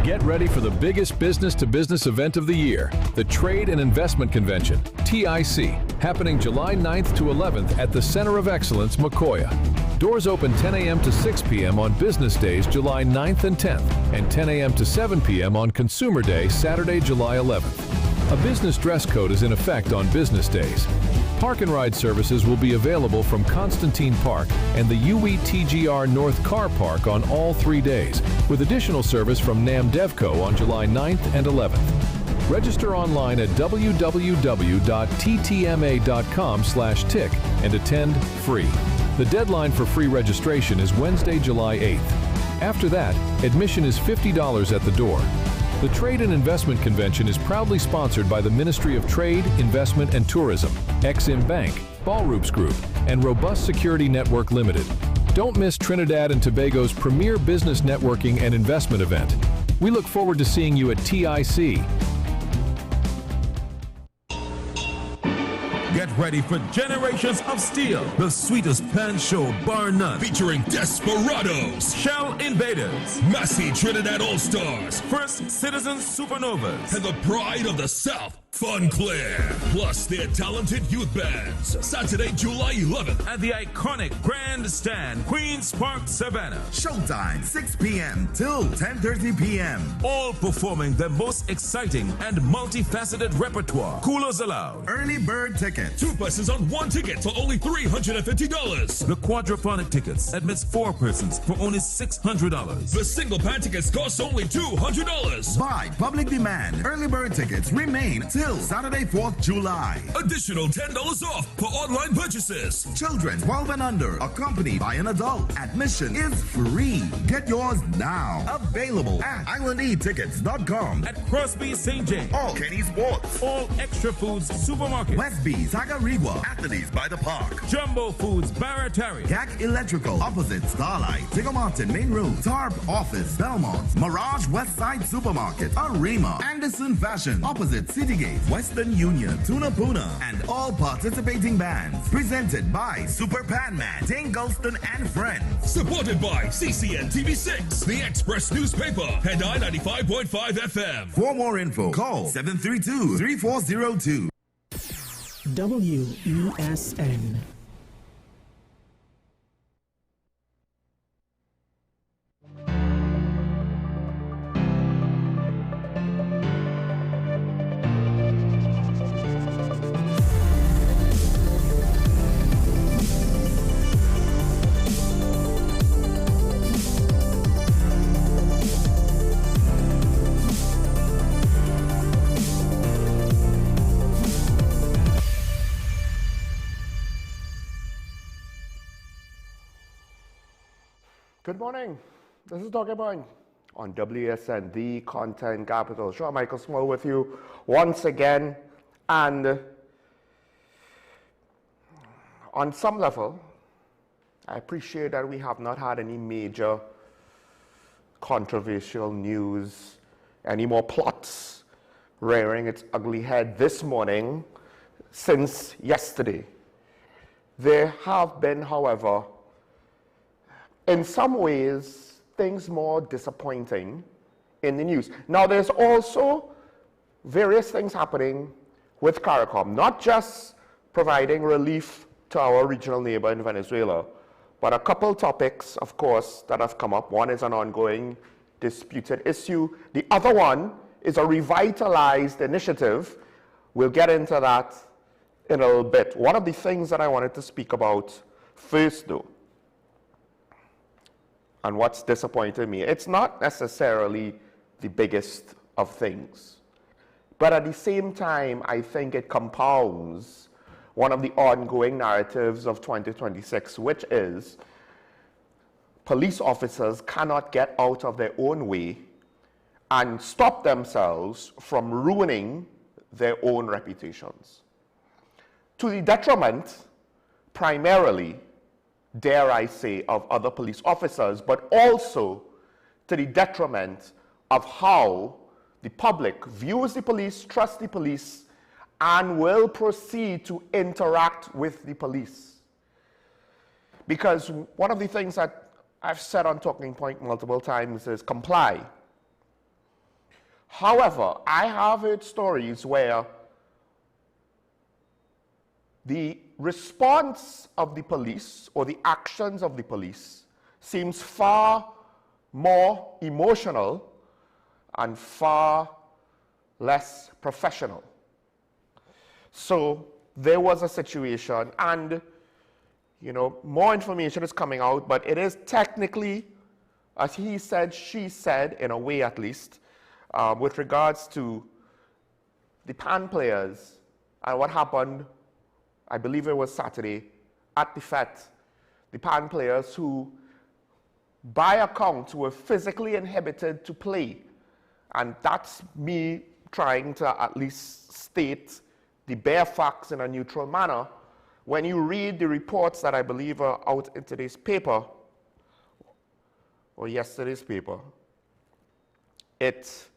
Get ready for the biggest business-to-business event of the year, the Trade and Investment Convention, TIC, happening July 9th to 11th at the Center of Excellence, Macoya. Doors open 10 a.m. to 6 p.m. on business days, July 9th and 10th, and 10 a.m. to 7 p.m. on Consumer Day, Saturday, July 11th. A business dress code is in effect on business days. Park and ride services will be available from Constantine Park and the UETGR North Car Park on all 3 days, with additional service from NAMDevco on July 9th and 11th. Register online at www.ttma.com/tick and attend free. The deadline for free registration is Wednesday, July 8th. After that, admission is $50 at the door. The Trade and Investment Convention is proudly sponsored by the Ministry of Trade, Investment and Tourism, Exim Bank, Ballroops Group, and Robust Security Network Limited. Don't miss Trinidad and Tobago's premier business networking and investment event. We look forward to seeing you at TIC. Get ready for Generations of Steel, the sweetest pan show bar none. Featuring Desperados, Shell Invaders, Massey Trinidad All-Stars, First Citizen Supernovas, and the pride of the South, Fun Clear. Plus their talented youth bands. Saturday, July 11th. at the iconic Grandstand, Queen's Park, Savannah. Showtime, 6 p.m. till 10:30 p.m. All performing their most exciting and multifaceted repertoire. Coolers allowed. Early bird tickets. 2 persons on 1 ticket for only $350. The quadrophonic tickets admits 4 persons for only $600. The single pan tickets cost only $200. By public demand, early bird tickets remain till Saturday, 4th July. Additional $10 off for online purchases. Children 12 and under, accompanied by an adult. Admission is free. Get yours now. Available at islandetickets.com. At Crosby St. James, All Kenny Sports. All Extra Foods Supermarket, Westby, Tagarigua, Athletes by the Park. Jumbo Foods Barataria, GAC Electrical, opposite Starlight. Tigger Martin, Main Road. Tarp Office, Belmont. Mirage Westside Supermarket. Arima. Anderson Fashion, opposite Citygate. Western Union, Tuna Puna, and all participating bands. Presented by Super Pan Man, Dane Gulston and Friends. Supported by CCNTV6, The Express Newspaper, and I-95.5 FM. For more info, call 732-3402. WESN. Good morning. This is Dr. Boyne on WSN, the Content Capital. Sure, Michael Small with you once again. And on some level, I appreciate that we have not had any major controversial news, any more plots rearing its ugly head this morning since yesterday. There have been, however, in some ways, things more disappointing in the news. Now, there's also various things happening with CARICOM, not just providing relief to our regional neighbor in Venezuela, but a couple topics, of course, that have come up. One is an ongoing disputed issue. The other one is a revitalized initiative. We'll get into that in a little bit. One of the things that I wanted to speak about first, though, and what's disappointed me, it's not necessarily the biggest of things, but at the same time, I think it compounds one of the ongoing narratives of 2026, which is police officers cannot get out of their own way and stop themselves from ruining their own reputations, to the detriment, primarily, dare I say, of other police officers, but also to the detriment of how the public views the police, trusts the police, and will proceed to interact with the police. Because one of the things that I've said on Talking Point multiple times is comply. However, I have heard stories where the response of the police or the actions of the police seems far more emotional and far less professional. So there was a situation, and more information is coming out, but it is technically, as he said, she said, in a way at least, with regards to the pan players and what happened, I believe it was Saturday, at the fete, the pan players who, by account, were physically inhibited to play. And that's me trying to at least state the bare facts in a neutral manner. When you read the reports that I believe are out in today's paper, or yesterday's paper, it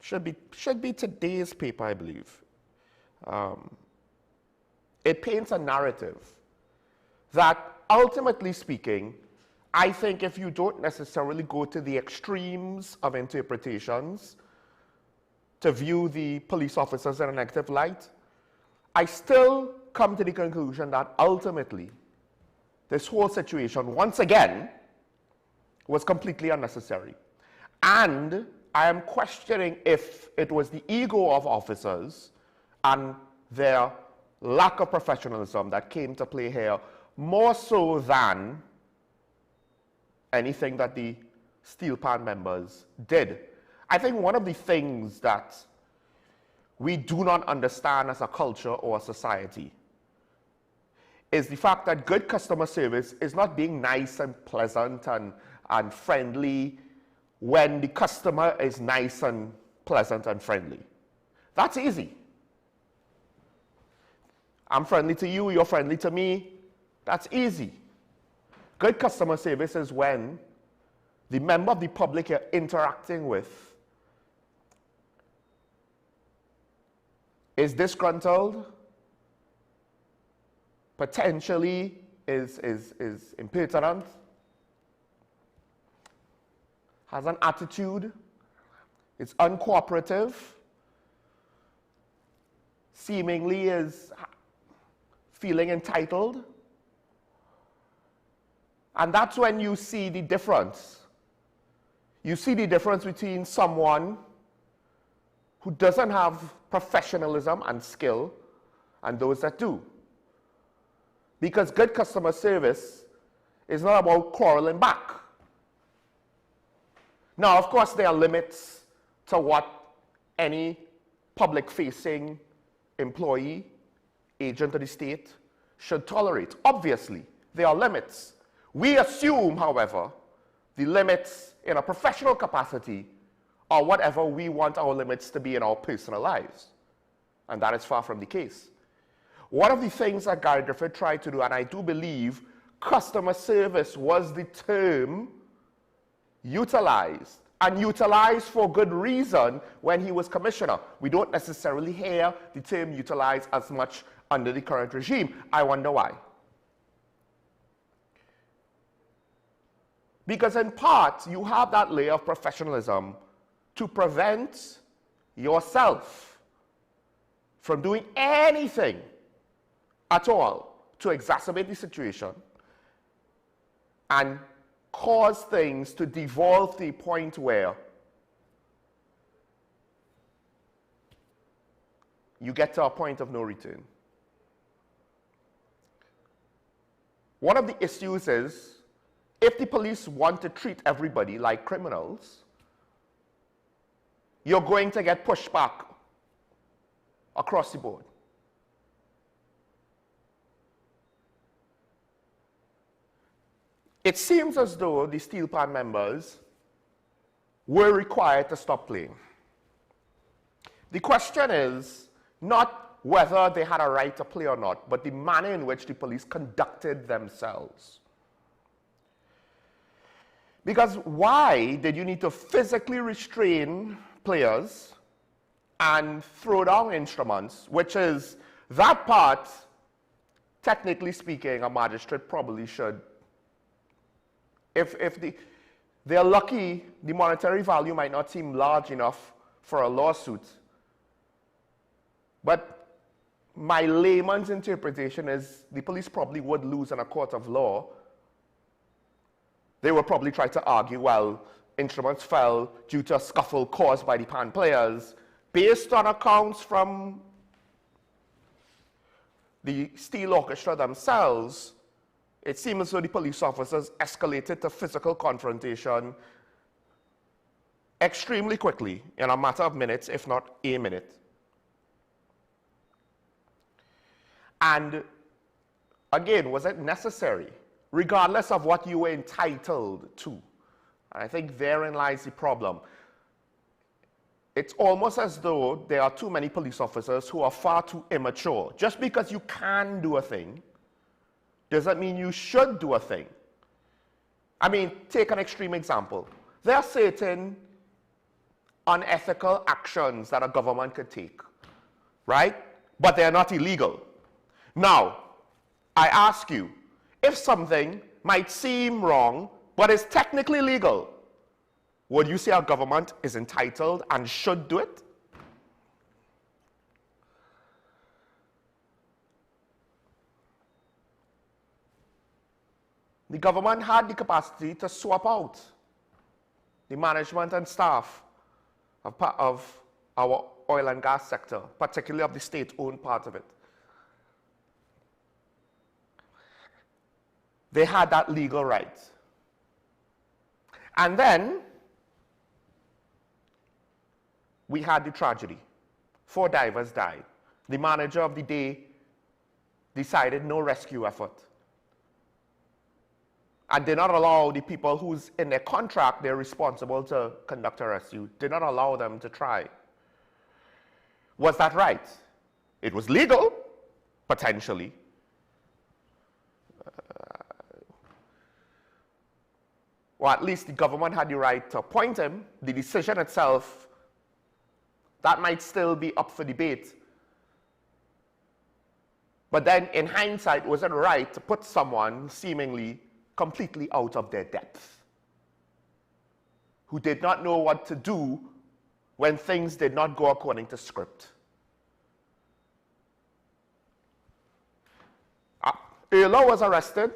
should be today's paper, I believe. It paints a narrative that, ultimately speaking, I think if you don't necessarily go to the extremes of interpretations to view the police officers in a negative light, I still come to the conclusion that ultimately this whole situation, once again, was completely unnecessary. And I am questioning if it was the ego of officers and their lack of professionalism that came to play here, more so than anything that the Steel Pan members did. I think one of the things that we do not understand as a culture or a society is the fact that good customer service is not being nice and pleasant and friendly when the customer is nice and pleasant and friendly. That's easy. I'm friendly to you, you're friendly to me. That's easy. Good customer service is when the member of the public you're interacting with is disgruntled, potentially is impertinent, has an attitude, is uncooperative, seemingly is feeling entitled. And that's when you see the difference. You see the difference between someone who doesn't have professionalism and skill and those that do. Because good customer service is not about quarreling back. Now, of course, there are limits to what any public-facing employee, agent of the state, should tolerate. Obviously, there are limits. We assume, however, the limits in a professional capacity are whatever we want our limits to be in our personal lives. And that is far from the case. One of the things that Gary Griffith tried to do, and I do believe customer service was the term utilized, and utilized for good reason when he was commissioner. We don't necessarily hear the term utilized as much under the current regime. I wonder why. Because in part, you have that layer of professionalism to prevent yourself from doing anything at all to exacerbate the situation and cause things to devolve to the point where you get to a point of no return. One of the issues is, if the police want to treat everybody like criminals, you're going to get pushback across the board. It seems as though the Steel Pan members were required to stop playing. The question is not whether they had a right to play or not, but the manner in which the police conducted themselves. Because why did you need to physically restrain players and throw down instruments, which is that part, technically speaking, a magistrate probably should, if they're lucky the monetary value might not seem large enough for a lawsuit. But my layman's interpretation is the police probably would lose in a court of law. They would probably try to argue, well, instruments fell due to a scuffle caused by the pan players, based on accounts from the steel orchestra themselves. It seems as though the police officers escalated to physical confrontation extremely quickly, in a matter of minutes, if not a minute. And again, was it necessary, regardless of what you were entitled to? And I think therein lies the problem. It's almost as though there are too many police officers who are far too immature. Just because you can do a thing doesn't mean you should do a thing. I mean, take an extreme example. There are certain unethical actions that a government could take, right? But they're not illegal. Now, I ask you, if something might seem wrong, but is technically legal, would you say our government is entitled and should do it? The government had the capacity to swap out the management and staff of our oil and gas sector, particularly of the state-owned part of it. They had that legal right. And then we had the tragedy. 4 divers died. The manager of the day decided no rescue effort and did not allow the people who's in their contract, they're responsible to conduct a rescue, did not allow them to try. Was that right? It was legal, potentially. Or at least the government had the right to appoint him. The decision itself, that might still be up for debate. But then, in hindsight, was it right to put someone seemingly completely out of their depth, who did not know what to do when things did not go according to script? Erla was arrested.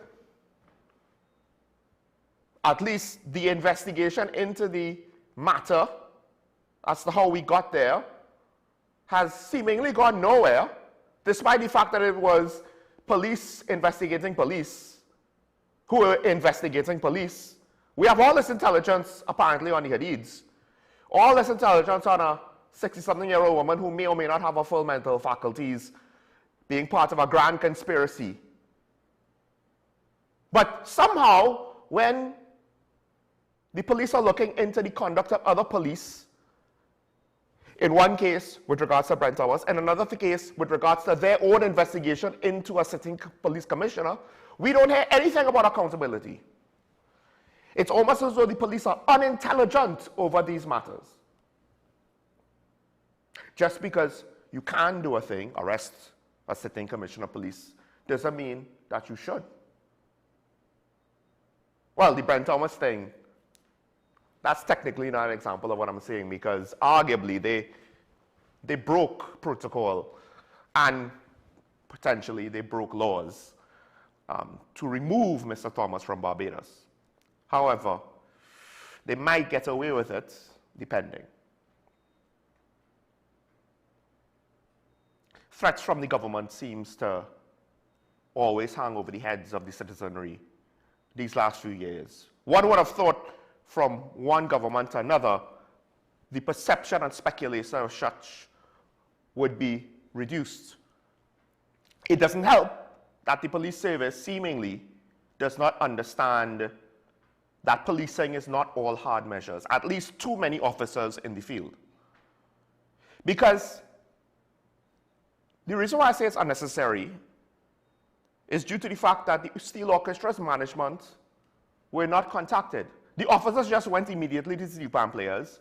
At least the investigation into the matter as to how we got there has seemingly gone nowhere, despite the fact that it was police investigating police who were investigating police. We have all this intelligence apparently on the Hadids. All this intelligence on a 60-something-year-old woman who may or may not have her full mental faculties being part of a grand conspiracy. But somehow, when the police are looking into the conduct of other police, in one case with regards to Brent Towers, and another case with regards to their own investigation into a sitting police commissioner, we don't hear anything about accountability. It's almost as though the police are unintelligent over these matters. Just because you can do a thing, arrest a sitting commissioner of police, doesn't mean that you should. Well, the Brent Thomas thing, that's technically not an example of what I'm saying, because arguably they broke protocol and potentially they broke laws to remove Mr. Thomas from Barbados. However, they might get away with it, depending. Threats from the government seems to always hang over the heads of the citizenry these last few years. One would have thought from one government to another, the perception and speculation of such would be reduced. It doesn't help that the police service seemingly does not understand that policing is not all hard measures, at least too many officers in the field. Because the reason why I say it's unnecessary is due to the fact that the Steel Orchestra's management were not contacted. The officers just went immediately to the pan players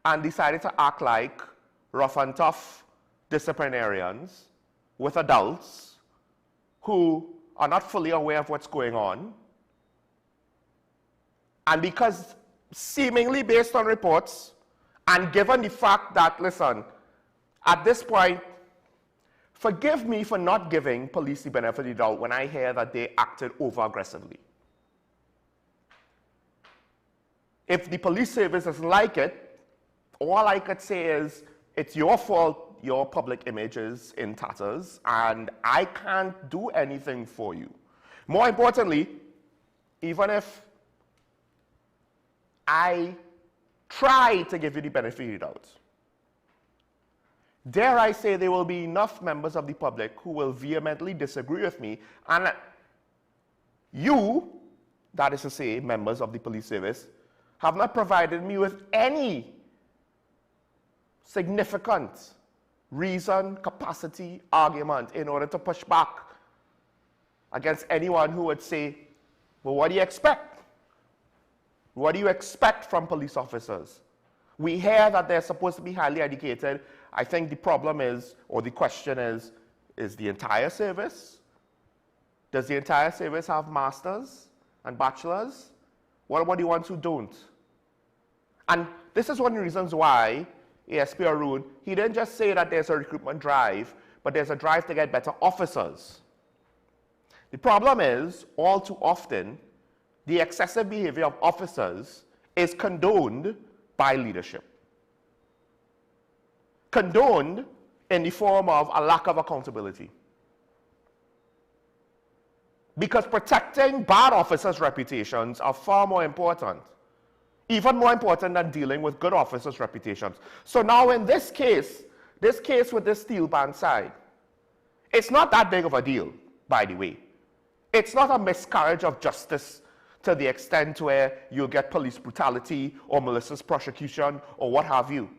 and decided to act like rough and tough disciplinarians with adults who are not fully aware of what's going on. And because seemingly based on reports, and given the fact that, listen, at this point, forgive me for not giving police the benefit of the doubt when I hear that they acted over-aggressively. If the police service doesn't like it, all I could say is, it's your fault your public image is in tatters, and I can't do anything for you. More importantly, even if I try to give you the benefit of the doubt, dare I say there will be enough members of the public who will vehemently disagree with me, and you, that is to say, members of the police service, have not provided me with any significant reason, capacity, argument in order to push back against anyone who would say, well, what do you expect? What do you expect from police officers? We hear that they're supposed to be highly educated. I think the problem is, or the question is the entire service? Does the entire service have masters and bachelors? What about the ones who don't? And this is one of the reasons why ASP Arun, he didn't just say that there's a recruitment drive, but there's a drive to get better officers. The problem is, all too often, the excessive behavior of officers is condoned by leadership. Condoned in the form of a lack of accountability. Because protecting bad officers' reputations are far more important. Even more important than dealing with good officers' reputations. So now in this case with this steel band side, it's not that big of a deal, by the way. It's not a miscarriage of justice to the extent where you'll get police brutality or malicious prosecution or what have you.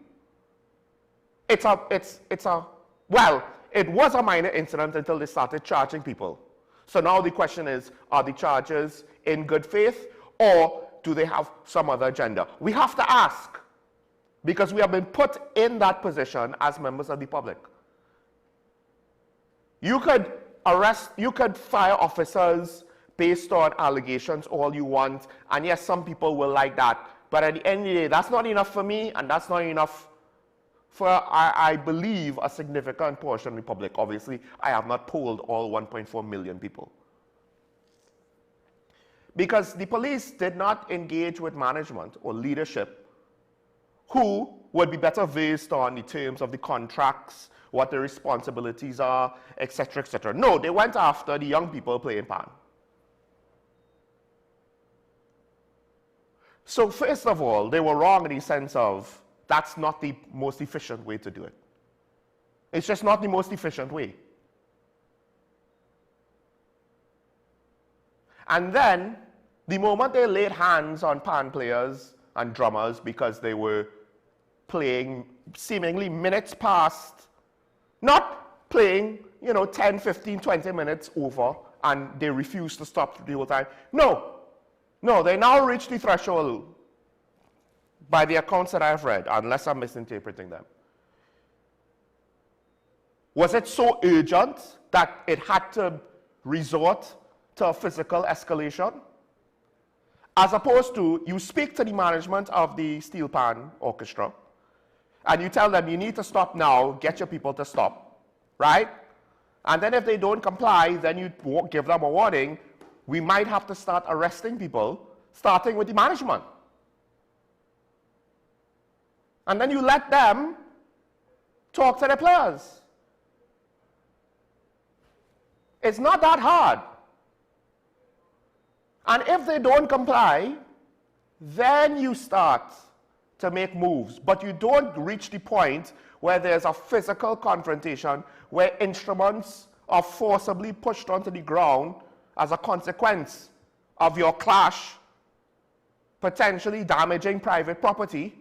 Well, it was a minor incident until they started charging people. So now the question is, are the charges in good faith, or do they have some other agenda? We have to ask, because we have been put in that position as members of the public. You could fire officers based on allegations all you want, and yes, some people will like that, but at the end of the day, that's not enough for me, and that's not enough for, I believe, a significant portion of the public. Obviously, I have not polled all 1.4 million people. Because the police did not engage with management or leadership who would be better versed on the terms of the contracts, what the responsibilities are, etc., etc. No, they went after the young people playing pan. So first of all, they were wrong in the sense of that's not the most efficient way to do it. It's just not the most efficient way. And then, the moment they laid hands on pan players and drummers because they were playing seemingly minutes past, not playing, 10, 15, 20 minutes over, and they refused to stop the whole time. No, they now reached the threshold by the accounts that I've read, unless I'm misinterpreting them. Was it so urgent that it had to resort to a physical escalation? As opposed to, you speak to the management of the steel pan orchestra, and you tell them, you need to stop now, get your people to stop, right? And then if they don't comply, then you give them a warning. We might have to start arresting people, starting with the management. And then you let them talk to the players. It's not that hard. And if they don't comply, then you start to make moves. But you don't reach the point where there's a physical confrontation, where instruments are forcibly pushed onto the ground as a consequence of your clash, potentially damaging private property.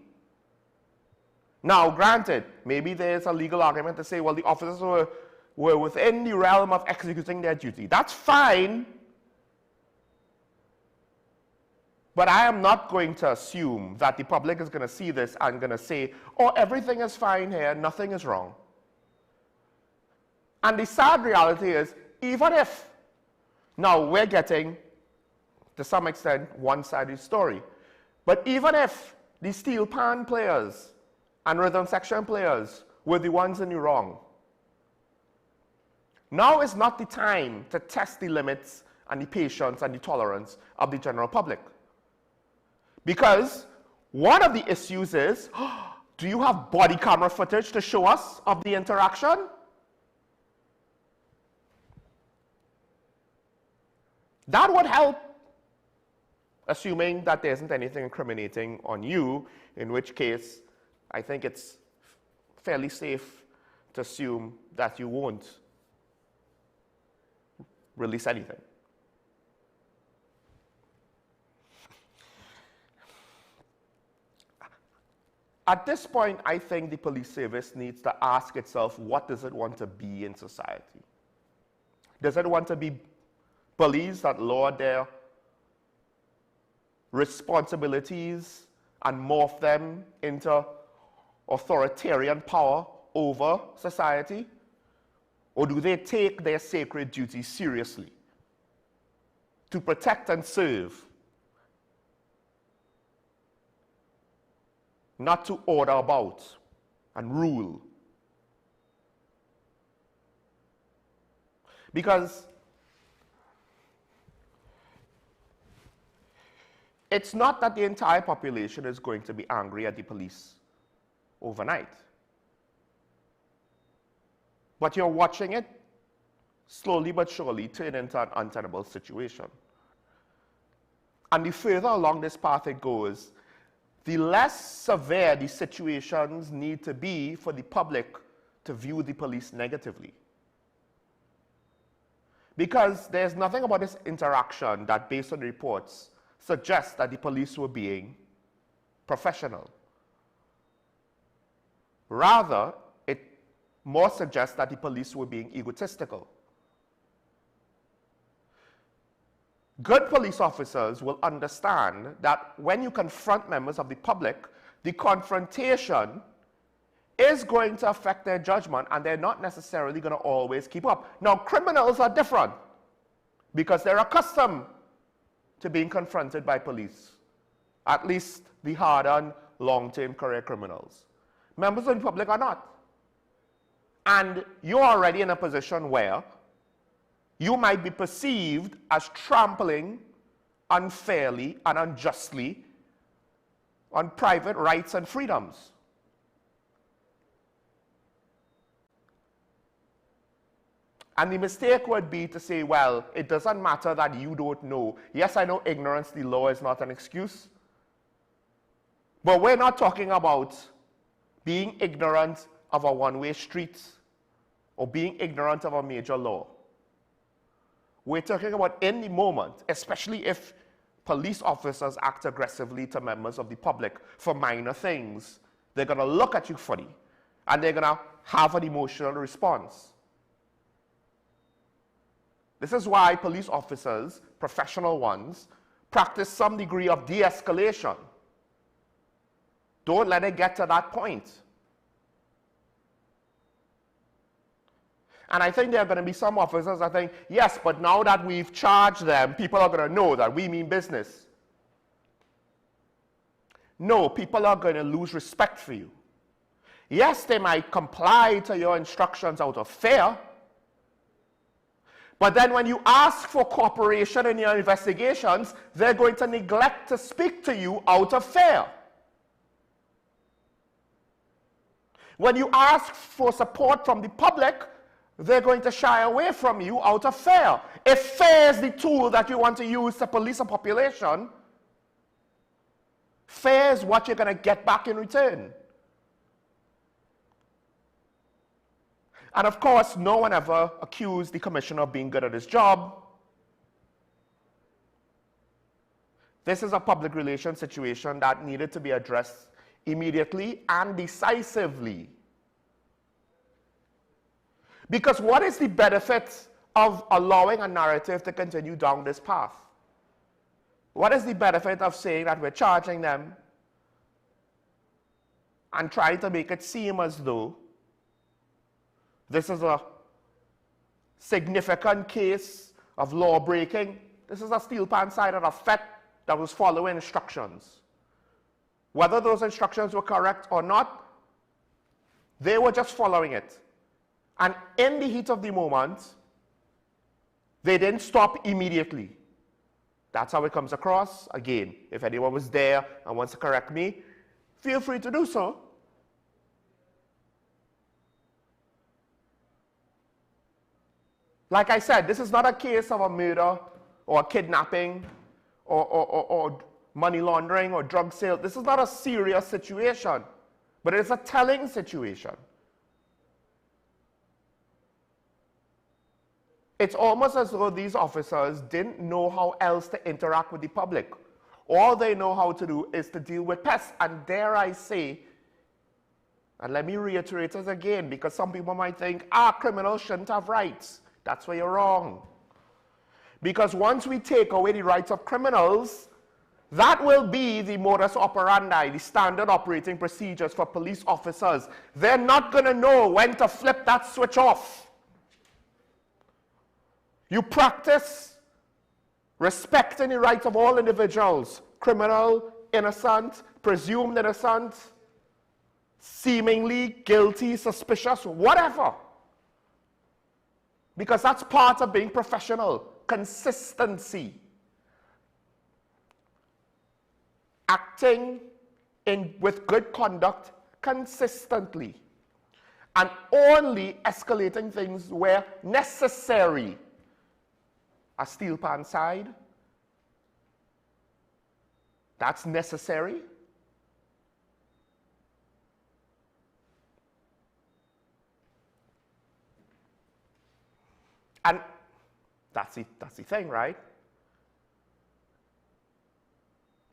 Now, granted, maybe there's a legal argument to say, well, the officers were within the realm of executing their duty. That's fine. But I am not going to assume that the public is going to see this and going to say, oh, everything is fine here, nothing is wrong. And the sad reality is, even if, now we're getting, to some extent, one-sided story. But even if the steel pan players and rhythm section players were the ones in the wrong, now is not the time to test the limits and the patience and the tolerance of the general public. Because one of the issues is, do you have body camera footage to show us of the interaction? That would help, assuming that there isn't anything incriminating on you, in which case I think it's fairly safe to assume that you won't release anything. At this point, I think the police service needs to ask itself, what does it want to be in society? Does it want to be police that lower their responsibilities and morph them into authoritarian power over society? Or do they take their sacred duty seriously to protect and serve, not to order about and rule? Because it's not that the entire population is going to be angry at the police overnight. But you're watching it slowly but surely turn into an untenable situation. And the further along this path it goes, the less severe the situations need to be for the public to view the police negatively. Because there's nothing about this interaction that, based on the reports, suggests that the police were being professional. Rather, it more suggests that the police were being egotistical. Good police officers will understand that when you confront members of the public, the confrontation is going to affect their judgment, and they're not necessarily going to always keep up. Now, criminals are different because they're accustomed to being confronted by police, at least the hardened, long-term career criminals. Members of the public are not. And you're already in a position where you might be perceived as trampling unfairly and unjustly on private rights and freedoms. And the mistake would be to say, well, it doesn't matter that you don't know. Yes, I know ignorance, the law is not an excuse. But we're not talking about being ignorant of a one-way street or being ignorant of a major law. We're talking about in the moment, especially if police officers act aggressively to members of the public for minor things, they're going to look at you funny and they're going to have an emotional response. This is why police officers, professional ones, practice some degree of de-escalation. Don't let it get to that point. And I think there are going to be some officers that think, yes, but now that we've charged them, people are going to know that we mean business. No, people are going to lose respect for you. Yes, they might comply to your instructions out of fear, but then when you ask for cooperation in your investigations, they're going to neglect to speak to you out of fear. When you ask for support from the public, they're going to shy away from you out of fear. If fear is the tool that you want to use to police a population, fear is what you're going to get back in return. And of course, no one ever accused the commissioner of being good at his job. This is a public relations situation that needed to be addressed immediately and decisively. Because what is the benefit of allowing a narrative to continue down this path? What is the benefit of saying that we're charging them and trying to make it seem as though this is a significant case of law breaking? This is a steel pan side of a fet that was following instructions. Whether those instructions were correct or not, they were just following it. And in the heat of the moment, they didn't stop immediately. That's how it comes across. Again, if anyone was there and wants to correct me, feel free to do so. Like I said, this is not a case of a murder or a kidnapping or money laundering or drug sale. This is not a serious situation, but it's a telling situation. It's almost as though these officers didn't know how else to interact with the public. All they know how to do is to deal with pests. And dare I say, and let me reiterate this again, because some people might think, criminals shouldn't have rights. That's where you're wrong. Because once we take away the rights of criminals, that will be the modus operandi, the standard operating procedures for police officers. They're not going to know when to flip that switch off. You practice respecting the rights of all individuals, criminal, innocent, presumed innocent, seemingly guilty, suspicious, whatever. Because that's part of being professional. Consistency. Acting with good conduct consistently. And only escalating things where necessary. A steel pan side. That's necessary. And that's the thing, right?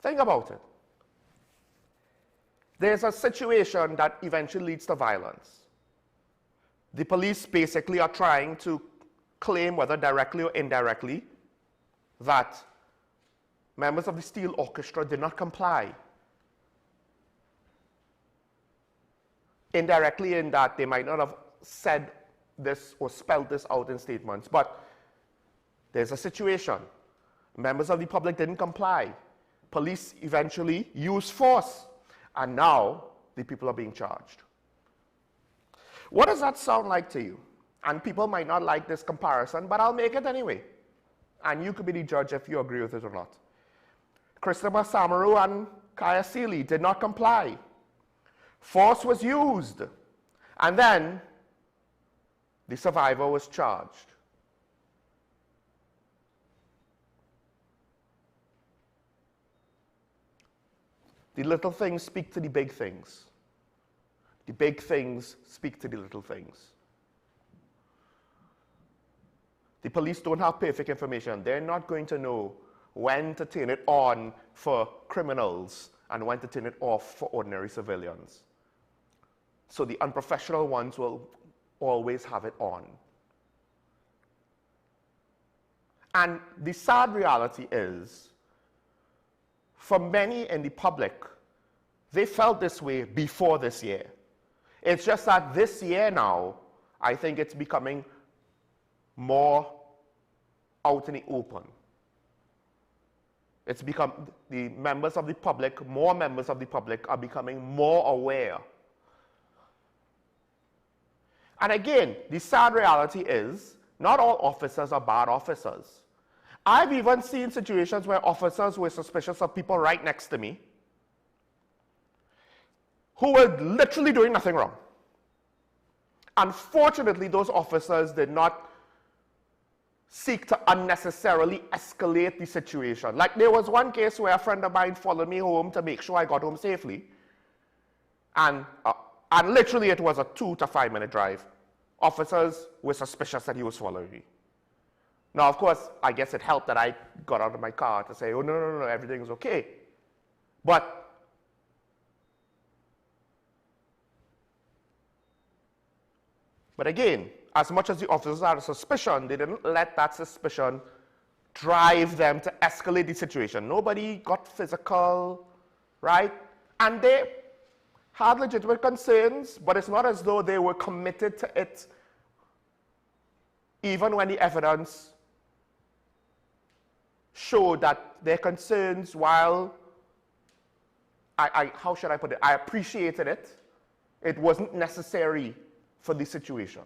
Think about it. There's a situation that eventually leads to violence. The police basically are trying to claim, whether directly or indirectly, that members of the Steel Orchestra did not comply. Indirectly in that they might not have said this or spelled this out in statements, but there's a situation. Members of the public didn't comply. Police eventually used force, and now the people are being charged. What does that sound like to you? And people might not like this comparison, but I'll make it anyway. And you could be the judge if you agree with it or not. Christopher Samaru and Kaya Seeley did not comply. Force was used. And then the survivor was charged. The little things speak to the big things. The big things speak to the little things. The police don't have perfect information. They're not going to know when to turn it on for criminals and when to turn it off for ordinary civilians. So the unprofessional ones will always have it on. And the sad reality is, for many in the public, they felt this way before this year. It's just that this year now, I think it's becoming more out in the open. It's become, the members of the public, more members of the public are becoming more aware. And again, the sad reality is, not all officers are bad officers. I've even seen situations where officers were suspicious of people right next to me who were literally doing nothing wrong. Unfortunately, those officers did not seek to unnecessarily escalate the situation. Like there was one case where a friend of mine followed me home to make sure I got home safely. And literally it was a 2 to 5 minute drive. Officers were suspicious that he was following me. Now, of course, I guess it helped that I got out of my car to say, oh, no, everything's okay. But again, as much as the officers had a suspicion, they didn't let that suspicion drive them to escalate the situation. Nobody got physical, right? And they had legitimate concerns, but it's not as though they were committed to it, even when the evidence showed that their concerns, while how should I put it? I appreciated it. It wasn't necessary for the situation.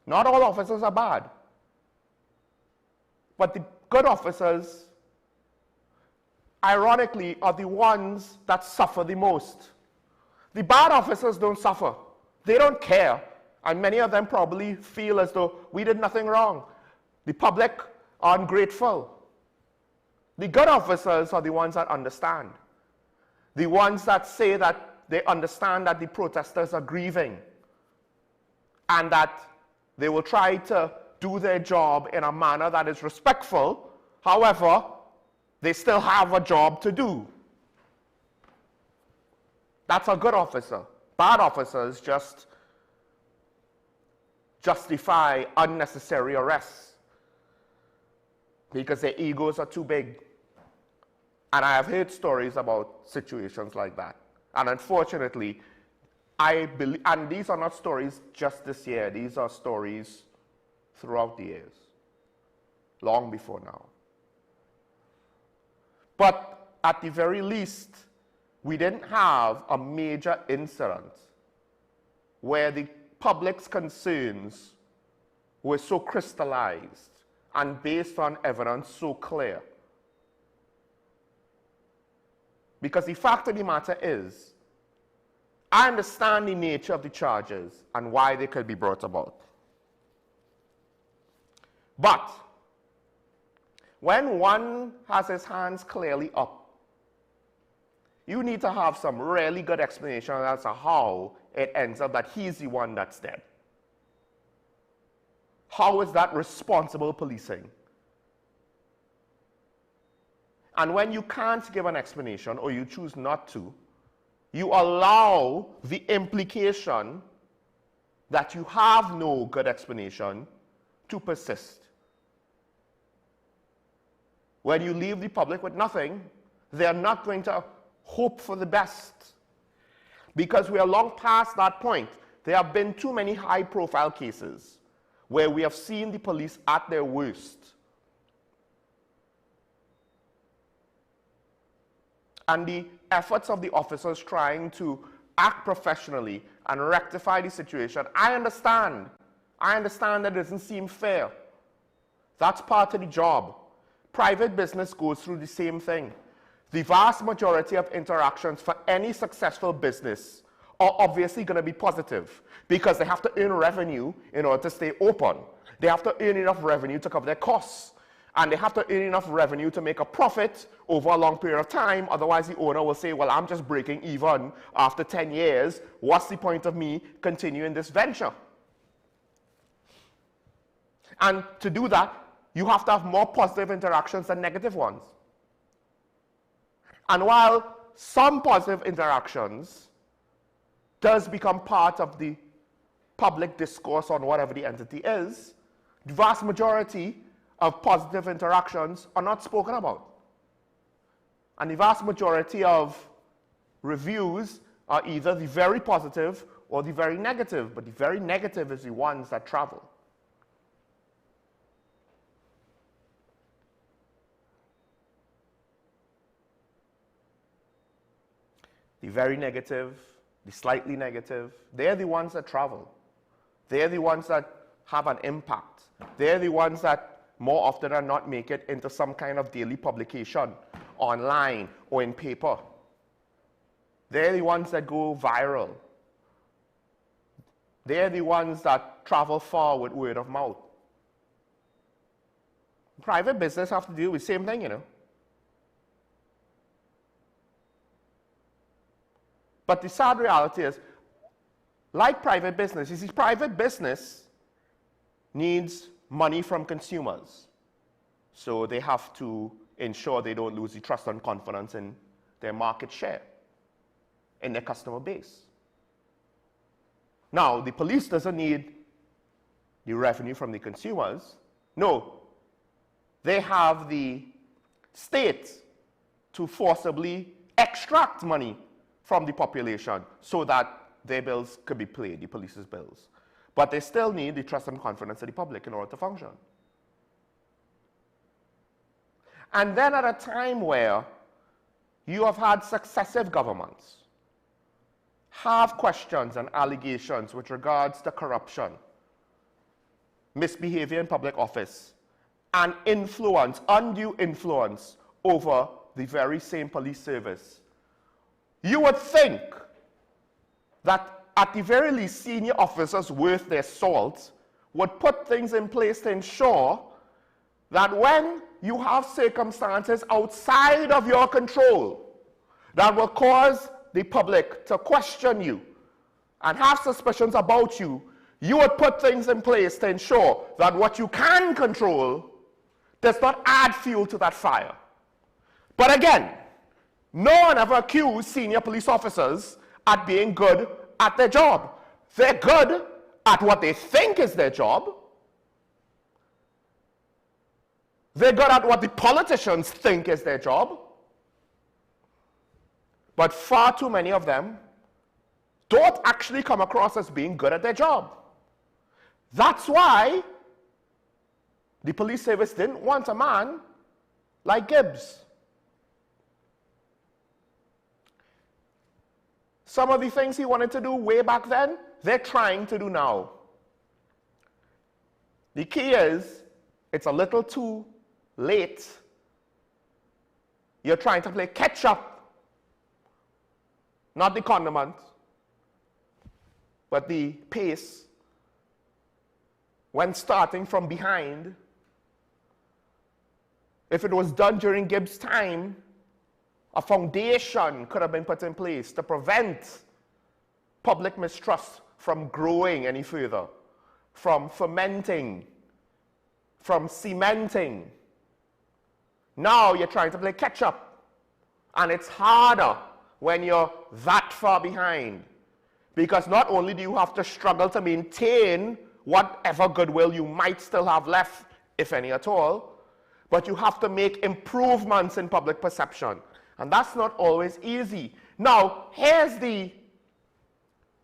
Not all officers are bad. But the good officers, ironically, are the ones that suffer the most. The bad officers don't suffer. They don't care. And many of them probably feel as though we did nothing wrong. The public are ungrateful. The good officers are the ones that understand. The ones that say that they understand that the protesters are grieving and that they will try to do their job in a manner that is respectful. However, they still have a job to do. That's a good officer. Bad officers just justify unnecessary arrests because their egos are too big. And I have heard stories about situations like that. And unfortunately, I believe, and these are not stories just this year, these are stories throughout the years, long before now. But at the very least, we didn't have a major incident where the public's concerns were so crystallized and based on evidence so clear. Because the fact of the matter is, I understand the nature of the charges and why they could be brought about. But when one has his hands clearly up, you need to have some really good explanation as to how it ends up that he's the one that's dead. How is that responsible policing? And when you can't give an explanation or you choose not to, you allow the implication that you have no good explanation to persist. When you leave the public with nothing, they are not going to hope for the best. Because we are long past that point. There have been too many high-profile cases where we have seen the police at their worst. And the efforts of the officers trying to act professionally and rectify the situation, I understand. I understand that it doesn't seem fair. That's part of the job. Private business goes through the same thing. The vast majority of interactions for any successful business are obviously going to be positive because they have to earn revenue in order to stay open. They have to earn enough revenue to cover their costs. And they have to earn enough revenue to make a profit over a long period of time. Otherwise, the owner will say, well, I'm just breaking even after 10 years. What's the point of me continuing this venture? And to do that, you have to have more positive interactions than negative ones. And while some positive interactions does become part of the public discourse on whatever the entity is, the vast majority of positive interactions are not spoken about. And the vast majority of reviews are either the very positive or the very negative, but the very negative is the ones that travel. The very negative, the slightly negative, they're the ones that travel. They're the ones that have an impact. They're the ones that more often than not make it into some kind of daily publication online or in paper. They're the ones that go viral. They're the ones that travel far with word of mouth. Private business have to deal with the same thing, you know. But the sad reality is, like private business, you see, private business needs money from consumers. So they have to ensure they don't lose the trust and confidence in their market share, in their customer base. Now, the police doesn't need the revenue from the consumers. No, they have the state to forcibly extract money from the population so that their bills could be paid, the police's bills. But they still need the trust and confidence of the public in order to function. And then at a time where you have had successive governments have questions and allegations with regards to corruption, misbehavior in public office, and influence, undue influence over the very same police service, you would think that at the very least senior officers worth their salt would put things in place to ensure that when you have circumstances outside of your control that will cause the public to question you and have suspicions about you, you would put things in place to ensure that what you can control does not add fuel to that fire. But again, no one ever accused senior police officers at being good at their job. They're good at what they think is their job. They're good at what the politicians think is their job. But far too many of them don't actually come across as being good at their job. That's why the police service didn't want a man like Gibbs. Some of the things he wanted to do way back then, they're trying to do now. The key is, it's a little too late. You're trying to play catch up, not the condiment, but the pace. When starting from behind, if it was done during Gibbs' time, a foundation could have been put in place to prevent public mistrust from growing any further, from fermenting, from cementing. Now you're trying to play catch up, and it's harder when you're that far behind, because not only do you have to struggle to maintain whatever goodwill you might still have left, if any at all, but you have to make improvements in public perception. And that's not always easy. Now, here's the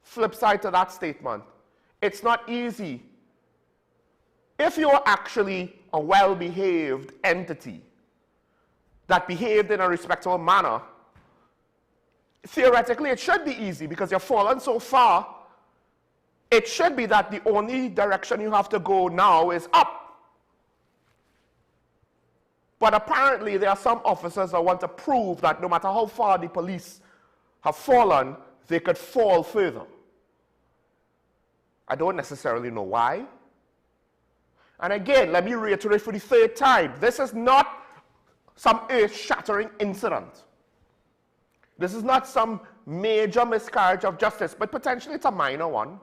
flip side to that statement. It's not easy. If you're actually a well-behaved entity that behaved in a respectable manner, theoretically it should be easy because you've fallen so far. It should be that the only direction you have to go now is up. But apparently there are some officers that want to prove that no matter how far the police have fallen, they could fall further. I don't necessarily know why. And again, let me reiterate for the third time, this is not some earth-shattering incident. This is not some major miscarriage of justice, but potentially it's a minor one.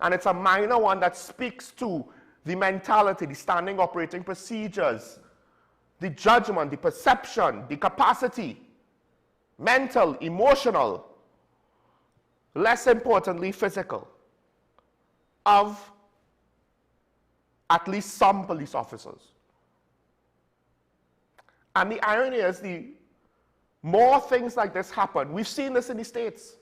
And it's a minor one that speaks to the mentality, the standing operating procedures, the judgment, the perception, the capacity, mental, emotional, less importantly, physical, of at least some police officers. And the irony is, the more things like this happen, we've seen this in the States,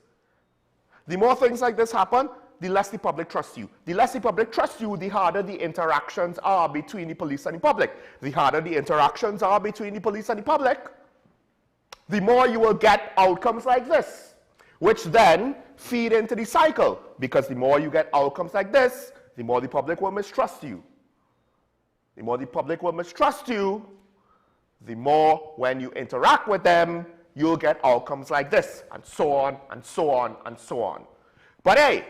the more things like this happen, the less the public trusts you. The less the public trusts you, the harder the interactions are between the police and the public. The harder the interactions are between the police and the public, the more you will get outcomes like this, which then feed into the cycle, because the more you get outcomes like this, the more the public will mistrust you. The more the public will mistrust you, the more when you interact with them, you'll get outcomes like this, and so on, and so on, and so on. But hey,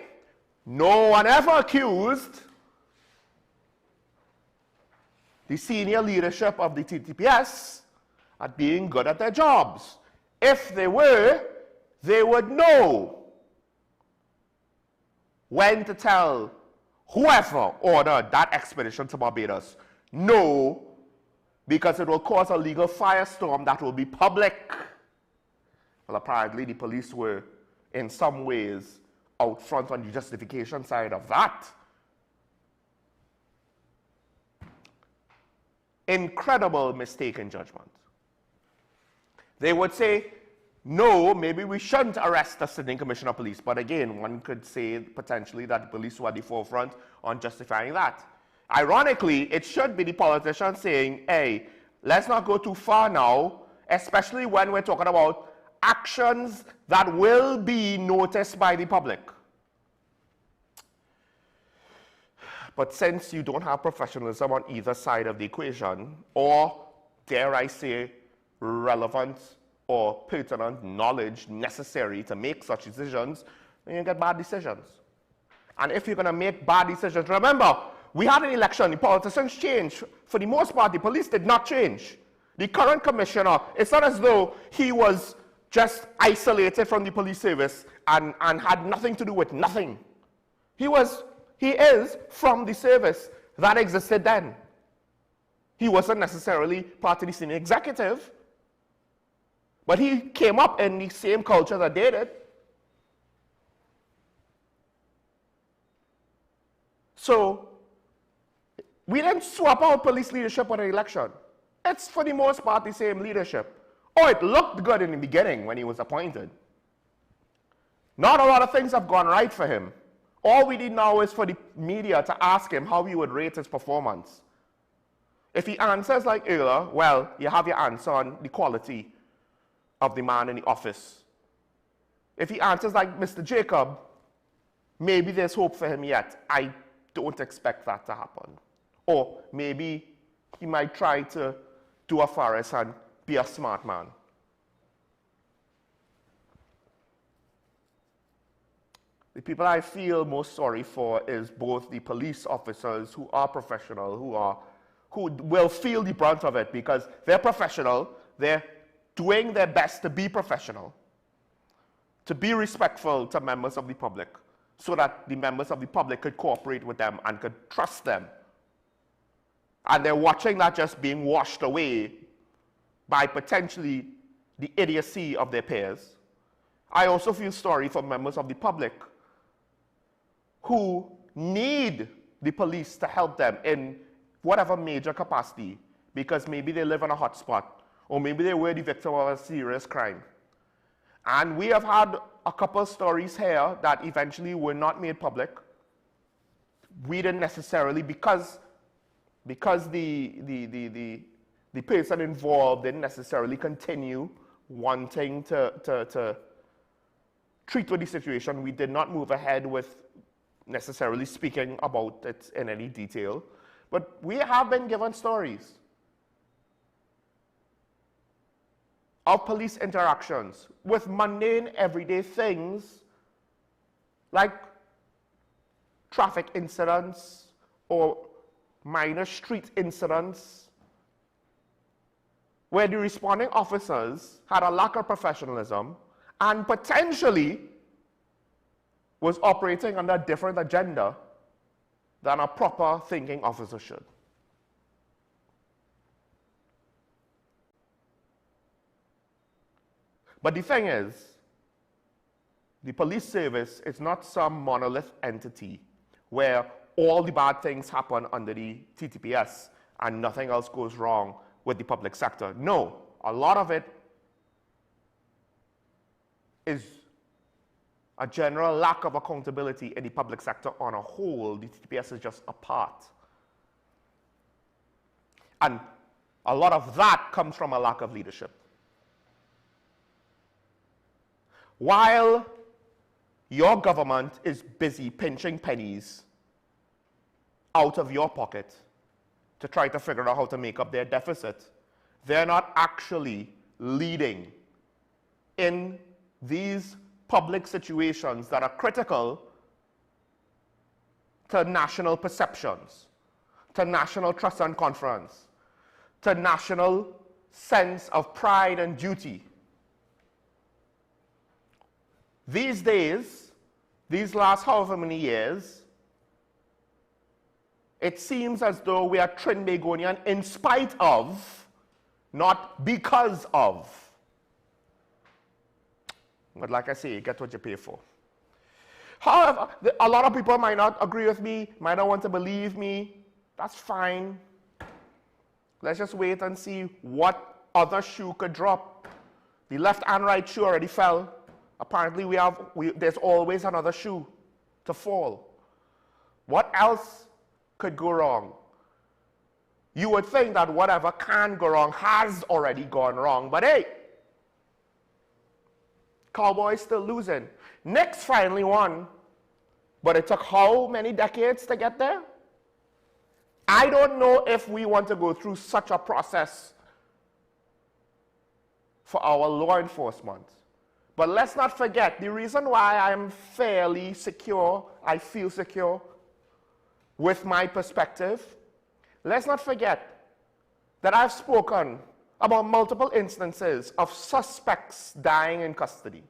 no one ever accused the senior leadership of the TTPS at being good at their jobs. If they were, they would know when to tell whoever ordered that expedition to Barbados, no, because it will cause a legal firestorm that will be public. Well, apparently the police were in some ways out front on the justification side of that. Incredible mistaken judgment. They would say, no, maybe we shouldn't arrest the sitting commissioner of police. But again, one could say potentially that the police were at the forefront on justifying that. Ironically, it should be the politician saying, hey, let's not go too far now, especially when we're talking about actions that will be noticed by the public. But since you don't have professionalism on either side of the equation, or dare I say, relevant or pertinent knowledge necessary to make such decisions, then you get bad decisions. And if you're going to make bad decisions, remember, we had an election, the politicians changed. For the most part, the police did not change. The current commissioner, it's not as though he was just isolated from the police service and had nothing to do with nothing. He is from the service that existed then. He wasn't necessarily part of the senior executive, but he came up in the same culture that they did. So, we didn't swap out police leadership with an election. It's for the most part the same leadership. Oh, it looked good in the beginning when he was appointed. Not a lot of things have gone right for him. All we need now is for the media to ask him how he would rate his performance. If he answers like earlier, well, you have your answer on the quality of the man in the office. If he answers like Mr. Jacob, maybe there's hope for him yet. I don't expect that to happen. Or maybe he might try to do a Forrest and be a smart man. The people I feel most sorry for is both the police officers who are professional, who will feel the brunt of it because they're professional, they're doing their best to be professional, to be respectful to members of the public, so that the members of the public could cooperate with them and could trust them. And they're watching that just being washed away by potentially the idiocy of their peers. I also feel sorry for members of the public who need the police to help them in whatever major capacity, because maybe they live in a hotspot, or maybe they were the victim of a serious crime. And we have had a couple stories here that eventually were not made public. We didn't necessarily, because the person involved didn't necessarily continue wanting to treat with the situation, we did not move ahead with necessarily speaking about it in any detail. But we have been given stories of police interactions with mundane, everyday things like traffic incidents or minor street incidents where the responding officers had a lack of professionalism and potentially was operating under a different agenda than a proper thinking officer should. But the thing is, the police service is not some monolith entity where all the bad things happen under the TTPS and nothing else goes wrong with the public sector. No, a lot of it is a general lack of accountability in the public sector on a whole. The TTPS is just a part. And a lot of that comes from a lack of leadership. While your government is busy pinching pennies out of your pocket to try to figure out how to make up their deficit, they're not actually leading in these public situations that are critical to national perceptions, to national trust and confidence, to national sense of pride and duty. These days, these last however many years, it seems as though we are Trinbagonian in spite of, not because of. But like I say, you get what you pay for. However, a lot of people might not agree with me, might not want to believe me. That's fine. Let's just wait and see what other shoe could drop. The left and right shoe already fell. Apparently there's always another shoe to fall. What else could go wrong? you would think that whatever can go wrong has already gone wrong. But hey, Cowboys still losing. Knicks finally won, but it took how many decades to get there? I don't know if we want to go through such a process for our law enforcement. But let's not forget, the reason why I'm fairly secure, I feel secure with my perspective, let's not forget that I've spoken about multiple instances of suspects dying in custody.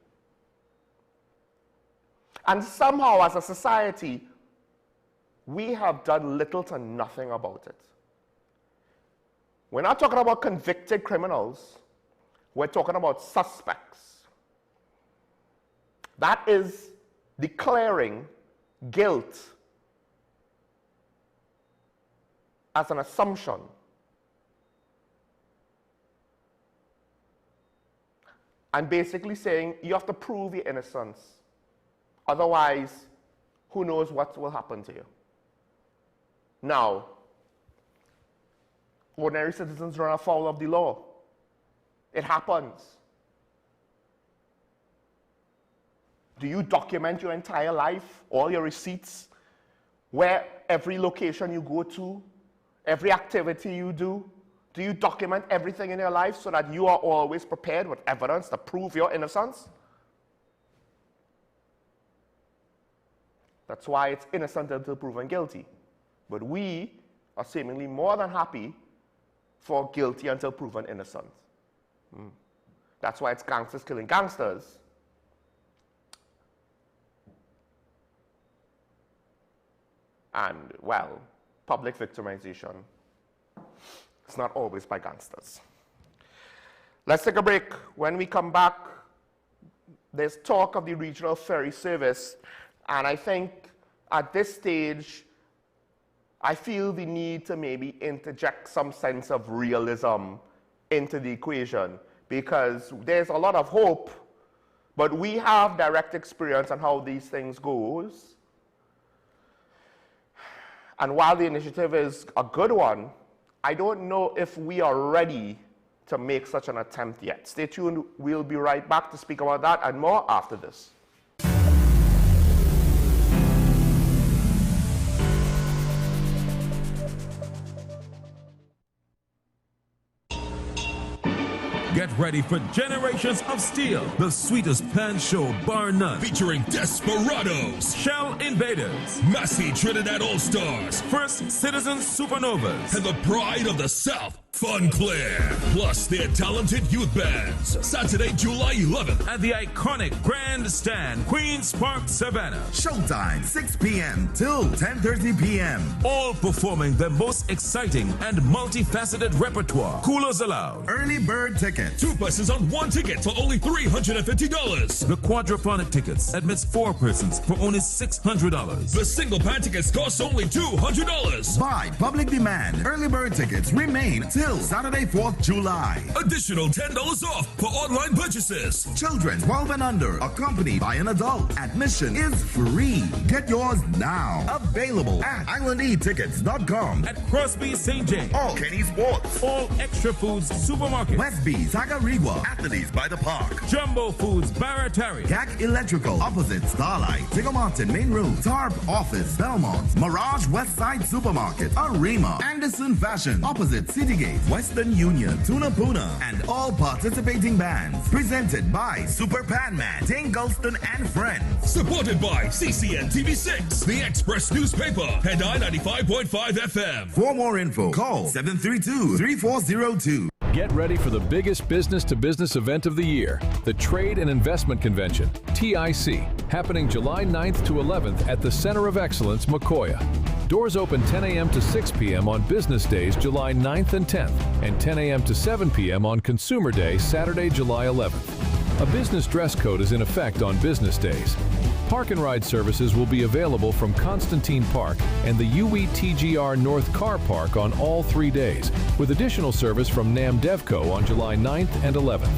And somehow, as a society, we have done little to nothing about it. We're not talking about convicted criminals. We're talking about suspects. That is declaring guilt as an assumption. And basically saying you have to prove your innocence. Otherwise, who knows what will happen to you. Now, ordinary citizens run afoul of the law. It happens. Do you document your entire life, all your receipts, where every location you go to, every activity you do? Do you document everything in your life so that you are always prepared with evidence to prove your innocence? That's why it's innocent until proven guilty. But we are seemingly more than happy for guilty until proven innocent. That's why it's gangsters killing gangsters. And, well, public victimization. It's not always by gangsters. Let's take a break. When we come back, there's talk of the regional ferry service. And I think at this stage, I feel the need to maybe interject some sense of realism into the equation, because there's a lot of hope, but we have direct experience on how these things goes. And while the initiative is a good one, I don't know if we are ready to make such an attempt yet. Stay tuned. We'll be right back to speak about that and more after this. Get ready for Generations of Steel, the sweetest pan show bar none. Featuring Desperados, Shell Invaders, Massey Trinidad All-Stars, First Citizen Supernovas, and the pride of the South, Fun Clear. Plus their talented youth bands. Saturday, July 11th. at the iconic Grandstand, Queen's Park, Savannah. Showtime, 6 p.m. till 10:30 p.m. All performing their most exciting and multifaceted repertoire. Coolers allowed. Early bird tickets. 2 persons on 1 ticket for only $350. The quadrophonic tickets admits 4 persons for only $600. The single pan tickets cost only $200. By public demand, early bird tickets remain till Saturday, 4th July. Additional $10 off for online purchases. Children 12 and under, accompanied by an adult. Admission is free. Get yours now. Available at ICNTT.com. At Crosby St. James. All Kenny Sports. All Extra Foods Supermarket. Westby, Tagarigua, Athletes by the Park. Jumbo Foods Barataria. Gag Electrical, opposite Starlight. Digger Martin Main Road. Tarp Office, Belmont. Mirage Westside Supermarket. Arima. Anderson Fashion, opposite Citygate. Western Union, Tunapuna, and all participating bands. Presented by Super Panman, Dane Gulston and Friends. Supported by CCNTV6, The Express Newspaper, and I-95.5 FM. For more info, call 732-3402. Get ready for the biggest business-to-business event of the year, the Trade and Investment Convention, TIC, happening July 9th to 11th at the Center of Excellence, Mokoya. Doors open 10 a.m. to 6 p.m. on business days, July 9th and 10th, and 10 a.m. to 7 p.m. on Consumer Day, Saturday, July 11th. A business dress code is in effect on business days. Park and ride services will be available from Constantine Park and the UETGR North Car Park on all 3 days, with additional service from NAM DevCo on July 9th and 11th.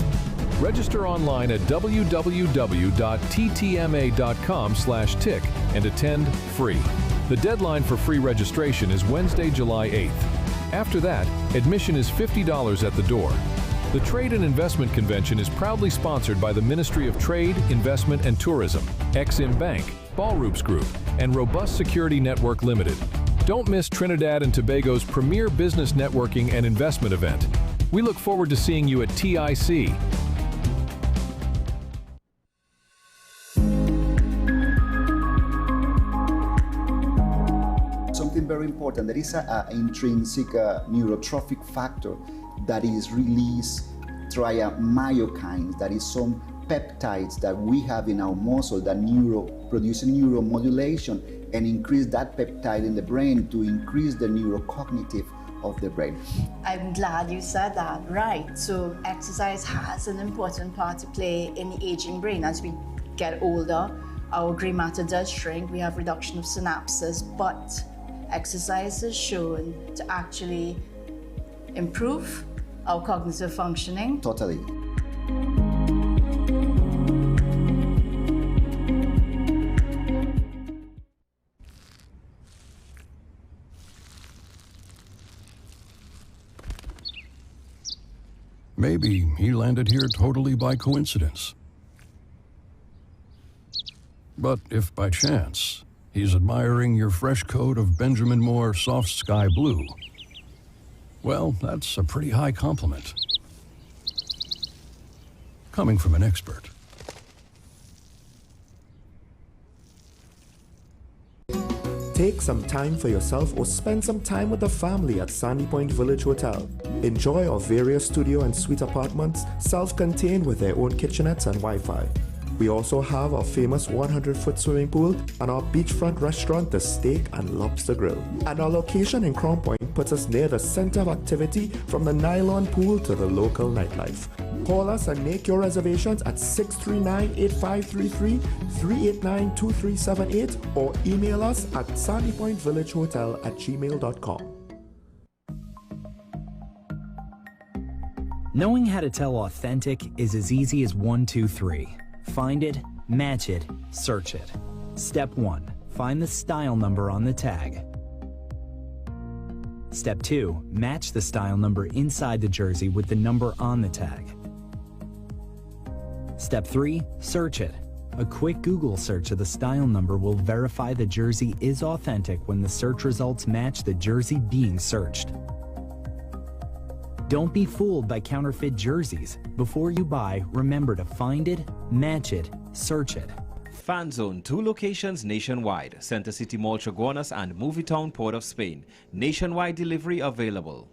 Register online at www.ttma.com/tick and attend free. The deadline for free registration is Wednesday, July 8th. After that, admission is $50 at the door. The Trade and Investment Convention is proudly sponsored by the Ministry of Trade, Investment and Tourism, Exim Bank, Ballroops Group, and Robust Security Network Limited. Don't miss Trinidad and Tobago's premier business networking and investment event. We look forward to seeing you at TIC. Something very important, there is an intrinsic neurotrophic factor that is released via myokines, that is some peptides that we have in our muscle that produce neuromodulation and increase that peptide in the brain to increase the neurocognitive of the brain. I'm glad you said that, right. So exercise has an important part to play in the aging brain. As we get older, our gray matter does shrink, we have reduction of synapses, but exercise is shown to actually improve our cognitive functioning. Totally. Maybe he landed here totally by coincidence. But if by chance he's admiring your fresh coat of Benjamin Moore soft sky blue, well, that's a pretty high compliment. Coming from an expert. Take some time for yourself or spend some time with the family at Sandy Point Village Hotel. Enjoy our various studio and suite apartments, self-contained with their own kitchenettes and Wi-Fi. We also have our famous 100-foot swimming pool and our beachfront restaurant, the Steak and Lobster Grill. And our location in Crown Point puts us near the center of activity from the nylon pool to the local nightlife. Call us and make your reservations at 639-8533, 389-2378 or email us at sandypointvillagehotel@gmail.com. Knowing how to tell authentic is as easy as 1, 2, 3. Find it, match it, search it. Step 1. Find the style number on the tag. Step 2. Match the style number inside the jersey with the number on the tag. Step 3. Search it. A quick Google search of the style number will verify the jersey is authentic when the search results match the jersey being searched. Don't be fooled by counterfeit jerseys. Before you buy, remember to find it, match it, search it. Fan Zone, 2 locations nationwide. Center City Mall, Chaguanas and Movie Town, Port of Spain. Nationwide delivery available.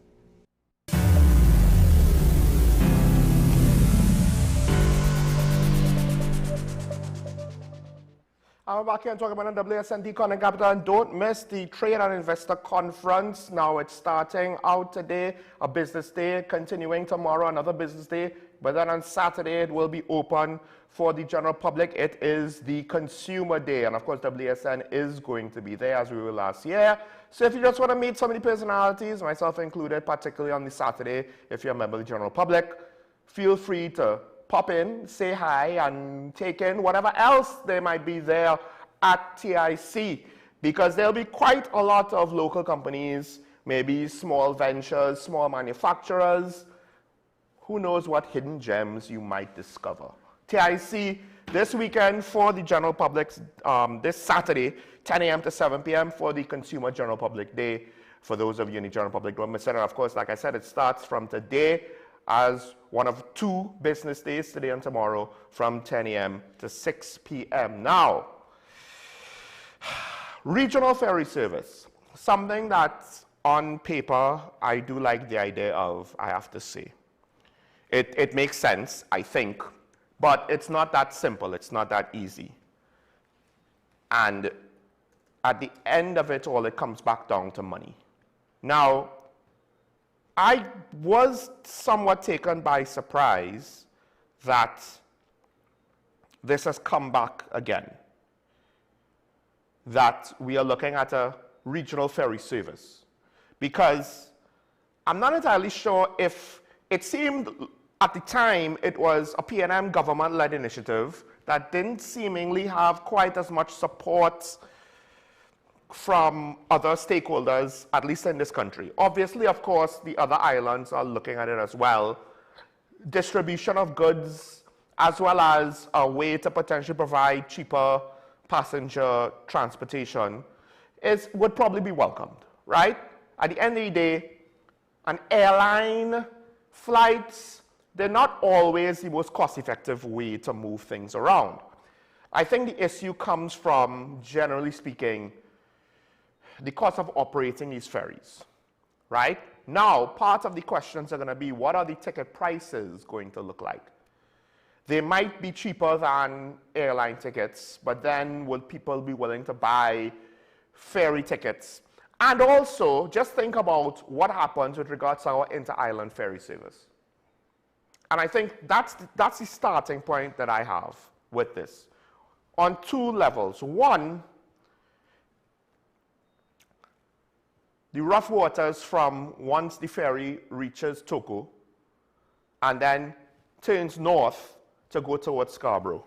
I'm back here and talking about the WSNT Content Capital, and don't miss the Trade and Investor Conference. Now it's starting out today, a business day, continuing tomorrow, another business day, but then on Saturday it will be open for the general public. It is the Consumer Day, and of course WSN is going to be there as we were last year. So if you just want to meet some of the personalities, myself included, particularly on the Saturday, if you're a member of the general public, feel free to pop in, say hi, and take in whatever else there might be there at TIC, because there'll be quite a lot of local companies, maybe small ventures, small manufacturers. Who knows what hidden gems you might discover. TIC this weekend for the general public, this Saturday, 10 a.m. to 7 p.m. for the Consumer General Public Day. For those of you in the general public, don't miss it. And of course, like I said, it starts from today as one of 2 business days, today and tomorrow, from 10 a.m. to 6 p.m. Now, regional ferry service, something that on paper I do like the idea of, I have to say. It makes sense, I think, but it's not that simple, it's not that easy. And at the end of it all, it comes back down to money. Now, I was somewhat taken by surprise that this has come back again, that we are looking at a regional ferry service, because I'm not entirely sure if it seemed at the time it was a P&M government-led initiative that didn't seemingly have quite as much support from other stakeholders, at least in this country. Obviously, of course, the other islands are looking at it as well. Distribution of goods, as well as a way to potentially provide cheaper passenger transportation, would probably be welcomed, right? At the end of the day, an airline flights, they're not always the most cost-effective way to move things around. I think the issue comes from, generally speaking, the cost of operating these ferries, right? Now, part of the questions are going to be, what are the ticket prices going to look like? They might be cheaper than airline tickets, but then will people be willing to buy ferry tickets? And also, just think about what happens with regards to our inter-island ferry service. And I think that's the starting point that I have with this, on two levels. One, the rough waters from once the ferry reaches Toko and then turns north to go towards Scarborough.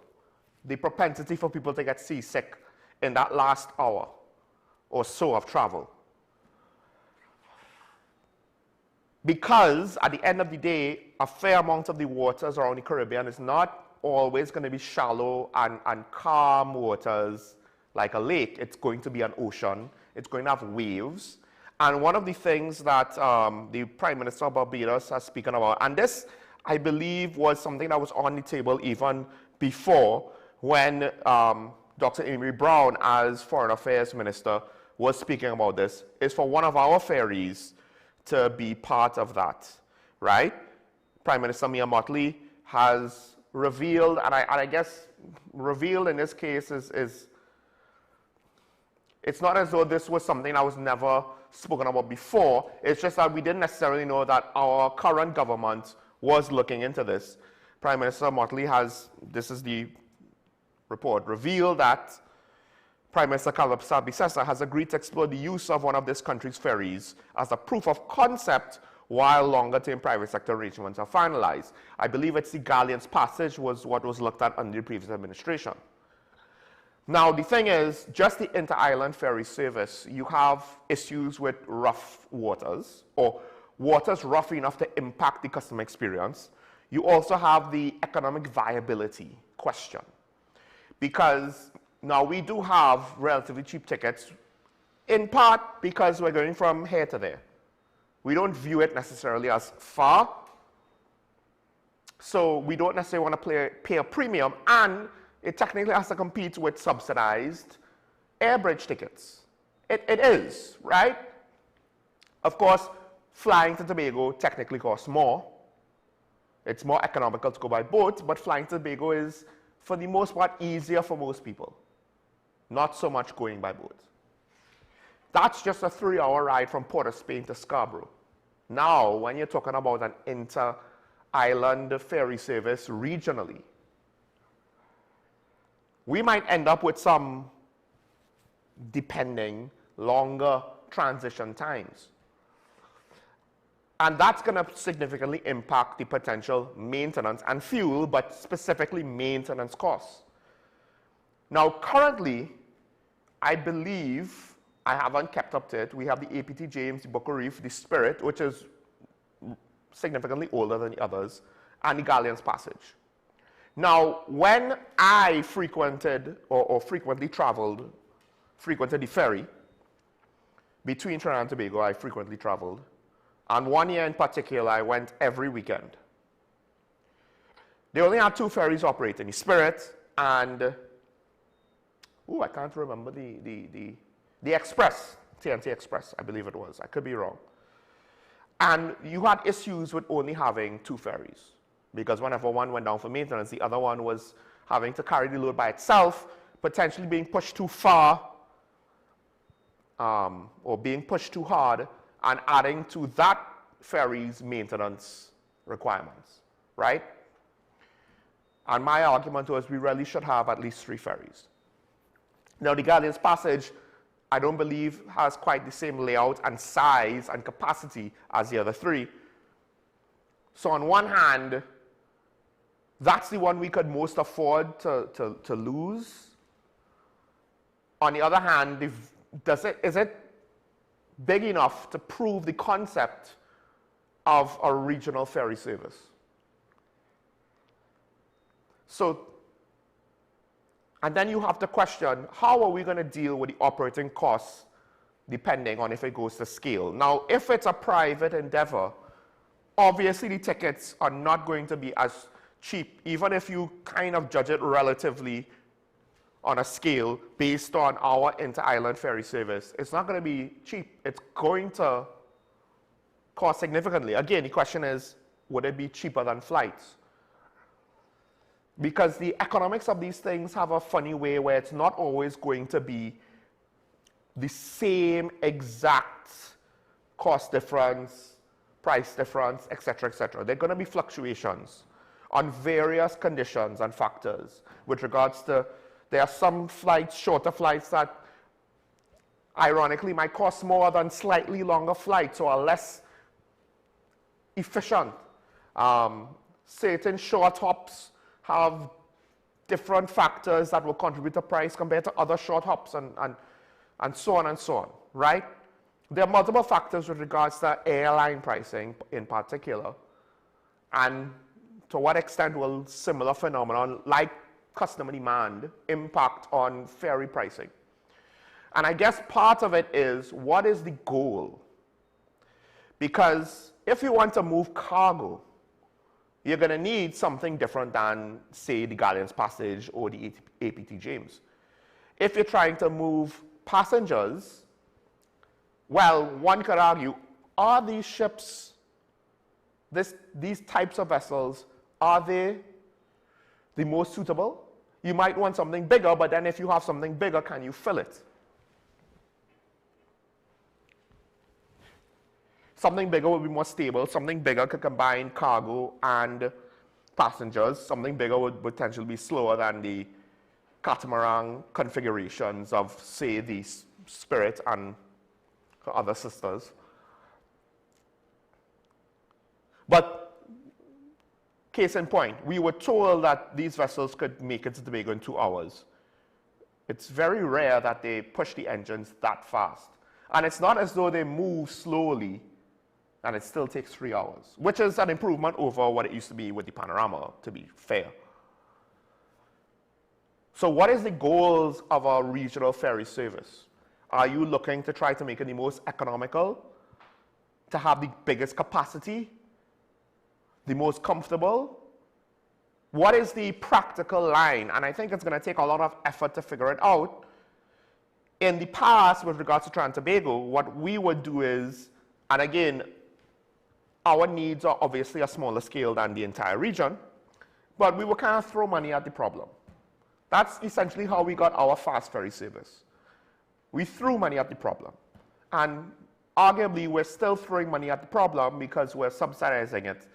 The propensity for people to get seasick in that last hour or so of travel. Because at the end of the day, a fair amount of the waters around the Caribbean is not always going to be shallow and calm waters like a lake. It's going to be an ocean. It's going to have waves. And one of the things that the Prime Minister of Barbados has spoken about, and this, I believe, was something that was on the table even before when Dr. Amy Brown, as Foreign Affairs Minister, was speaking about this, is for one of our ferries to be part of that, right? Prime Minister Mia Mottley has revealed, and I guess revealed in this case is it's not as though this was something that was never spoken about before. It's just that we didn't necessarily know that our current government was looking into this. Prime Minister Mottley has, this is the report, revealed that Prime Minister Kalapsa Bisesa has agreed to explore the use of one of this country's ferries as a proof of concept while longer-term private sector arrangements are finalized. I believe it's the Galleon's Passage was what was looked at under the previous administration. Now, the thing is, just the inter-island ferry service, you have issues with rough waters, or waters rough enough to impact the customer experience. You also have the economic viability question. Because now we do have relatively cheap tickets, in part because we're going from here to there. We don't view it necessarily as far, so we don't necessarily want to pay a premium, and it technically has to compete with subsidized air bridge tickets. It is, right? Of course, flying to Tobago technically costs more. It's more economical to go by boat, but flying to Tobago is, for the most part, easier for most people. Not so much going by boat. That's just a 3-hour ride from Port of Spain to Scarborough. Now, when you're talking about an inter-island ferry service regionally, we might end up with some, depending, longer transition times. And that's going to significantly impact the potential maintenance and fuel, but specifically maintenance costs. Now, currently, I believe, I haven't kept up to it, we have the APT James, the Bucko Reef, the Spirit, which is significantly older than the others, and the Galleon's Passage. Now, when I frequented or frequently traveled, frequented the ferry, between Trinidad and Tobago, I frequently traveled. And one year in particular, I went every weekend. They only had 2 ferries operating, the Spirit and, I can't remember the Express, TNT Express, I believe it was. I could be wrong. And you had issues with only having 2 ferries, because whenever one went down for maintenance, the other one was having to carry the load by itself, potentially being pushed too far, or being pushed too hard, and adding to that ferry's maintenance requirements, right? And my argument was we really should have at least 3 ferries. Now, the Galleon's Passage, I don't believe has quite the same layout and size and capacity as the other 3. So on one hand, that's the one we could most afford to lose. On the other hand, is it big enough to prove the concept of a regional ferry service? So, and then you have to question, how are we going to deal with the operating costs depending on if it goes to scale? Now, if it's a private endeavor, obviously the tickets are not going to be as cheap, even if you kind of judge it relatively on a scale based on our inter-island ferry service. It's not going to be cheap. It's going to cost significantly. Again, the question is, would it be cheaper than flights? Because the economics of these things have a funny way where it's not always going to be the same exact cost difference, price difference, etc., etc. There are going to be fluctuations on various conditions and factors with regards to, there are some flights, shorter flights that ironically might cost more than slightly longer flights or are less efficient. Certain short hops have different factors that will contribute to price compared to other short hops and so on, right? There are multiple factors with regards to airline pricing in particular, and to what extent will similar phenomenon like customer demand impact on ferry pricing? And I guess part of it is, what is the goal? Because if you want to move cargo, you're going to need something different than, say, the Galleon's Passage or the APT James. If you're trying to move passengers, well, one could argue, are these ships, these types of vessels, are they the most suitable? You might want something bigger, but then if you have something bigger, can you fill it? Something bigger would be more stable. Something bigger could combine cargo and passengers. Something bigger would potentially be slower than the catamaran configurations of, say, the Spirit and other sisters. But case in point, we were told that these vessels could make it to Tobago in 2 hours. It's very rare that they push the engines that fast. And it's not as though they move slowly and it still takes 3 hours, which is an improvement over what it used to be with the Panorama, to be fair. So what is the goals of a regional ferry service? Are you looking to try to make it the most economical, to have the biggest capacity, the most comfortable? What is the practical line? And I think it's going to take a lot of effort to figure it out. In the past, with regards to Trinidad and Tobago, what we would do is, and again, our needs are obviously a smaller scale than the entire region, but we would kind of throw money at the problem. That's essentially how we got our fast ferry service. We threw money at the problem. And arguably, we're still throwing money at the problem because we're subsidizing it.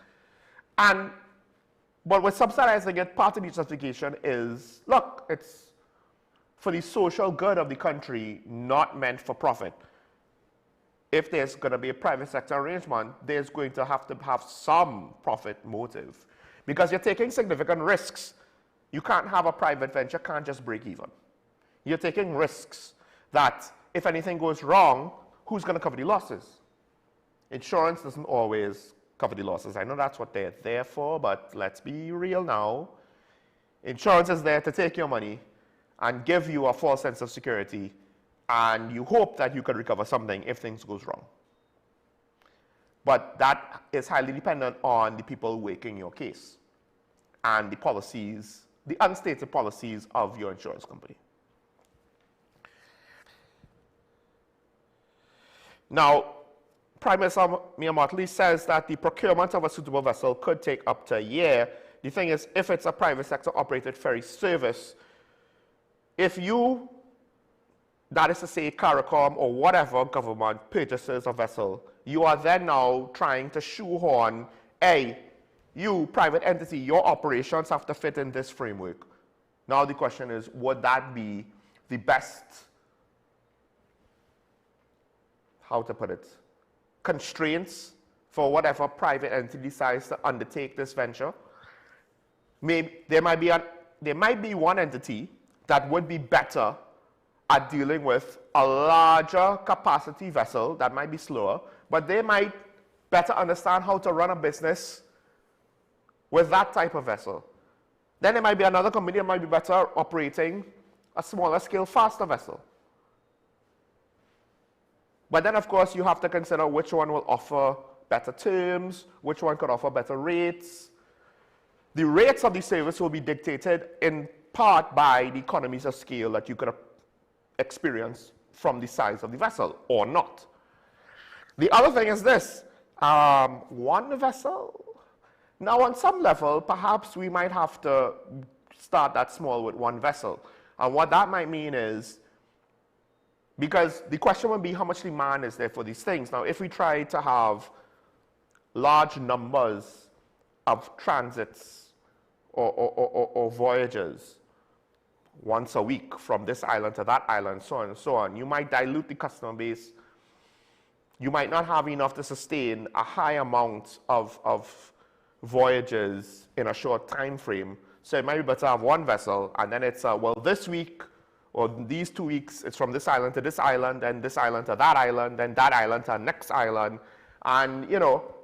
But we're subsidizing it, part of the justification is, look, it's for the social good of the country, not meant for profit. If there's going to be a private sector arrangement, there's going to have some profit motive. Because you're taking significant risks. You can't have a private venture, can't just break even. You're taking risks that if anything goes wrong, who's going to cover the losses? Insurance doesn't always cover the losses. I know that's what they're there for, but let's be real now. Insurance is there to take your money and give you a false sense of security, and you hope that you can recover something if things goes wrong. But that is highly dependent on the people making your case and the policies, the unstated policies of your insurance company. Now, Prime Minister Mia Mottley says that the procurement of a suitable vessel could take up to a year. The thing is, if it's a private sector operated ferry service, if you, that is to say CARICOM or whatever government purchases a vessel, you are then now trying to shoehorn, hey, you private entity, your operations have to fit in this framework. Now the question is, would that be the best, how to put it, constraints for whatever private entity decides to undertake this venture? Maybe there might be one entity that would be better are dealing with a larger capacity vessel that might be slower, but they might better understand how to run a business with that type of vessel. Then there might be another company that might be better operating a smaller scale, faster vessel. But then, of course, you have to consider which one will offer better terms, which one could offer better rates. The rates of the service will be dictated in part by the economies of scale that you could experience from the size of the vessel or not. The other thing is this, one vessel. Now, on some level, perhaps we might have to start that small with one vessel. And what that might mean is, because the question would be how much demand is there for these things. Now, if we try to have large numbers of transits or voyages once a week from this island to that island, so on and so on, you might dilute the customer base. You might not have enough to sustain a high amount of voyages in a short time frame. So it might be better to have one vessel, and then it's, well, this week or these 2 weeks, it's from this island to this island, and this island to that island, and that island to the next island. And, you know,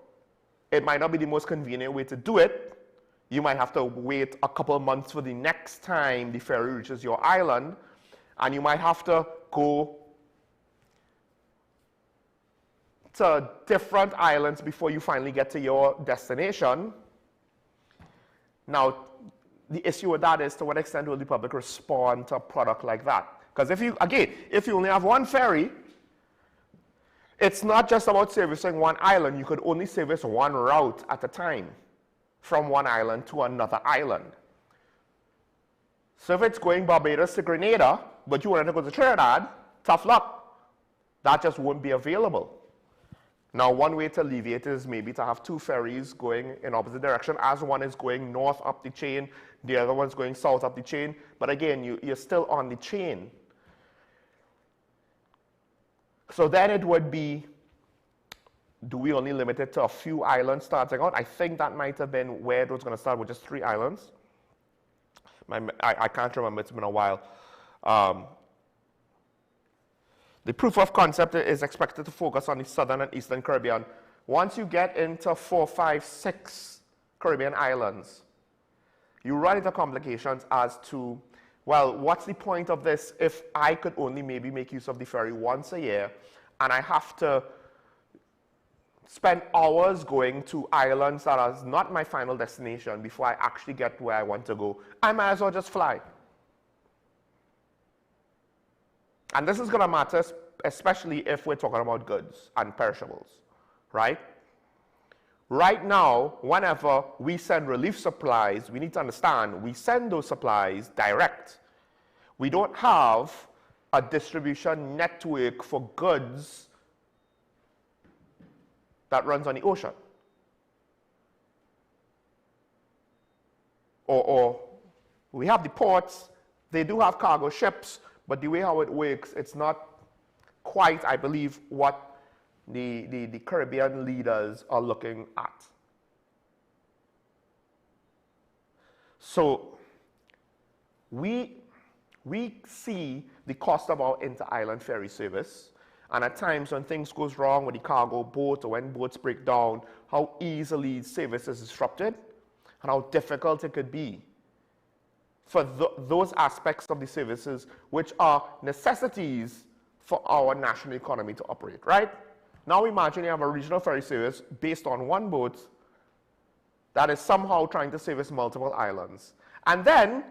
it might not be the most convenient way to do it. You might have to wait a couple of months for the next time the ferry reaches your island, and you might have to go to different islands before you finally get to your destination. Now, the issue with that is, to what extent will the public respond to a product like that? Because if you only have one ferry, it's not just about servicing one island. You could only service one route at a time from one island to another island. So if it's going Barbados to Grenada, but you wanted to go to Trinidad, tough luck. That just won't be available. Now, one way to alleviate is maybe to have two ferries going in opposite direction, as one is going north up the chain, the other one's going south up the chain. But again, you're still on the chain. So then it would be, do we only limit it to a few islands starting out? I think that might have been where it was going to start, with just 3 islands. I can't remember, it's been a while. The proof of concept is expected to focus on the southern and eastern Caribbean. Once you get into 4, 5, 6 Caribbean islands, you run into complications as to, well, what's the point of this if I could only maybe make use of the ferry once a year, and I have to spend hours going to islands that are not my final destination before I actually get where I want to go? I might as well just fly. And this is going to matter, especially if we're talking about goods and perishables, right? Right now, whenever we send relief supplies, we need to understand we send those supplies direct. We don't have a distribution network for goods that runs on the ocean. Or we have the ports, they do have cargo ships, but the way how it works, it's not quite, I believe, what the Caribbean leaders are looking at. So we see the cost of our inter-island ferry service, and at times when things goes wrong with the cargo boat or when boats break down, how easily service is disrupted and how difficult it could be for those aspects of the services which are necessities for our national economy to operate, right? Now imagine you have a regional ferry service based on one boat that is somehow trying to service multiple islands. And then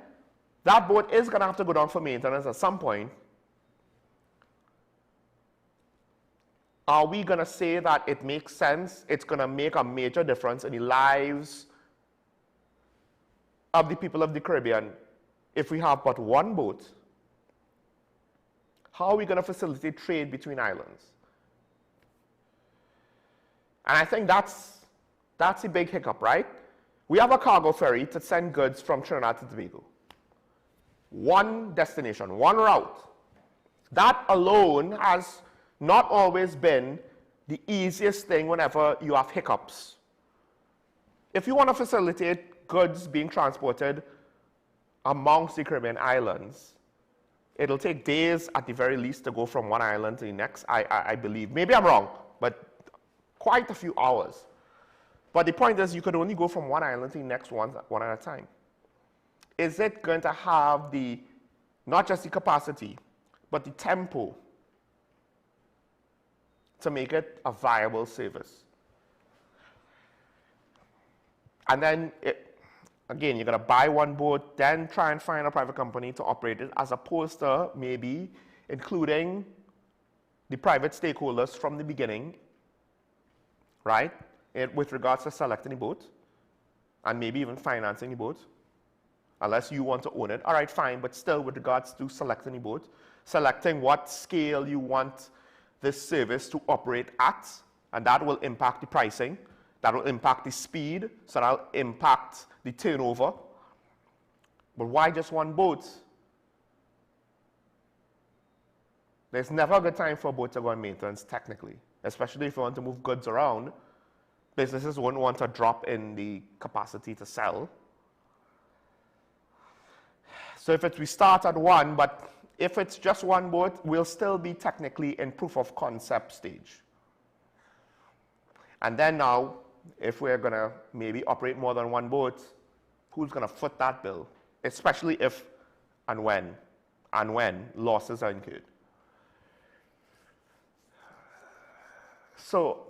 that boat is going to have to go down for maintenance at some point. Are we going to say that it makes sense, it's going to make a major difference in the lives of the people of the Caribbean if we have but one boat? How are we going to facilitate trade between islands? And I think that's a big hiccup, right? We have a cargo ferry to send goods from Trinidad to Tobago. One destination, one route. That alone has not always been the easiest thing whenever you have hiccups. If you want to facilitate goods being transported amongst the Caribbean islands, it'll take days at the very least to go from one island to the next, I believe. Maybe I'm wrong, but quite a few hours. But the point is, you could only go from one island to the next one at a time. Is it going to have the, not just the capacity, but the tempo to make it a viable service? And then, again, you're going to buy one boat, then try and find a private company to operate it, as opposed to maybe including the private stakeholders from the beginning, right? With regards to selecting the boat, and maybe even financing the boat, unless you want to own it. All right, fine, but still with regards to selecting the boat, selecting what scale you want this service to operate at, and that will impact the pricing, that will impact the speed, so that will impact the turnover. But why just one boat? There's never a good time for a boat to go on maintenance, technically, especially if you want to move goods around. Businesses won't want to drop in the capacity to sell. So if we start at one, but if it's just one boat, we'll still be technically in proof of concept stage. And then now, if we're going to maybe operate more than one boat, who's going to foot that bill? Especially if and when losses are incurred. So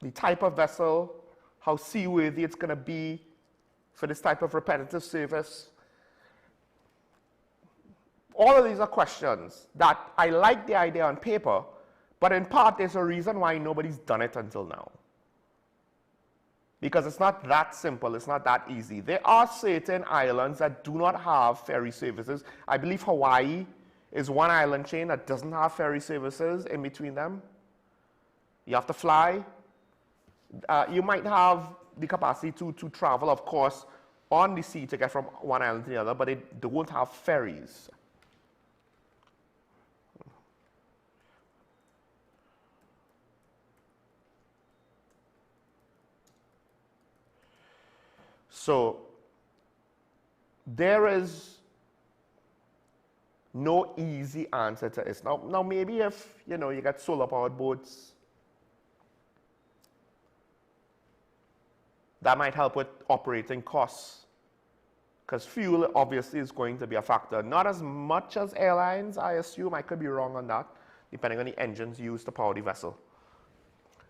the type of vessel, how seaworthy it's going to be for this type of repetitive service. All of these are questions that I like the idea on paper, but in part there's a reason why nobody's done it until now. Because it's not that simple, it's not that easy. There are certain islands that do not have ferry services. I believe Hawaii is one island chain that doesn't have ferry services in between them. You have to fly. You might have the capacity to travel, of course, on the sea to get from one island to the other, but they don't have ferries. So there is no easy answer to this. Now maybe if you get solar powered boats, that might help with operating costs, because fuel obviously is going to be a factor. Not as much as airlines, I assume. I could be wrong on that, depending on the engines used to power the vessel.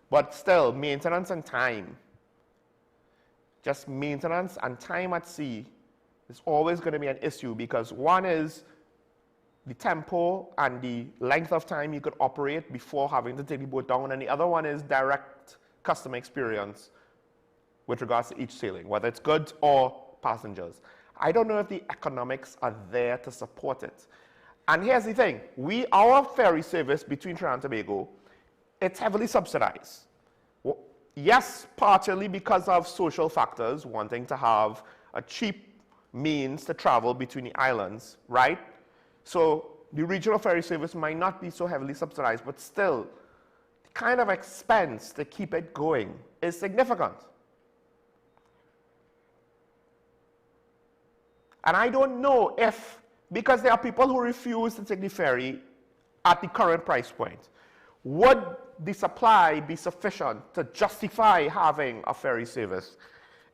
But still, maintenance and time. Just maintenance and time at sea is always going to be an issue, because one is the tempo and the length of time you could operate before having to take the boat down, and the other one is direct customer experience with regards to each sailing, whether it's goods or passengers. I don't know if the economics are there to support it. And here's the thing, our ferry service between Trinidad and Tobago, it's heavily subsidized. Yes, partially because of social factors, wanting to have a cheap means to travel between the islands, right? So the regional ferry service might not be so heavily subsidized, but still, the kind of expense to keep it going is significant. And I don't know if, because there are people who refuse to take the ferry at the current price point, would the supply be sufficient to justify having a ferry service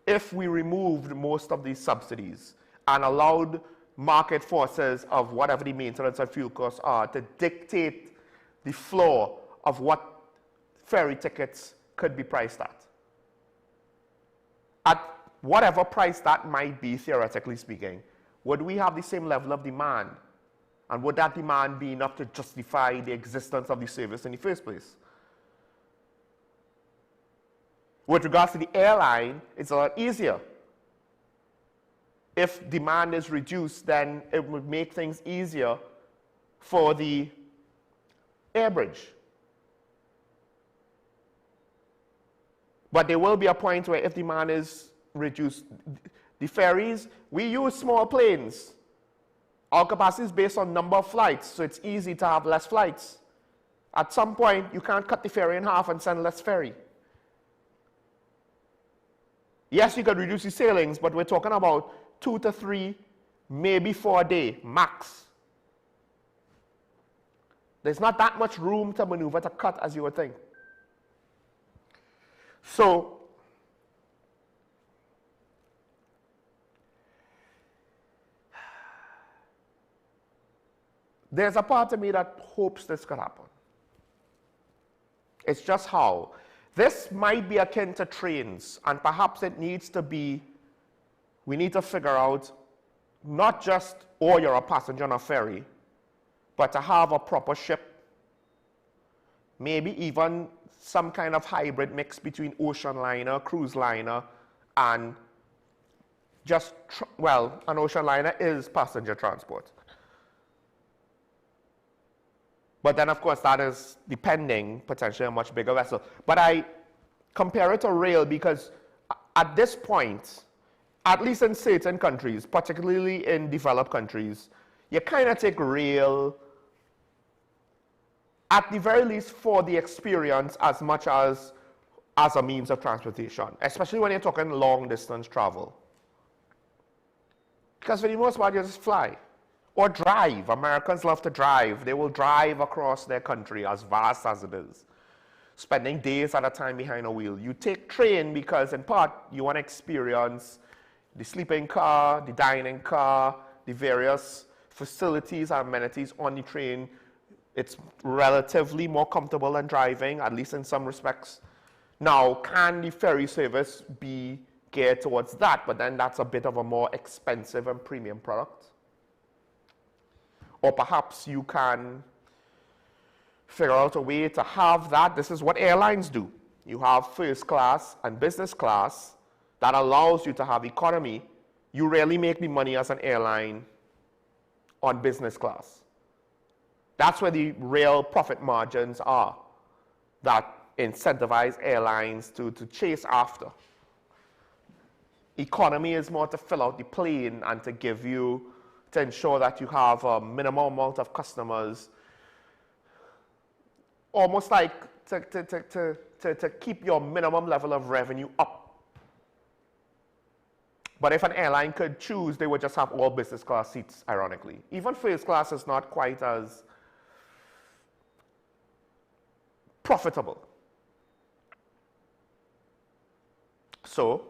if we removed most of these subsidies and allowed market forces of whatever the maintenance and fuel costs are to dictate the floor of what ferry tickets could be priced at? At whatever price that might be, theoretically speaking, would we have the same level of demand? And would that demand be enough to justify the existence of the service in the first place? With regards to the airline, it's a lot easier. If demand is reduced, then it would make things easier for the air bridge. But there will be a point where if demand is reduced, the ferries, we use small planes. Our capacity is based on number of flights, so it's easy to have less flights. At some point, you can't cut the ferry in half and send less ferry. Yes, you could reduce the sailings, but we're talking about 2 to 3, maybe 4 a day, max. There's not that much room to maneuver to cut as you would think. So, there's a part of me that hopes this could happen. It's just how. This might be akin to trains, and perhaps it needs to be, we need to figure out not just, oh, you're a passenger on a ferry, but to have a proper ship, maybe even some kind of hybrid mix between ocean liner, cruise liner, and just, well, an ocean liner is passenger transport. But then, of course, that is depending, potentially a much bigger vessel. But I compare it to rail because at this point, at least in certain countries, particularly in developed countries, you kind of take rail, at the very least for the experience, as much as a means of transportation, especially when you're talking long distance travel. Because for the most part, you just fly. Or drive. Americans love to drive. They will drive across their country, as vast as it is, spending days at a time behind a wheel. You take train because, in part, you want to experience the sleeping car, the dining car, the various facilities and amenities on the train. It's relatively more comfortable than driving, at least in some respects. Now, can the ferry service be geared towards that? But then that's a bit of a more expensive and premium product. Or perhaps you can figure out a way to have that. This is what airlines do. You have first class and business class that allows you to have economy. You rarely make the money as an airline on business class. That's where the real profit margins are that incentivize airlines to chase after. Economy is more to fill out the plane and to give you, to ensure that you have a minimal amount of customers, almost like to keep your minimum level of revenue up. But if an airline could choose, they would just have all business class seats, ironically. Even first class is not quite as profitable. So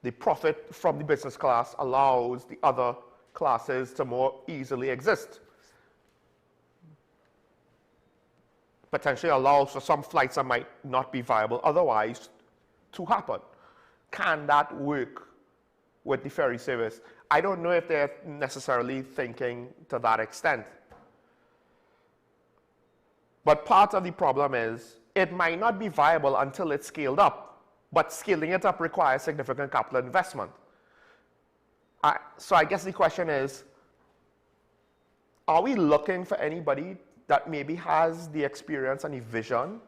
the profit from the business class allows the other classes to more easily exist. Potentially allows for some flights that might not be viable otherwise to happen. Can that work with the ferry service? I don't know if they're necessarily thinking to that extent. But part of the problem is it might not be viable until it's scaled up, but scaling it up requires significant capital investment. So I guess the question is, are we looking for anybody that maybe has the experience and the vision?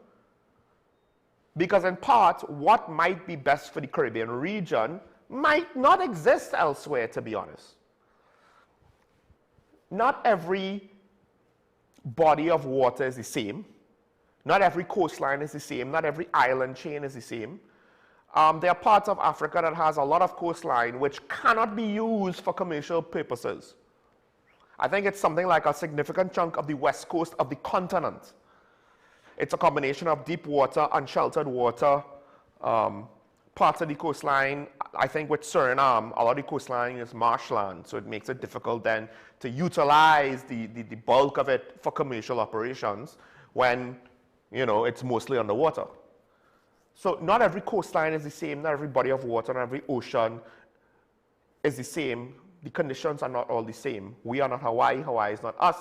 Because in part, what might be best for the Caribbean region might not exist elsewhere, to be honest. Not every body of water is the same. Not every coastline is the same. Not every island chain is the same. There are parts of Africa that has a lot of coastline which cannot be used for commercial purposes. I think it's something like a significant chunk of the west coast of the continent. It's a combination of deep water, unsheltered water, parts of the coastline. I think with Suriname, a lot of the coastline is marshland, so it makes it difficult then to utilize the bulk of it for commercial operations when, you know, it's mostly underwater. So not every coastline is the same, not every body of water, not every ocean is the same. The conditions are not all the same. We are not Hawaii, Hawaii is not us.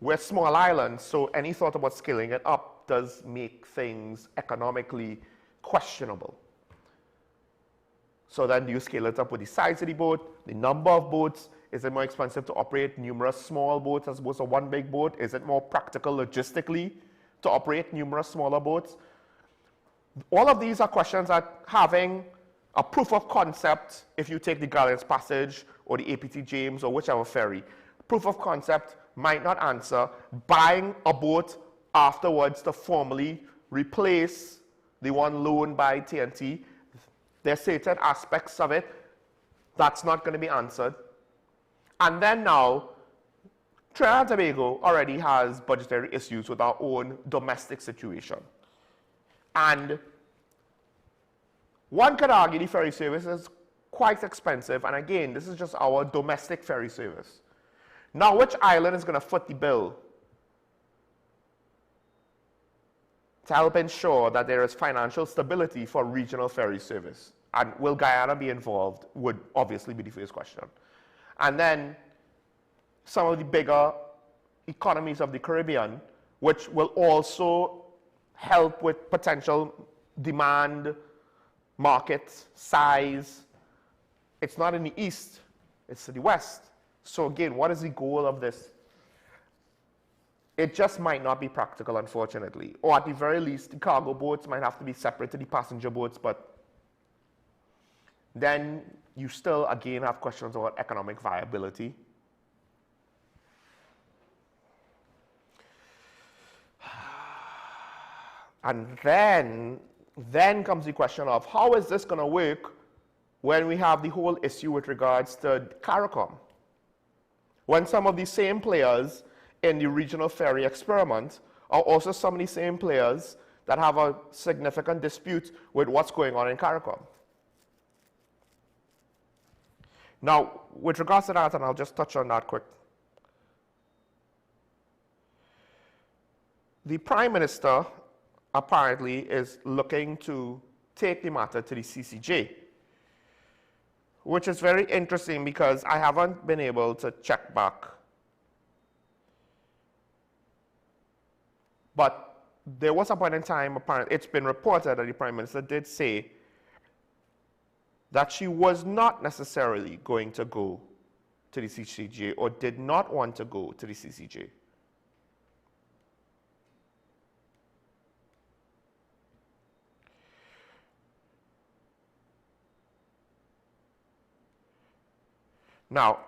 We're small islands, so any thought about scaling it up does make things economically questionable. So then do you scale it up with the size of the boat, the number of boats? Is it more expensive to operate numerous small boats as opposed to one big boat? Is it more practical logistically to operate numerous smaller boats? All of these are questions that having a proof of concept, if you take the Galleon's Passage or the APT James or whichever ferry, proof of concept might not answer. Buying a boat afterwards to formally replace the one loaned by TNT, there are certain aspects of it that's not going to be answered. And then now, Trinidad and Tobago already has budgetary issues with our own domestic situation. And one could argue the ferry service is quite expensive, and again, this is just our domestic ferry service. Now, which island is going to foot the bill to help ensure that there is financial stability for regional ferry service? And will Guyana be involved would obviously be the first question. And then some of the bigger economies of the Caribbean, which will also help with potential demand, market, size. It's not in the east, it's in the west. So again, what is the goal of this? It just might not be practical, unfortunately. Or at the very least, the cargo boats might have to be separate to the passenger boats, but then you still, again, have questions about economic viability. And then comes the question of how is this going to work when we have the whole issue with regards to CARICOM? When some of the same players in the regional ferry experiment are also some of the same players that have a significant dispute with what's going on in CARICOM. Now, with regards to that, and I'll just touch on that quick. The Prime Minister apparently is looking to take the matter to the CCJ, which is very interesting because I haven't been able to check back. But there was a point in time, apparently, it's been reported that the Prime Minister did say that she was not necessarily going to go to the CCJ or did not want to go to the CCJ. Now,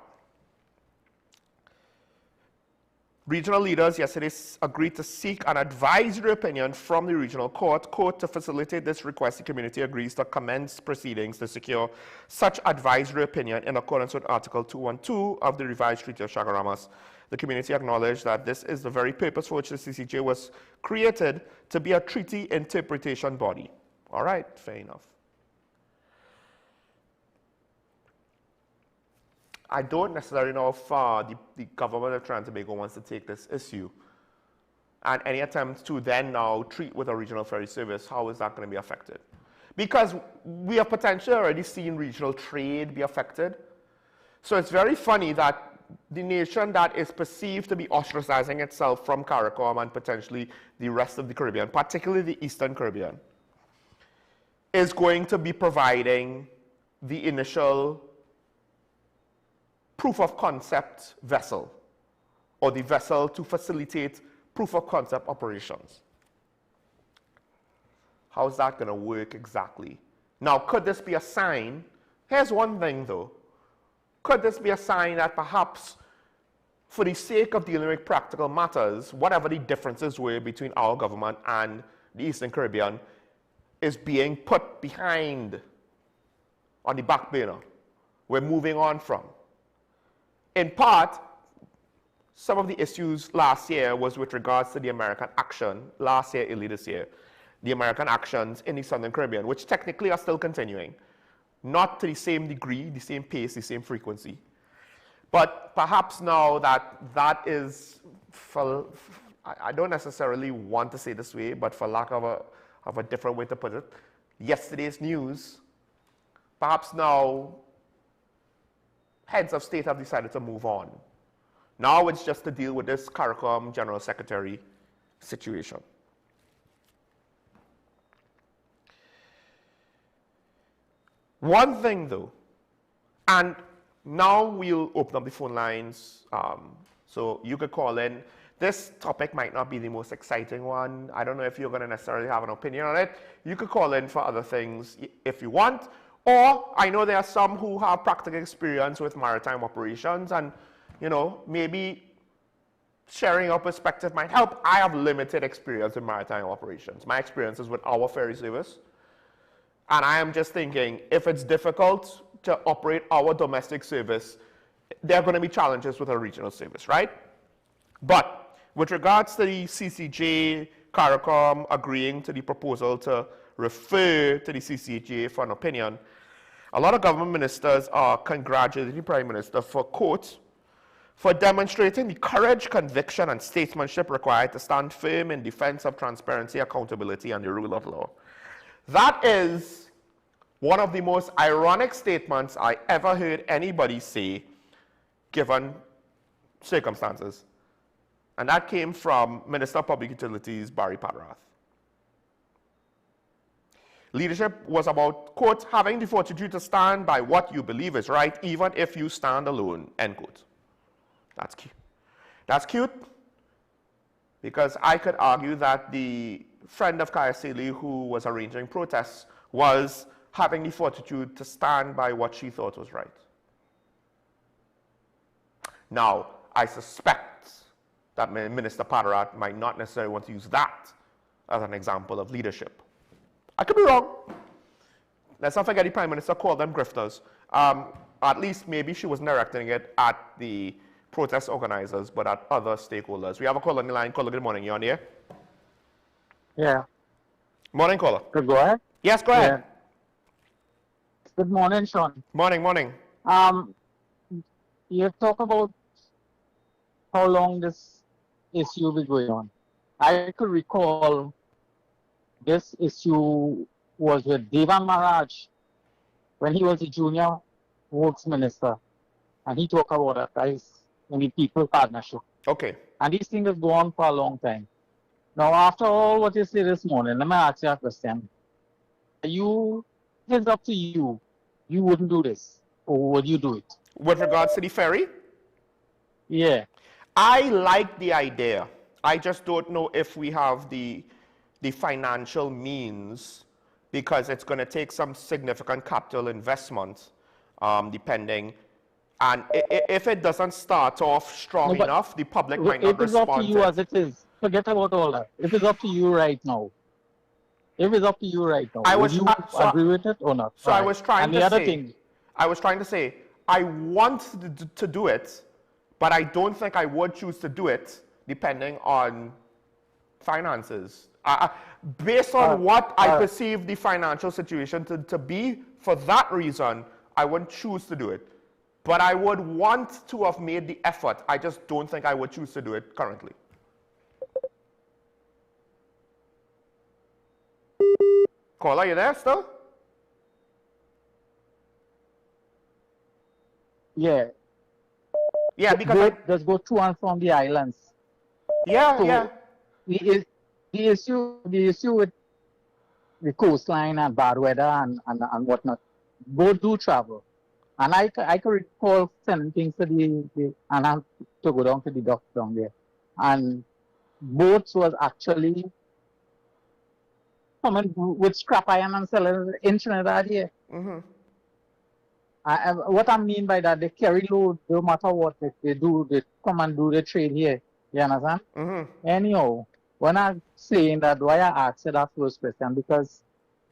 regional leaders yesterday agreed to seek an advisory opinion from the regional court. Quote, to facilitate this request, the community agrees to commence proceedings to secure such advisory opinion in accordance with Article 212 of the revised Treaty of Chaguaramas. The community acknowledged that this is the very purpose for which the CCJ was created, to be a treaty interpretation body. All right, fair enough. I don't necessarily know how far the government of Trinidad and Tobago wants to take this issue. And any attempts to then now treat with a regional ferry service, how is that going to be affected? Because we have potentially already seen regional trade be affected. So it's very funny that the nation that is perceived to be ostracizing itself from CARICOM and potentially the rest of the Caribbean, particularly the Eastern Caribbean, is going to be providing the initial proof of concept vessel, or the vessel to facilitate proof of concept operations. How's that going to work exactly? Now, could this be a sign? Here's one thing though. Could this be a sign that perhaps for the sake of dealing with practical matters, whatever the differences were between our government and the Eastern Caribbean is being put behind on the back burner? We're moving on from. In part, some of the issues last year was with regards to the American action, last year, early this year, the American actions in the Southern Caribbean, which technically are still continuing. Not to the same degree, the same pace, the same frequency. But perhaps now that is, I don't necessarily want to say this way, but for lack of a different way to put it, yesterday's news, perhaps now heads of state have decided to move on. Now it's just to deal with this CARICOM General Secretary situation. One thing though, and now we'll open up the phone lines, so you could call in. This topic might not be the most exciting one. I don't know if you're going to necessarily have an opinion on it. You could call in for other things if you want. Or I know there are some who have practical experience with maritime operations and, you know, maybe sharing your perspective might help. I have limited experience in maritime operations. My experience is with our ferry service. And I am just thinking, if it's difficult to operate our domestic service, there are going to be challenges with a regional service, right? But with regards to the CCJ, CARICOM agreeing to the proposal to refer to the CCJ for an opinion, a lot of government ministers are congratulating the Prime Minister for, quote, for demonstrating the courage, conviction, and statesmanship required to stand firm in defense of transparency, accountability, and the rule of law. That is one of the most ironic statements I ever heard anybody say, given circumstances. And that came from Minister of Public Utilities, Barry Padrath. Leadership was about, quote, having the fortitude to stand by what you believe is right, even if you stand alone, end quote. That's cute. That's cute because I could argue that the friend of Kaya Sealy who was arranging protests was having the fortitude to stand by what she thought was right. Now, I suspect that Minister Padrath might not necessarily want to use that as an example of leadership. I could be wrong. Let's not forget the Prime Minister called them grifters. At least maybe she wasn't directing it at the protest organizers, but at other stakeholders. We have a caller on the line. Caller, good morning. You on here? Yeah. Morning, caller. Could go ahead? Yes, go ahead. Yeah. Good morning, Sean. Morning, morning. You talk about how long this issue will be going on. I could recall this issue was with Devan Maharaj when he was a junior works minister, and he talked about it as the people partnership. Okay. And these things have gone on for a long time. Now, after all what you say this morning, let me ask you a question. It's up to you. You wouldn't do this, or would you do it? With regards to the ferry? Yeah. I like the idea. I just don't know if we have the financial means, because it's going to take some significant capital investment, depending. And if it doesn't start off strong enough, the public might not respond. If it's up to you as it is, forget about all that. If it's up to you right now, would you agree with it or not? So I was trying to say, I want to do it, but I don't think I would choose to do it depending on finances. Based on what I perceive the financial situation to be, for that reason, I wouldn't choose to do it. But I would want to have made the effort. I just don't think I would choose to do it currently. Caller, you there still? Yeah. Yeah, because let's go to and from the islands. Yeah, so yeah. The issue with the coastline and bad weather and whatnot, both do travel. And I can recall sending things to and I have to go down to the dock down there. And boats was actually coming with scrap iron and selling in Trinidad here. Mm-hmm. What I mean by that, they carry load no matter what they do, they come and do the trade here. You understand? Mm-hmm. Anyhow, when I'm saying that, why I asked that first question, because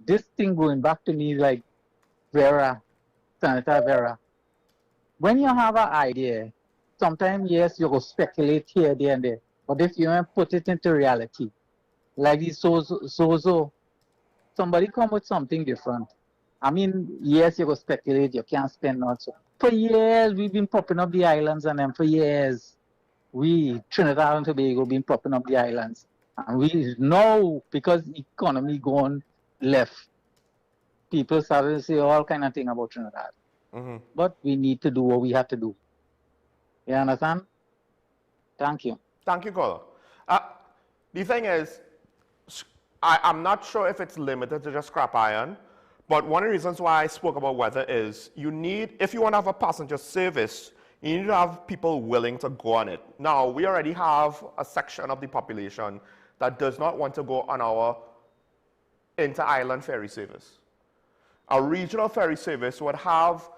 this thing going back to me like Senator Vera, when you have an idea, sometimes, yes, you go speculate here, there, and there. But if you put it into reality, like this so somebody come with something different. I mean, yes, you go speculate, you can't spend on so. For years, we've been popping up the islands, and then for years, Trinidad and Tobago, been popping up the islands. And we know, because the economy gone left, people started to say all kind of thing about Trinidad. Mm-hmm. But we need to do what we have to do. You understand? Thank you. Thank you, caller. The thing is, I'm not sure if it's limited to just scrap iron, but one of the reasons why I spoke about weather is if you want to have a passenger service, you need to have people willing to go on it. Now, we already have a section of the population that does not want to go on our inter-island ferry service. A regional ferry service would have,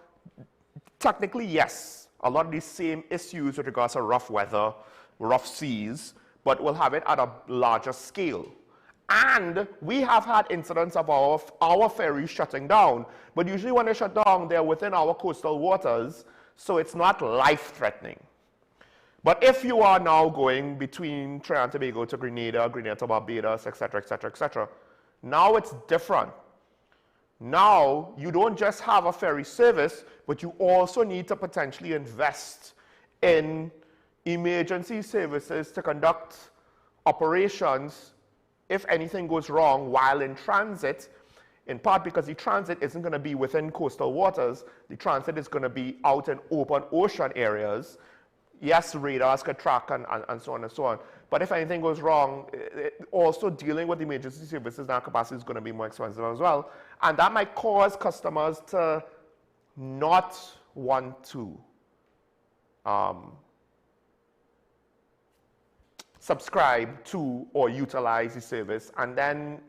technically, yes, a lot of the same issues with regards to rough weather, rough seas, but we'll have it at a larger scale. And we have had incidents of our ferries shutting down, but usually when they shut down, they're within our coastal waters, so it's not life-threatening. But if you are now going between Trinidad and Tobago to Grenada, Grenada to Barbados, etc., etc., etc., now it's different. Now you don't just have a ferry service, but you also need to potentially invest in emergency services to conduct operations if anything goes wrong while in transit, in part because the transit isn't going to be within coastal waters. The transit is going to be out in open ocean areas. Yes, radars could track and so on and so on. But if anything goes wrong, also dealing with emergency services in that capacity is going to be more expensive as well. And that might cause customers to not want to subscribe to or utilize the service, and then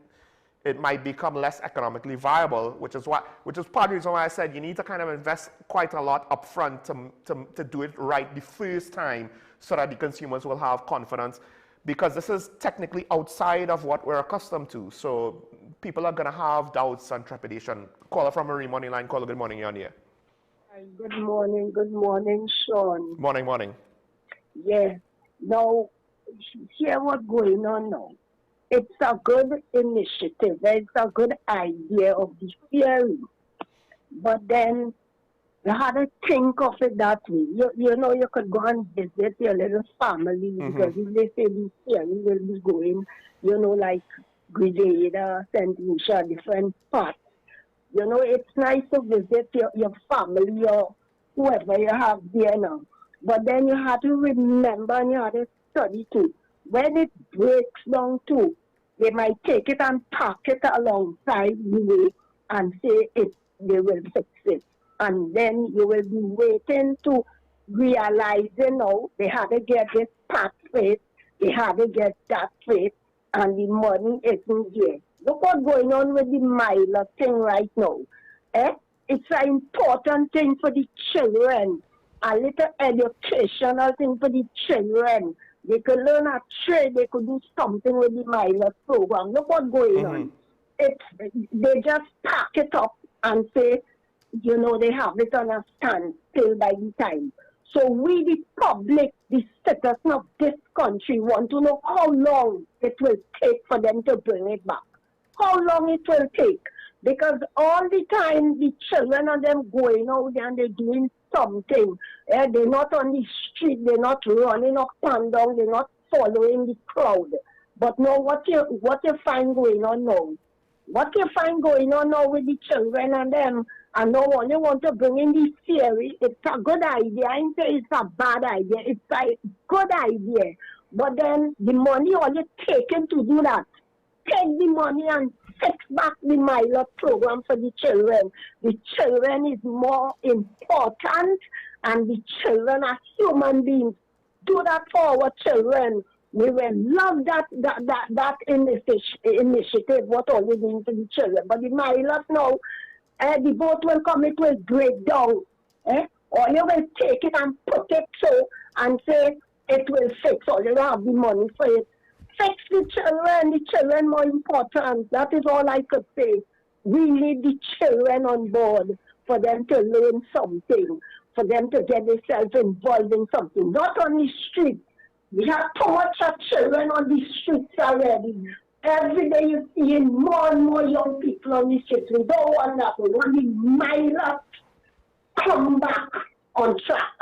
it might become less economically viable, which is part of the reason why I said you need to kind of invest quite a lot upfront to do it right the first time, so that the consumers will have confidence, because this is technically outside of what we're accustomed to. So people are going to have doubts and trepidation. Caller from Marine Money Line. Caller, good morning, you're on here. Good morning, Sean. Morning. Yeah. Now, hear what's going on now. It's a good initiative. It's a good idea of the theory. But then you had to think of it that way. You know, you could go and visit your little family, because if they say this theory will be going, you know, like Grenada, St. Lucia, different parts. You know, it's nice to visit your family or whoever you have there now. But then you have to remember, and you have to study too. When it breaks down too, they might take it and park it alongside the way and say they will fix it. And then you will be waiting to realize, you know, they had to get this part fixed, they had to get that fixed, and the money isn't there. Look what's going on with the miler thing right now. It's an important thing for the children, a little educational thing for the children. They could learn a trade, they could do something with the miler program. Look what's going on. They just pack it up and say, you know, they have it on a standstill by the time. So we, the public, the citizens of this country, want to know how long it will take for them to bring it back. How long it will take. Because all the time, the children of them going out there and they're doing something. They're not on the street, they're not running up and down, they're not following the crowd. But now what you find going on now? What you find going on now with the children and them, and now when you want to bring in this theory, it's a good idea. I didn't say it's a bad idea, it's a good idea. But then the money only taken to do that. Take the money and fix back the miler program for the children. The children is more important, and the children are human beings. Do that for our children. We will love that initiative, what all we doing for the children. But the milers now, the boat will come, it will break down. Or you will take it and put it so and say it will fix, or you don't have the money for it. Fix the children more important. That is all I could say. We need the children on board for them to learn something, for them to get themselves involved in something. Not on the street. We have too much of children on the streets already. Every day you see more and more young people on the streets. We don't want that. We want the milers come back on track.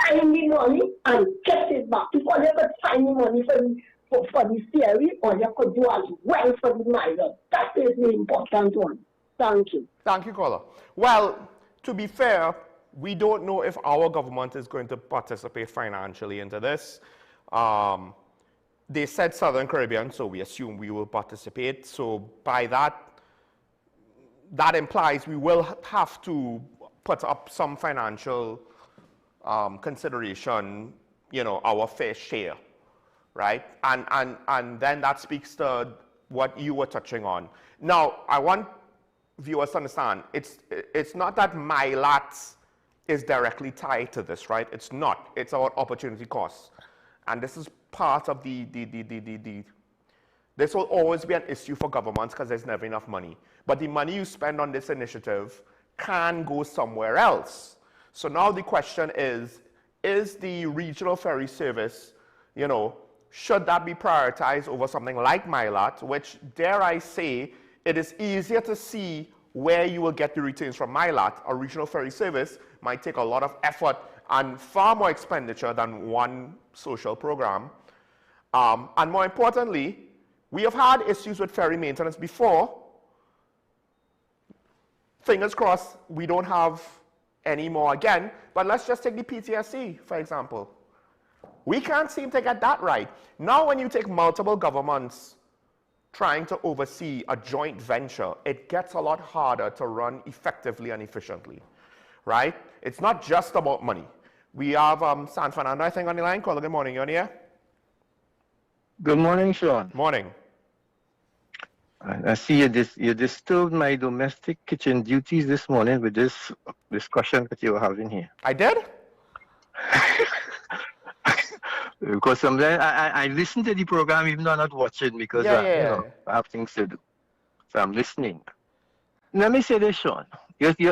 Find the money and get it back. Before you could find the money for the theory, or you could do as well for the miler. That is the important one. Thank you. Thank you, caller. Well, to be fair, we don't know if our government is going to participate financially into this. They said Southern Caribbean, so we assume we will participate. So by that implies we will have to put up some financial consideration, you know, our fair share, right? And then that speaks to what you were touching on. Now, I want viewers to understand, it's not that MILAT is directly tied to this, right? It's not. It's our opportunity cost. And this is part of this will always be an issue for governments because there's never enough money. But the money you spend on this initiative can go somewhere else. So now the question is is the regional ferry service, you know, should that be prioritized over something like Milot, which, dare I say, it is easier to see where you will get the returns from Milot. A regional ferry service might take a lot of effort and far more expenditure than one social program. And more importantly, we have had issues with ferry maintenance before. Fingers crossed we don't have any more again, but let's just take the PTSC, for example. We can't seem to get that right. Now when you take multiple governments trying to oversee a joint venture, it gets a lot harder to run effectively and efficiently, right? It's not just about money. We have San Fernando, I think, on the line. Caller, good morning. You on here? Good morning, Sean. Morning. I see you disturbed my domestic kitchen duties this morning with this discussion that you were having here. I did? Because sometimes I listen to the program even though I'm not watching because you know, I have things to do. So I'm listening. Let me say this, Sean.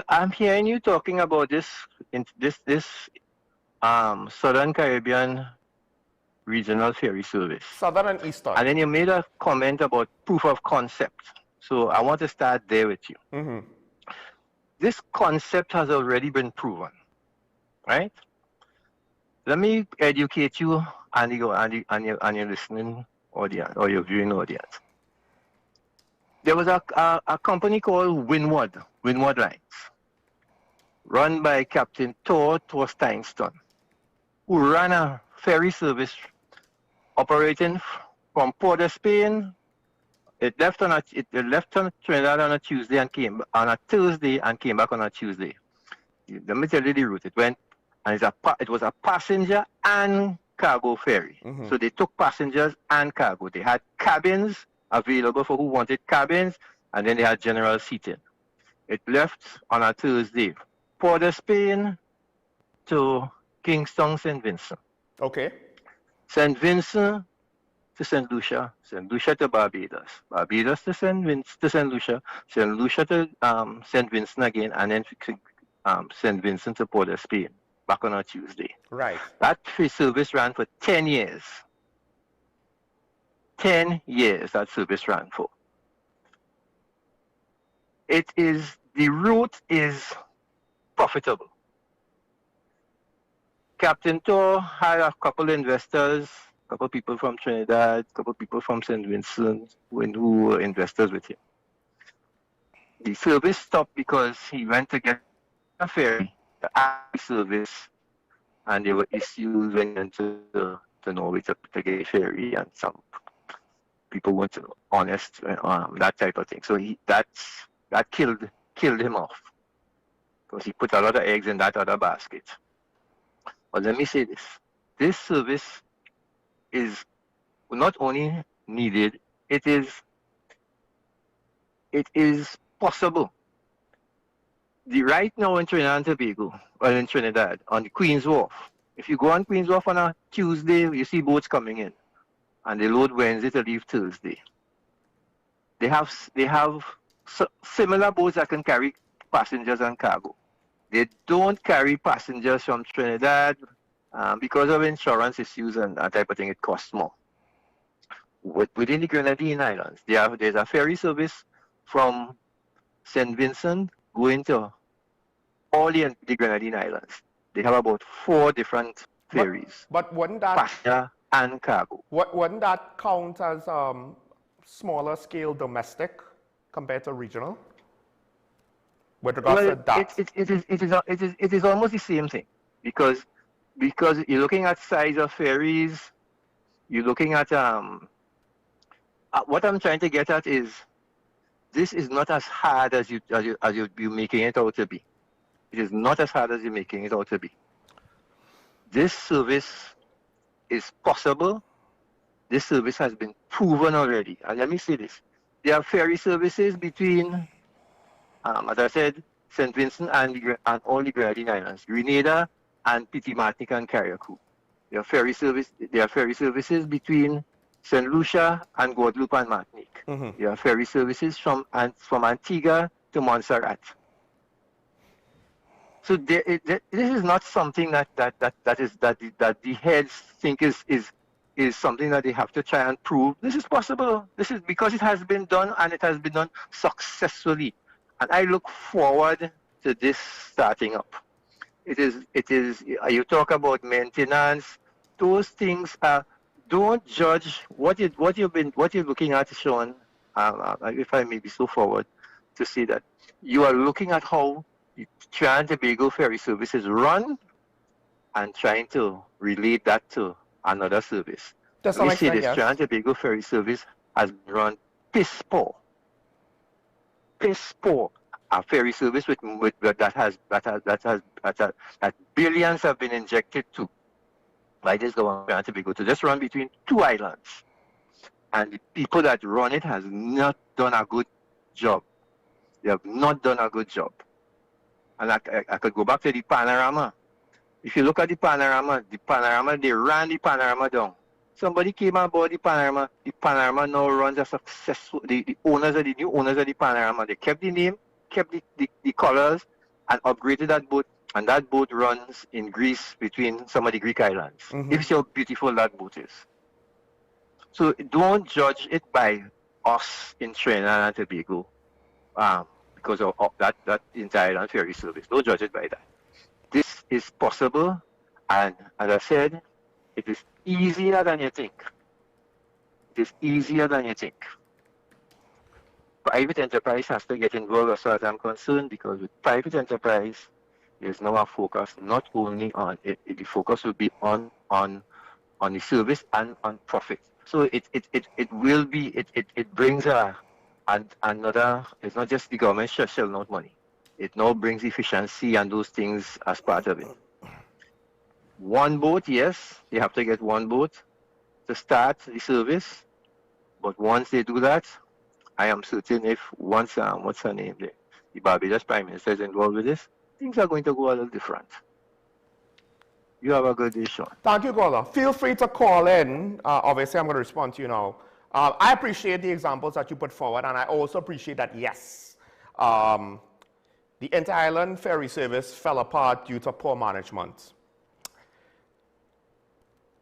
I'm hearing you talking about this Southern Caribbean regional ferry service. Southern and Eastern. And then you made a comment about proof of concept. So I want to start there with you. Mm-hmm. This concept has already been proven, right? Let me educate you and your listening audience or your viewing audience. There was a company called Windward Lines, run by Captain Thor Steinston, who ran a ferry service operating from Port of Spain. It left on Trinidad on a Tuesday and came on a Thursday and came back on a Tuesday. Let me tell you the route. It went, and it was a passenger and cargo ferry. Mm-hmm. So they took passengers and cargo. They had cabins available for who wanted cabins, and then they had general seating. It left on a Thursday, Port of Spain to Kingston, St. Vincent. Okay. St. Vincent to St. Lucia, St. Lucia to Barbados, Barbados to St. Lucia, St. Lucia to St. Vincent again, and then St. Vincent to Port of Spain, back on a Tuesday. Right. That free service ran for 10 years. 10 years that service ran for. The route is profitable. Captain Thor had a couple investors, a couple people from Trinidad, a couple people from St. Vincent who were investors with him. The service stopped because he went to get a ferry, the service, and there were issues when he went to Norway to get a ferry, and some people weren't honest, that type of thing. So that killed him off because he put a lot of eggs in that other basket. But let me say this. This service is not only needed, it is possible. Right now in Trinidad and Tobago, or in Trinidad, on the Queen's Wharf, if you go on Queen's Wharf on a Tuesday, you see boats coming in, and they load Wednesday to leave Thursday. They have similar boats that can carry passengers and cargo. They don't carry passengers from Trinidad because of insurance issues and that type of thing. It costs more. Within the Grenadine Islands, there's a ferry service from St. Vincent going to all the Grenadine Islands. They have about 4 different ferries. But wouldn't that passenger and cargo? Wouldn't that count as smaller scale domestic compared to regional? With regards to that, it is almost the same thing because you're looking at size of ferries. You're looking at what I'm trying to get at is this is not as hard as you're making it out to be. It is not as hard as you're making it out to be. This service is possible. This service has been proven already. And let me say this: there are ferry services between, as I said, St. Vincent and all the Grenadine Islands, Grenada and Petit Martinique and Carriacou. There are ferry services between St. Lucia and Guadeloupe and Martinique. Mm-hmm. There are ferry services from Antigua to Montserrat. So this is not something that the heads think is something that they have to try and prove. This is possible. This is because it has been done, and it has been done successfully. And I look forward to this starting up. It is. You talk about maintenance. Those things are. Don't judge what you're looking at, Sean. If I may be so forward to say that you are looking at how Trinidad and Tobago ferry service is run and trying to relate that to another service. Just Let me say this: Trinidad and Tobago ferry service has been run piss poor. Piss poor. A ferry service that billions have been injected to by this government of Tobago to just run between two islands, and the people that run it has not done a good job. They have not done a good job. And I could go back to the panorama. If you look at the panorama, they ran the panorama down. Somebody came on board the panorama now runs a successful, the new owners of the panorama, they kept the name, kept the colors, and upgraded that boat, and that boat runs in Greece between some of the Greek islands. You see how beautiful that boat is. So don't judge it by us in Trinidad and Tobago because of that entire island ferry service. Don't judge it by that. This is possible, and as I said, it is easier than you think. It is easier than you think. Private enterprise has to get involved as far as I'm concerned, because with private enterprise, there's now a focus not only on it, the focus will be on the service and on profit. So it brings another, it's not just the government shelling out money. It now brings efficiency and those things as part of it. One boat, yes, they have to get one boat to start the service. But once they do that, I am certain if once, what's her name, the Barbados Prime Minister is involved with this, things are going to go a little different. You have a good day, Sean. Thank you, caller. Feel free to call in. Obviously, I'm going to respond to you now. I appreciate the examples that you put forward, and I also appreciate that, yes, the inter-island ferry service fell apart due to poor management.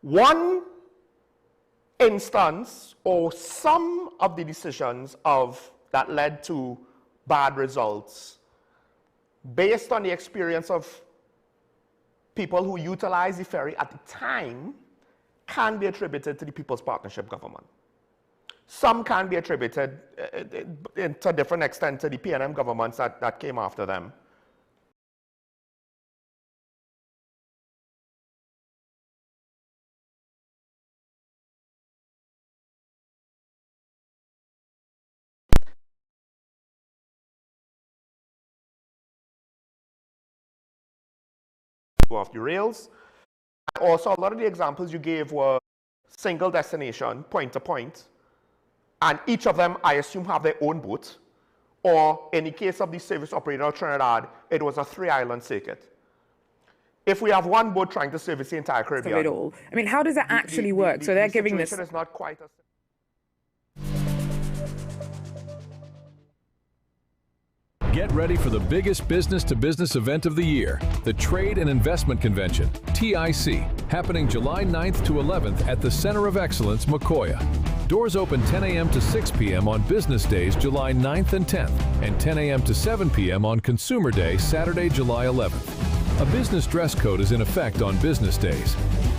One instance or some of the decisions that led to bad results based on the experience of people who utilized the ferry at the time can be attributed to the People's Partnership government. Some can be attributed to a different extent to the PNM governments that came after them. Off the rails. Also, a lot of the examples you gave were single destination, point to point, and each of them, I assume, have their own boat, or in the case of the service operator of Trinidad, it was a 3-island circuit. If we have one boat trying to service the entire Caribbean, it all. I mean, how does that actually work? So they're giving this. Is not quite as Get ready for the biggest business-to-business event of the year, the Trade and Investment Convention, TIC, happening July 9th to 11th at the Center of Excellence, Mokoya. Doors open 10 a.m. to 6 p.m. on business days, July 9th and 10th, and 10 a.m. to 7 p.m. on Consumer Day, Saturday, July 11th. A business dress code is in effect on business days.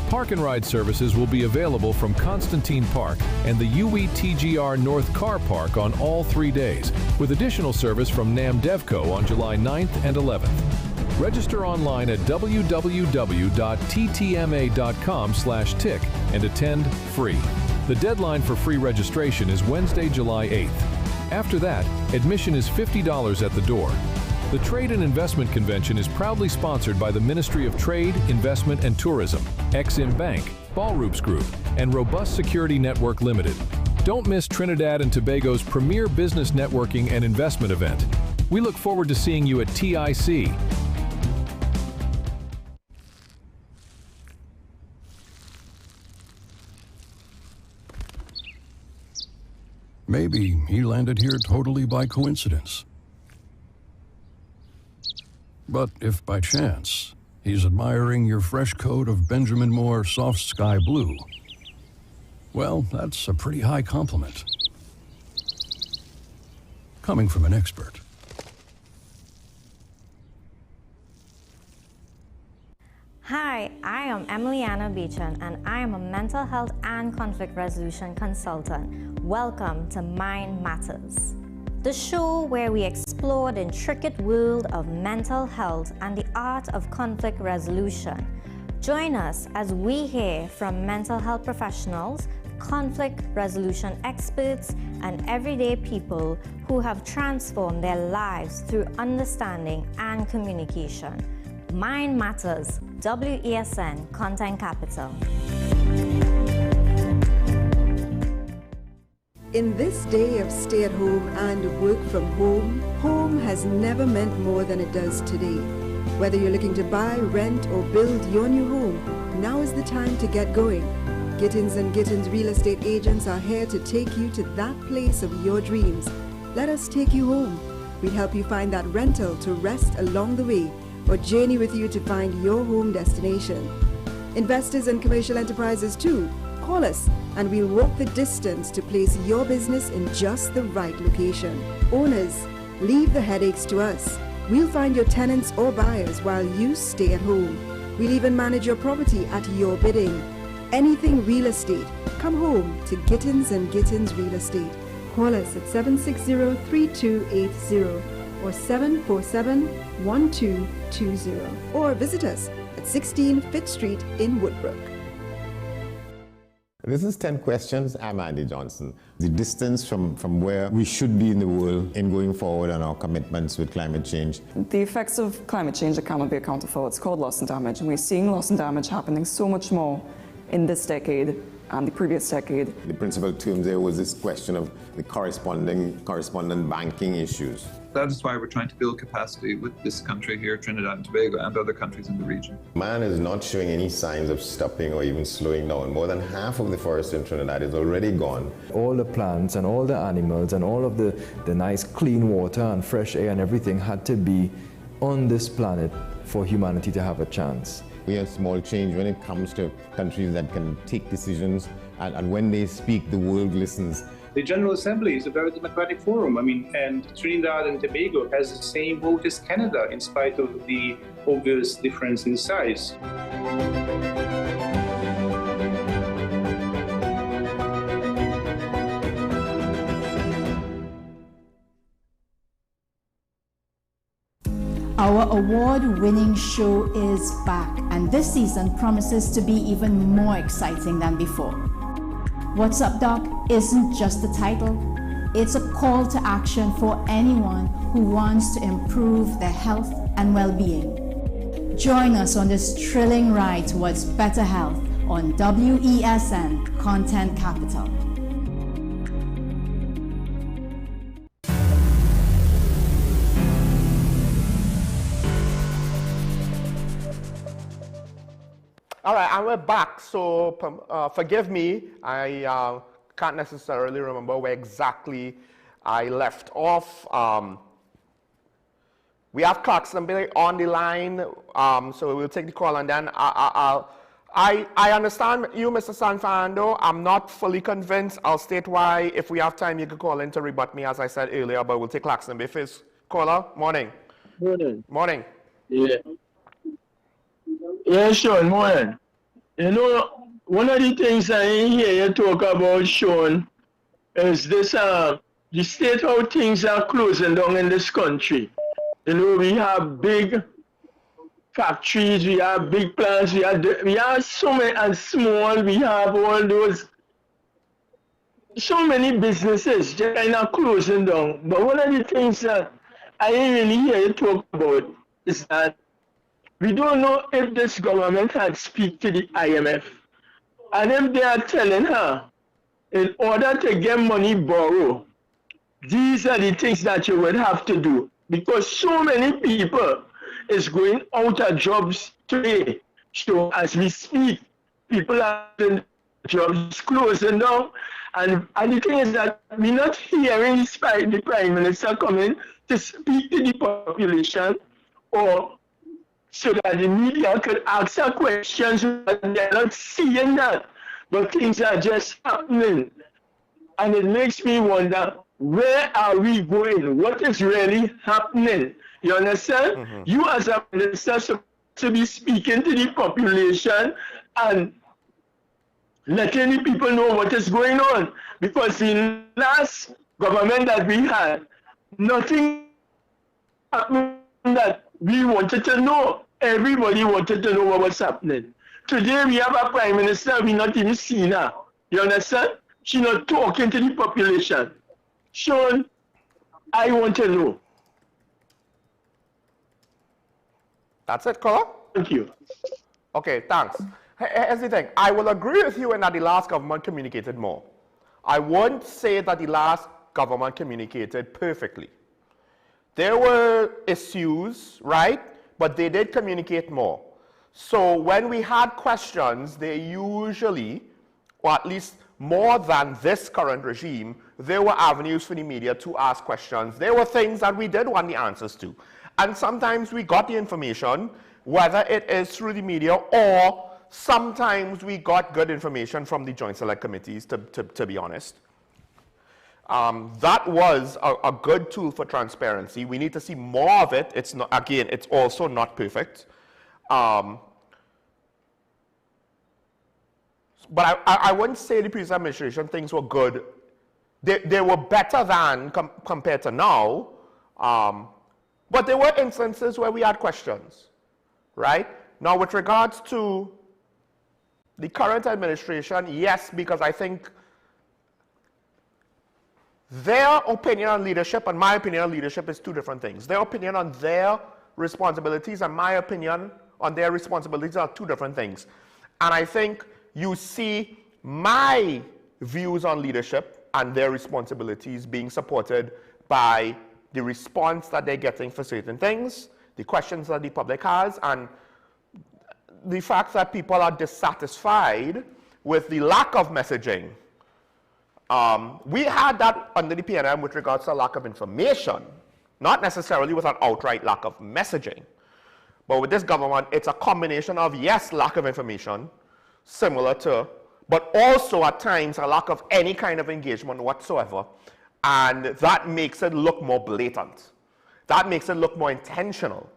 Park and ride services will be available from Constantine Park and the UETGR North Car Park on all 3 days, with additional service from NAM DevCo on July 9th and 11th. Register online at www.ttma.com/tick and attend free. The deadline for free registration is Wednesday, July 8th. After that, admission is $50 at the door. The Trade and Investment Convention is proudly sponsored by the Ministry of Trade, Investment and Tourism, Exim Bank, Ballroops Group, and Robust Security Network Limited. Don't miss Trinidad and Tobago's premier business networking and investment event. We look forward to seeing you at TIC. Maybe he landed here totally by coincidence. But if by chance he's admiring your fresh coat of Benjamin Moore soft sky blue, well, that's a pretty high compliment. Coming from an expert. Hi, I am Emiliana Beechan, and I am a mental health and conflict resolution consultant. Welcome to Mind Matters, the show where we explore the intricate world of mental health and the art of conflict resolution. Join us as we hear from mental health professionals, conflict resolution experts, and everyday people who have transformed their lives through understanding and communication. Mind Matters, WESN Content Capital. In this day of stay at home and work from home, home has never meant more than it does today. Whether you're looking to buy, rent, or build your new home, now is the time to get going. Gittins & Gittins real estate agents are here to take you to that place of your dreams. Let us take you home. We'll help you find that rental to rest along the way, or journey with you to find your home destination. Investors and commercial enterprises too, call us and we'll walk the distance to place your business in just the right location. Owners, leave the headaches to us. We'll find your tenants or buyers while you stay at home. We'll even manage your property at your bidding. Anything real estate, come home to Gittins & Gittins Real Estate. Call us at 760-3280 or 747-1220, or visit us at 16 Fifth Street in Woodbrook. This is 10 Questions. I'm Andy Johnson. The distance from where we should be in the world in going forward on our commitments with climate change. The effects of climate change that cannot be accounted for, it's called loss and damage, and we're seeing loss and damage happening so much more in this decade and the previous decade. The principal term there was this question of the correspondent banking issues. That is why we're trying to build capacity with this country here, Trinidad and Tobago, and other countries in the region. Man is not showing any signs of stopping or even slowing down. More than half of the forest in Trinidad is already gone. All the plants and all the animals and all of the nice clean water and fresh air and everything had to be on this planet for humanity to have a chance. We have small change when it comes to countries that can take decisions, and when they speak, the world listens. The General Assembly is a very democratic forum. And Trinidad and Tobago has the same vote as Canada, in spite of the obvious difference in size. Our award-winning show is back, and this season promises to be even more exciting than before. What's Up, Doc isn't just a title, it's a call to action for anyone who wants to improve their health and well-being. Join us on this thrilling ride towards better health on WESN Content Capital. All right, and we're back, so forgive me. I can't necessarily remember where exactly I left off. We have Clarkson on the line, so we'll take the call, and then I understand you, Mr. Sanfando. I'm not fully convinced. I'll state why. If we have time, you can call in to rebut me, as I said earlier, but we'll take Clarkson Bay first. Caller, morning. Morning. Morning. Yeah. Yeah, Sean, morning. You know, one of the things I hear you talk about, Sean, is this, the state how things are closing down in this country. You know, we have big factories, we have big plants, we have so many, and small, we have all those, so many businesses just kind of closing down. But one of the things that I really hear you talk about is that we don't know if this government had speak to the IMF. And if they are telling her, in order to get money borrowed, these are the things that you would have to do. Because so many people is going out of jobs today. So as we speak, people are in jobs closing down. And the thing is that we're not hearing the Prime Minister coming to speak to the population or so that the media could ask her questions, but they're not seeing that. But things are just happening. And it makes me wonder, where are we going? What is really happening? You understand? You as a minister supposed to be speaking to the population and letting the people know what is going on. Because the last government that we had, nothing happened that we wanted to know. Everybody wanted to know what was happening. Today we have a prime minister, we not even seen her. You understand? She's not talking to the population. Sean, I want to know. That's it, caller? Thank you. Okay, thanks. Here's the thing. I will agree with you in that the last government communicated more. I won't say that the last government communicated perfectly. There were issues, right? But they did communicate more. So when we had questions, they usually, or at least more than this current regime, there were avenues for the media to ask questions. There were things that we did want the answers to. And sometimes we got the information, whether it is through the media or sometimes we got good information from the Joint Select Committees, to be honest. That was a good tool for transparency. We need to see more of it. It's not, again, it's also not perfect. But I wouldn't say the previous administration things were good. They were better than compared to now. But there were instances where we had questions, right? Now, with regards to the current administration, yes, because I think their opinion on leadership and my opinion on leadership is two different things. Their opinion on their responsibilities and my opinion on their responsibilities are two different things. And I think you see my views on leadership and their responsibilities being supported by the response that they're getting for certain things, the questions that the public has, and the fact that people are dissatisfied with the lack of messaging. We had that under the PNM with regards to lack of information, not necessarily with an outright lack of messaging. But with this government, it's a combination of, yes, lack of information, similar to, but also at times a lack of any kind of engagement whatsoever. And that makes it look more blatant. That makes it look more intentional.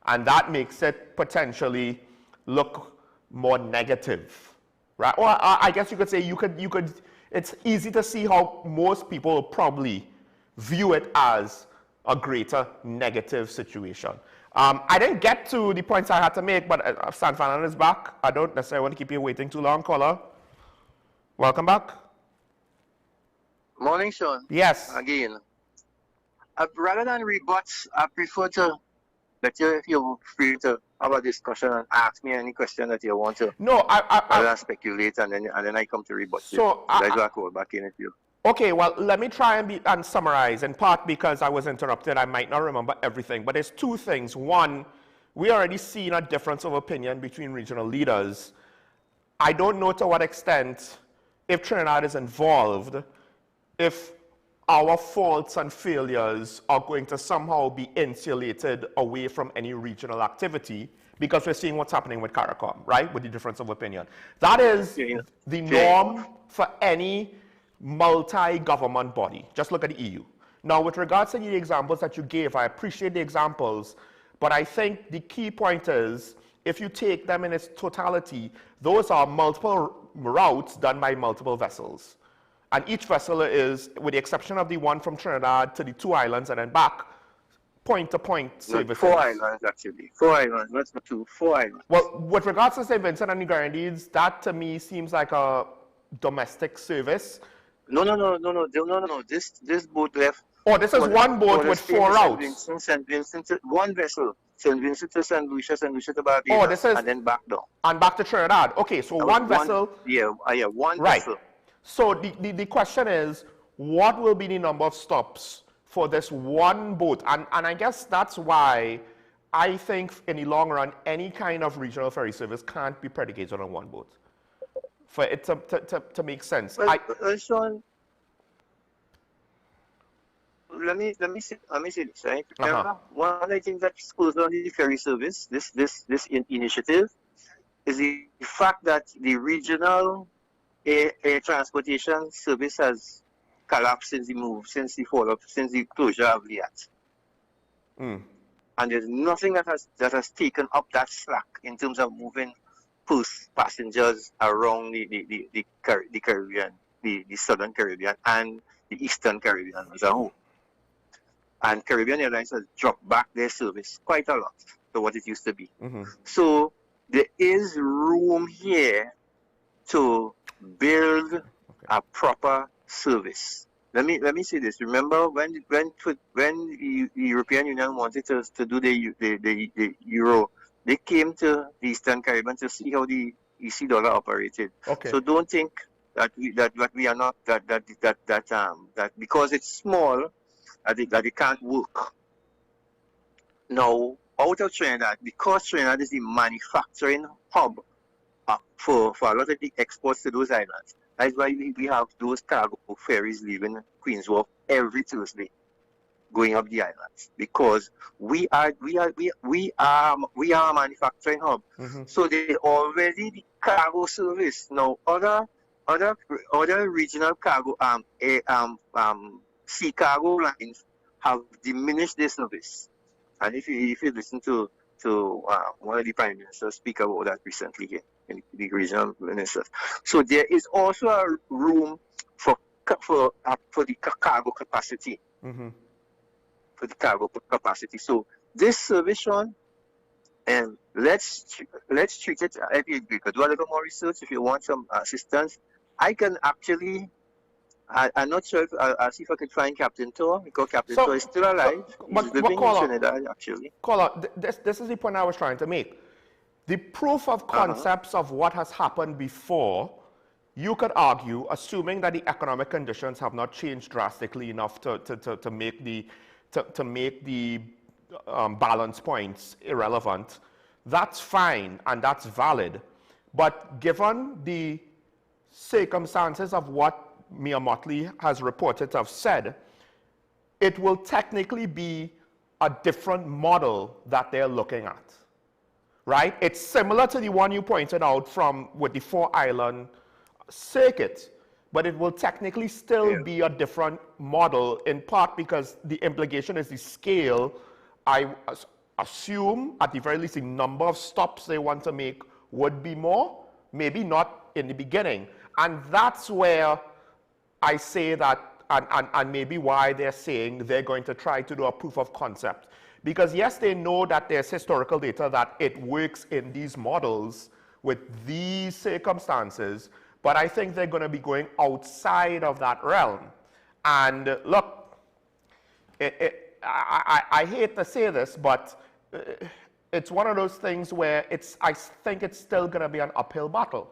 And that makes it potentially look more negative, right? Or I guess you could say it's easy to see how most people probably view it as a greater negative situation. I didn't get to the points I had to make, but San Fernando is back. I don't necessarily want to keep you waiting too long, caller. Welcome back. Morning, Sean. Yes. Again. Rather than rebuts, I prefer to let you, if you're free to have a discussion and ask me any question that you want to. No, I speculate and then I come to rebut you. So I go back in with you. Okay, well, let me try and summarize, in part because I was interrupted. I might not remember everything, but there's two things. One, we already seen a difference of opinion between regional leaders. I don't know to what extent, if Trinidad is involved, if our faults and failures are going to somehow be insulated away from any regional activity, because we're seeing what's happening with CARICOM, right, with the difference of opinion. That is the norm for any multi-government body. Just look at the EU. Now, with regards to the examples that you gave, I appreciate the examples, but I think the key point is, if you take them in its totality, those are multiple routes done by multiple vessels. And each vessel is, with the exception of the one from Trinidad to the 2 islands and then back, point-to-point services. 4 islands, actually. 4 islands, not 2, 4 islands. Well, with regards to St. Vincent and the Grenadines, that to me seems like a domestic service. No. This boat left. Oh, this is one boat with 4 routes. St. Vincent, one vessel. St. Vincent to St. Lucia, St. Lucia to Barbados, oh, this is, and then back down. And back to Trinidad. Okay, so one vessel. One right. vessel. So the question is, what will be the number of stops for this one boat? And I guess that's why I think in the long run, any kind of regional ferry service can't be predicated on one boat for it to make sense. Well, Sean, let me say this, right? Remember, one of the things that spurs on the ferry service, this initiative, is the fact that the regional air transportation service has collapsed since the closure of the act. And there's nothing that has taken up that slack in terms of moving passengers around the Caribbean, the Southern Caribbean and the Eastern Caribbean as a whole. And Caribbean Airlines has dropped back their service quite a lot to what it used to be. So there is room here to build a proper service. Let me say this. Remember when the European Union wanted to do the euro, they came to the Eastern Caribbean to see how the EC dollar operated. So don't think that we are not that because it's small that it can't work. Now out of Trinidad, because Trinidad is the manufacturing hub for a lot of the exports to those islands. That's why we have those cargo ferries leaving Queen's Wharf every Tuesday, going up the islands, because we are a manufacturing hub. So they already the cargo service. Now other regional cargo sea cargo lines have diminished their service. And if you listen to one of the prime ministers speak about that recently here, in the regional ministers. So there is also a room for the cargo capacity. For the cargo capacity. So this service, Sean, and let's treat it. You could do a little more research if you want some assistance. I can actually. I'm not sure if I'll see if I can find Captain Tor, because Captain Tor is still alive. He's living in Trinidad, actually. This is the point I was trying to make. The proof of concepts of what has happened before, you could argue, assuming that the economic conditions have not changed drastically enough to make the balance points irrelevant, that's fine and that's valid. But given the circumstances of what Mia Motley has reported to have said, it will technically be a different model that they're looking at. Right? It's similar to the one you pointed out with the 4-island circuit, but it will technically still be a different model, in part because the implication is the scale. I assume, at the very least, the number of stops they want to make would be more, maybe not in the beginning. And that's where I say that, and maybe why they're saying they're going to try to do a proof of concept. Because yes, they know that there's historical data that it works in these models with these circumstances, but I think they're going to be going outside of that realm. And look, I hate to say this, but it's one of those things where I think it's still going to be an uphill battle.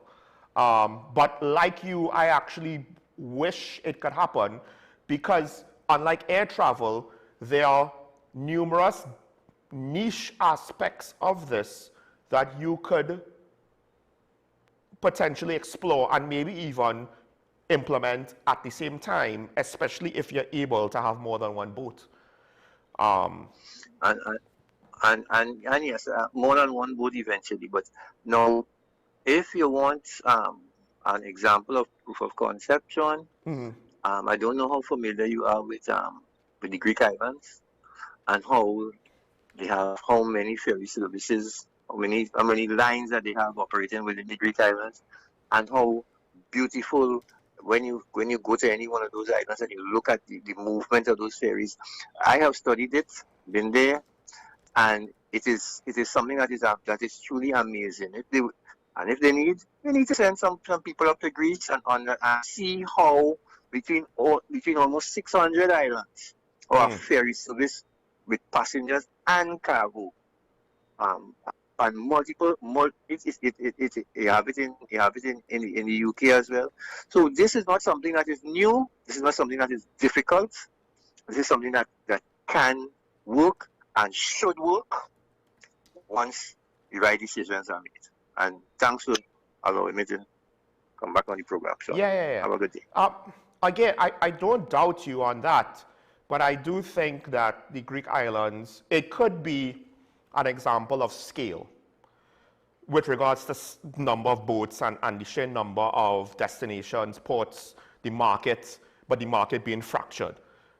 But like you, I actually wish it could happen, because unlike air travel, there are numerous niche aspects of this that you could potentially explore and maybe even implement at the same time, especially if you're able to have more than one boat. And yes, more than one boat eventually. But now, if you want an example of proof of concept, John, I don't know how familiar you are with the Greek islands and how they have how many ferry services, how many lines that they have operating within the Greek islands, and how beautiful when you go to any one of those islands and you look at the movement of those ferries. I have studied it, been there, and it is something that is truly amazing. If they need to send some people up to Greece and see how between almost 600 islands or a ferry service with passengers and cargo, and multiple. You have it in the UK as well. So this is not something that is new. This is not something that is difficult. This is something that can work and should work once the right decisions are made. And thanks for allowing me to come back on the program. So yeah. have a good day. Again, I don't doubt you on that, But I do think that the Greek islands, it could be an example of scale with regards to number of boats and the sheer number of destinations, ports, the market, but the market being fractured.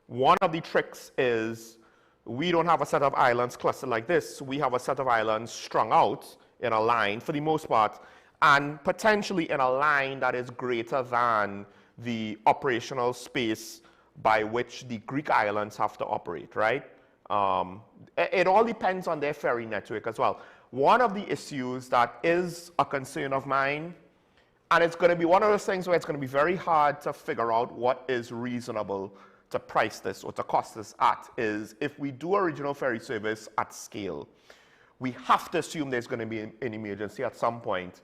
One of the tricks is we don't have a set of islands clustered like this. We have a set of islands strung out in a line for the most part, and potentially in a line that is greater than the operational space by which the Greek islands have to operate, right? It all depends on their ferry network as well. One of the issues that is a concern of mine, and it's going to be one of those things where it's going to be very hard to figure out what is reasonable to price this or to cost this at, is if we do a regional ferry service at scale, we have to assume there's going to be an emergency at some point.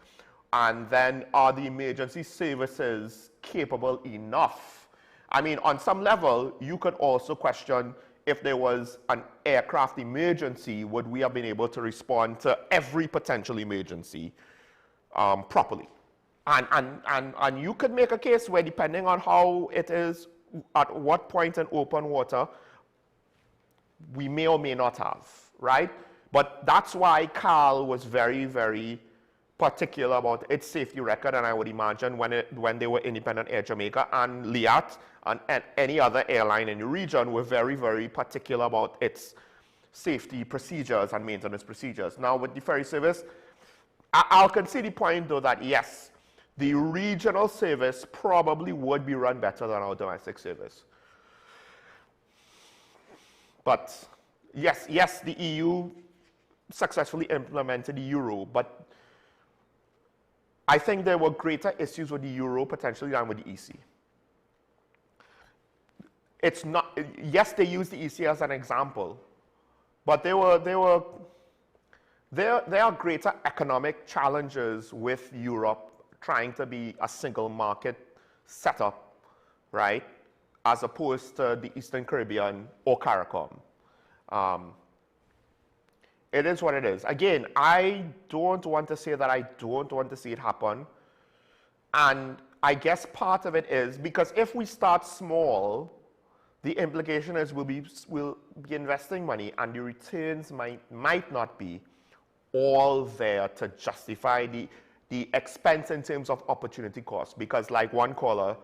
And then are the emergency services capable enough? I mean, on some level, you could also question if there was an aircraft emergency, would we have been able to respond to every potential emergency properly? And you could make a case where, depending on how it is, at what point in open water, we may or may not have, right? But that's why Carl was very, very particular about its safety record, and I would imagine when they were Independent Air Jamaica and Liat and any other airline in the region were very, very particular about its safety procedures and maintenance procedures. Now with the ferry service, I'll concede the point though that yes, the regional service probably would be run better than our domestic service. But yes, the EU successfully implemented the euro, but I think there were greater issues with the euro potentially than with the EC. It's not, yes, they used the EC as an example, but there are greater economic challenges with Europe trying to be a single market setup, right, as opposed to the Eastern Caribbean or CARICOM. It is what it is. Again, I don't want to say that I don't want to see it happen. And I guess part of it is because if we start small, the implication is we'll be investing money and the returns might not be all there to justify the expense in terms of opportunity cost. Because like one caller,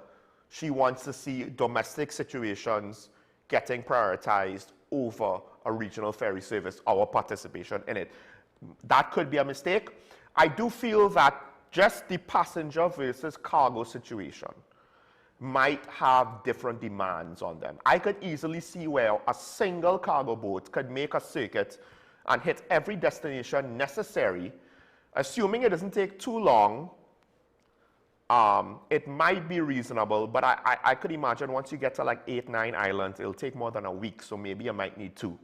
she wants to see domestic situations getting prioritized over a regional ferry service, our participation in it. That could be a mistake. I do feel that just the passenger versus cargo situation might have different demands on them. I could easily see where a single cargo boat could make a circuit and hit every destination necessary, assuming it doesn't take too long. It might be reasonable, but I could imagine once you get to like 8, 9 islands, it'll take more than a week, so maybe you might need 2,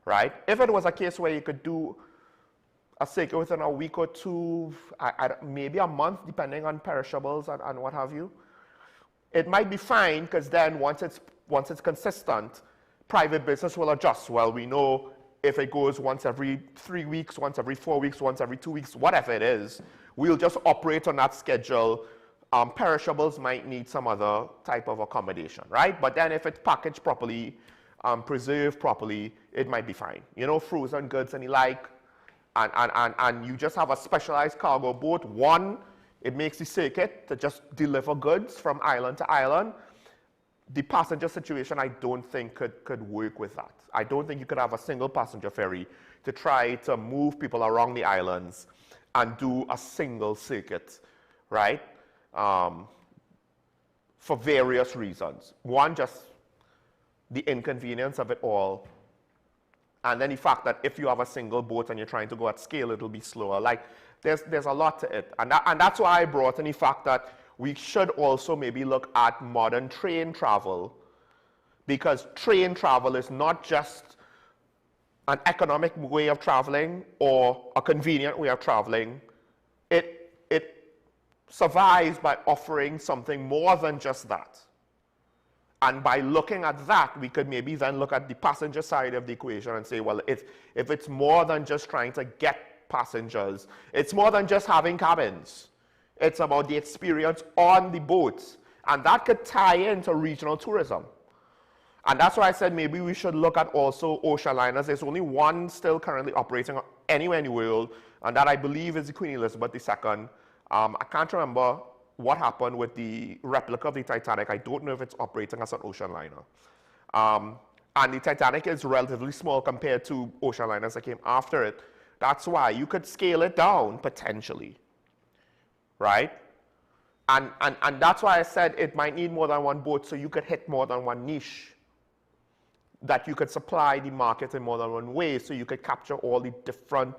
right? If it was a case where you could do a circuit within a week or 2, maybe a month, depending on perishables and what have you, it might be fine, because then once it's consistent, private business will adjust. Well, we know if it goes once every 3 weeks, once every 4 weeks, once every 2 weeks, whatever it is, we'll just operate on that schedule. Perishables might need some other type of accommodation, right? But then if it's packaged properly, preserved properly, it might be fine. You know, frozen goods and the like, and you just have a specialized cargo boat. One, it makes the circuit to just deliver goods from island to island. The passenger situation, I don't think could work with that. I don't think you could have a single passenger ferry to try to move people around the islands and do a single circuit, right? For various reasons. One, just the inconvenience of it all. And then the fact that if you have a single boat and you're trying to go at scale, it'll be slower. Like, there's a lot to it. And that's why I brought in the fact that we should also maybe look at modern train travel, because train travel is not just an economic way of traveling or a convenient way of traveling. It survives by offering something more than just that. And by looking at that, we could maybe then look at the passenger side of the equation and say, well, if it's more than just trying to get passengers, it's more than just having cabins. It's about the experience on the boats. And that could tie into regional tourism. And that's why I said maybe we should look at also ocean liners. There's only one still currently operating anywhere in the world, and that I believe is the Queen Elizabeth II. I can't remember what happened with the replica of the Titanic. I don't know if it's operating as an ocean liner. And the Titanic is relatively small compared to ocean liners that came after it. That's why you could scale it down potentially, right? And that's why I said it might need more than one boat, so you could hit more than one niche, that you could supply the market in more than one way, so you could capture all the different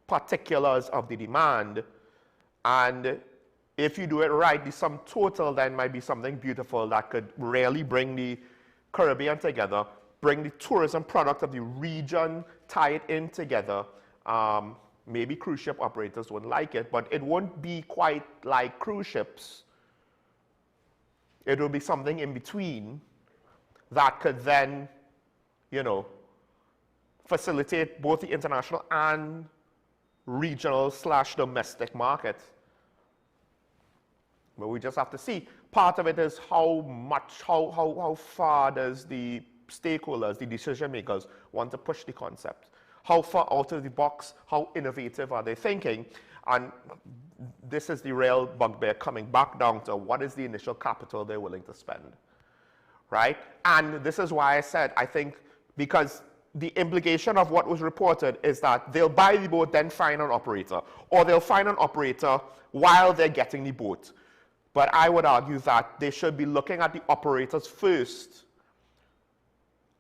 particulars of the demand. And if you do it right, the sum total then might be something beautiful that could really bring the Caribbean together, bring the tourism product of the region, tie it in together. Maybe cruise ship operators wouldn't like it, but it won't be quite like cruise ships. It will be something in between that could then, you know, facilitate both the international and regional/domestic market. But we just have to see. Part of it is how far does the stakeholders, the decision makers, want to push the concept? How far out of the box, how innovative are they thinking? And this is the real bugbear, coming back down to what is the initial capital they're willing to spend, right? And this is why I said, I think, because the implication of what was reported is that they'll buy the boat, then find an operator, or they'll find an operator while they're getting the boat. But I would argue that they should be looking at the operators first,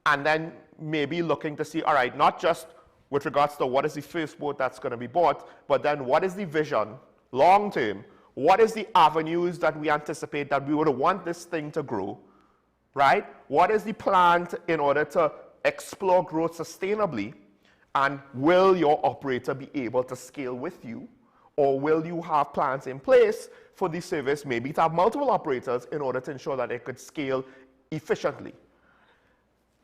and then maybe looking to see, all right, not just with regards to what is the first boat that's going to be bought, but then what is the vision, long term? What is the avenues that we anticipate that we would want this thing to grow, right? What is the plan in order to explore growth sustainably? And will your operator be able to scale with you? Or will you have plans in place for the service, maybe to have multiple operators in order to ensure that it could scale efficiently?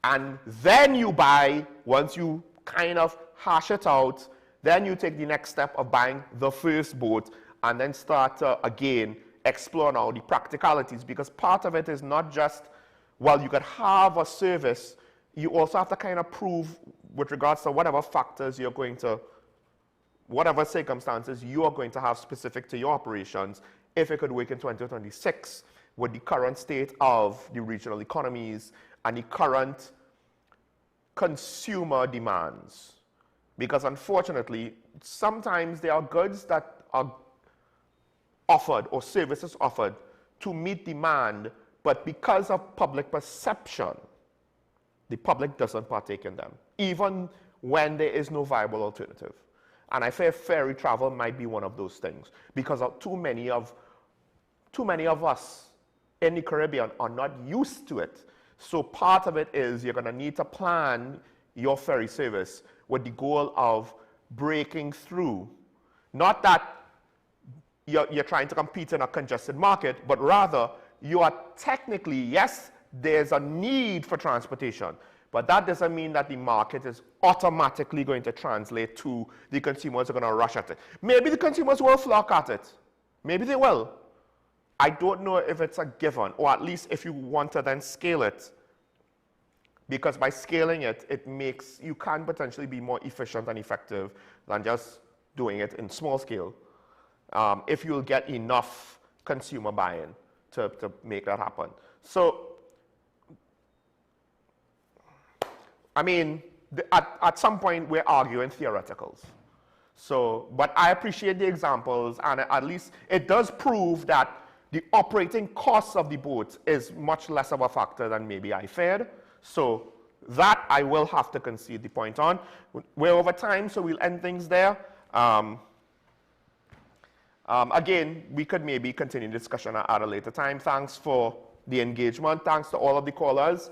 And then you buy, once you kind of hash it out, then you take the next step of buying the first boat and then start to, again, explore now the practicalities, because part of it is not just, well, you could have a service, you also have to kind of prove with regards to whatever factors you're going to, whatever circumstances you are going to have specific to your operations, if it could work in 2026 with the current state of the regional economies and the current consumer demands. Because unfortunately, sometimes there are goods that are offered or services offered to meet demand, but because of public perception, the public doesn't partake in them, even when there is no viable alternative. And I fear ferry travel might be one of those things, because too many of us in the Caribbean are not used to it. So part of it is you're going to need to plan your ferry service with the goal of breaking through. Not that you're trying to compete in a congested market, but rather you are technically, yes, there's a need for transportation, but that doesn't mean that the market is automatically going to translate to the consumers are going to rush at it. Maybe the consumers will flock at it. Maybe they will. I don't know if it's a given, or at least if you want to then scale it, because by scaling it, it makes, you can potentially be more efficient and effective than just doing it in small scale, if you'll get enough consumer buy-in to make that happen. So, I mean, at some point, we're arguing theoreticals. So, but I appreciate the examples, and at least it does prove that the operating costs of the boat is much less of a factor than maybe I feared. So that I will have to concede the point on. We're over time, so we'll end things there. Again, we could maybe continue the discussion at a later time. Thanks for the engagement. Thanks to all of the callers.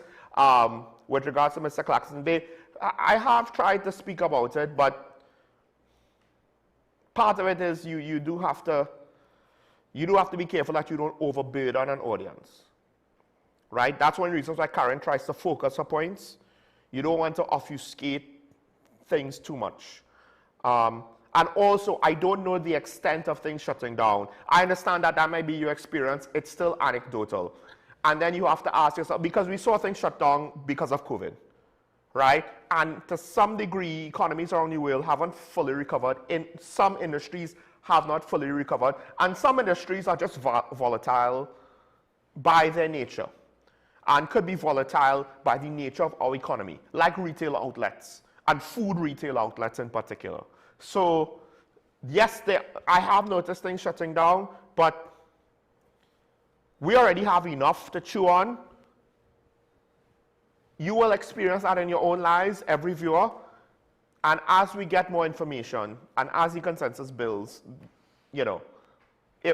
With regards to Mr. Claxton Bay, I have tried to speak about it, but part of it is you do have to be careful that you don't overburden an audience, right? That's one of the reasons why Karen tries to focus her points. You don't want to obfuscate things too much. And also, I don't know the extent of things shutting down. I understand that that might be your experience. It's still anecdotal. And then you have to ask yourself, because we saw things shut down because of COVID, right? And to some degree, economies around the world haven't fully recovered. In some industries have not fully recovered. And some industries are just volatile by their nature and could be volatile by the nature of our economy, like retail outlets and food retail outlets in particular. So yes, I have noticed things shutting down, but we already have enough to chew on. You will experience that in your own lives, every viewer. And as we get more information and as the consensus builds, you know,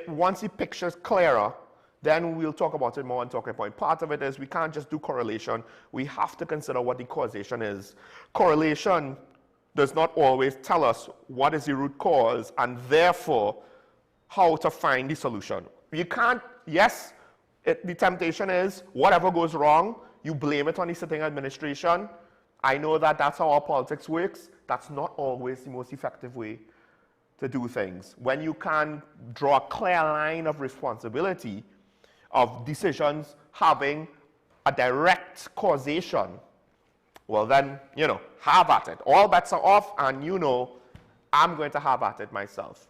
once the picture's clearer, then we'll talk about it more on Talking Point. Part of it is we can't just do correlation. We have to consider what the causation is. Correlation does not always tell us what is the root cause and therefore how to find the solution. You can't, yes, the temptation is whatever goes wrong, you blame it on the sitting administration. I know that that's how our politics works. That's not always the most effective way to do things. When you can draw a clear line of responsibility of decisions having a direct causation, well then, you know, have at it. All bets are off, and you know I'm going to have at it myself.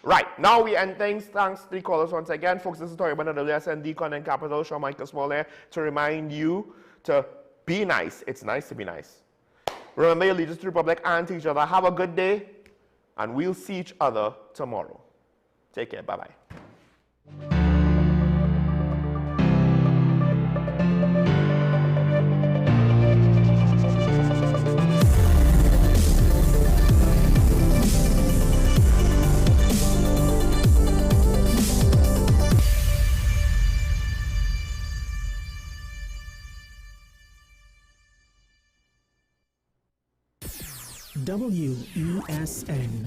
Right, now we end things. Thanks to the callers once again. Folks, this is Tori Bernard of the SND Content Capital, Sean Michael Small here, to remind you to be nice. It's nice to be nice. Remember your allegiance to the Republic and to each other. Have a good day, and we'll see each other tomorrow. Take care. Bye-bye. WESN.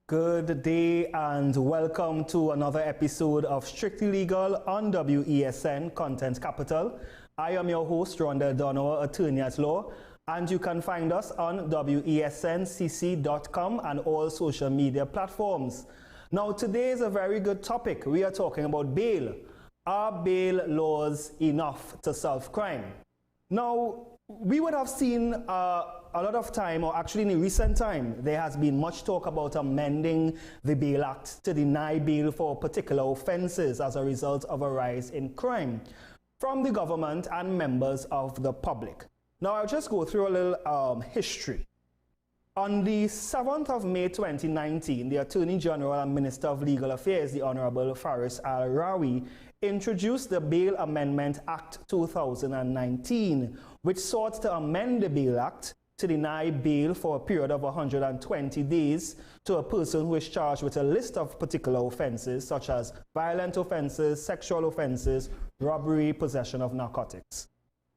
Good day and welcome to another episode of Strictly Legal on WESN Content Capital. I am your host, Rhonda Donowa, attorney at law, and you can find us on wesncc.com and all social media platforms. Now, today is a very good topic. We are talking about bail. Are bail laws enough to solve crime? Now, we would have seen a lot of time, or actually in recent time, there has been much talk about amending the Bail Act to deny bail for particular offences as a result of a rise in crime from the government and members of the public. Now, I'll just go through a little history. On the 7th of May 2019, the Attorney General and Minister of Legal Affairs, the Honorable Faris Al-Rawi, introduced the Bail Amendment Act 2019, which sought to amend the Bail Act to deny bail for a period of 120 days to a person who is charged with a list of particular offences such as violent offences, sexual offences, robbery, possession of narcotics.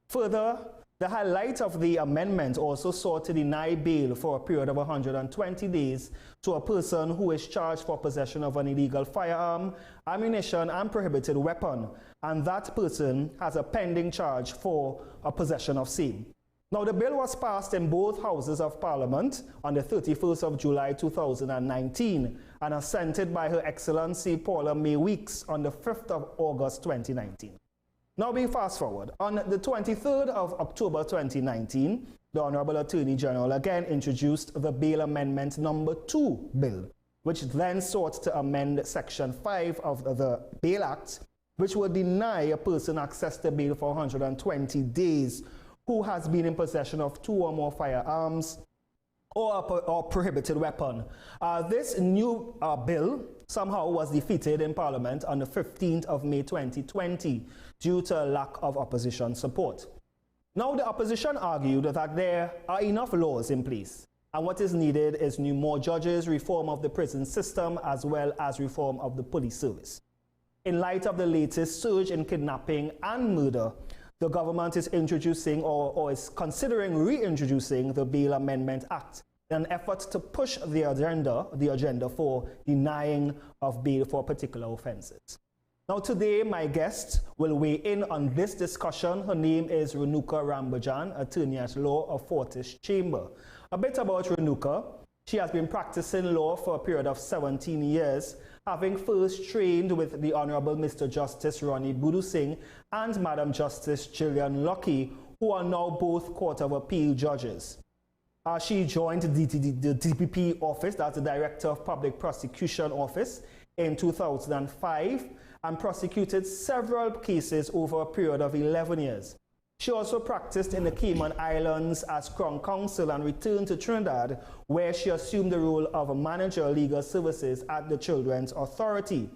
Further, the highlight of the amendment also sought to deny bail for a period of 120 days to a person who is charged for possession of an illegal firearm, ammunition, and prohibited weapon, and that person has a pending charge for a possession of same. Now, the bill was passed in both Houses of Parliament on the 31st of July 2019 and assented by Her Excellency Paula May Weeks on the 5th of August 2019. Now, we fast forward. On the 23rd of October 2019, the Honorable Attorney General again introduced the Bail Amendment Number 2 bill, which then sought to amend Section 5 of the Bail Act, which would deny a person access to bail for 120 days who has been in possession of 2 or more firearms or prohibited weapon. This new bill somehow was defeated in Parliament on the 15th of May 2020 due to a lack of opposition support. Now, the opposition argued that there are enough laws in place, and what is needed is more judges, reform of the prison system, as well as reform of the police service. In light of the latest surge in kidnapping and murder, the government is introducing or is considering reintroducing the Bail Amendment Act in an effort to push the agenda for denying of bail for particular offences. Now today, my guest will weigh in on this discussion. Her name is Renuka Rambajan, attorney at law of Fortis Chamber. A bit about Renuka. She has been practicing law for a period of 17 years, having first trained with the Honourable Mr. Justice Ronnie Budu Singh and Madam Justice Gillian Lucky, who are now both Court of Appeal judges. She joined the DPP office, that's the Director of Public Prosecution Office, in 2005 and prosecuted several cases over a period of 11 years. She also practiced in the Cayman Islands as Crown Counsel and returned to Trinidad, where she assumed the role of a manager of legal services at the Children's Authority.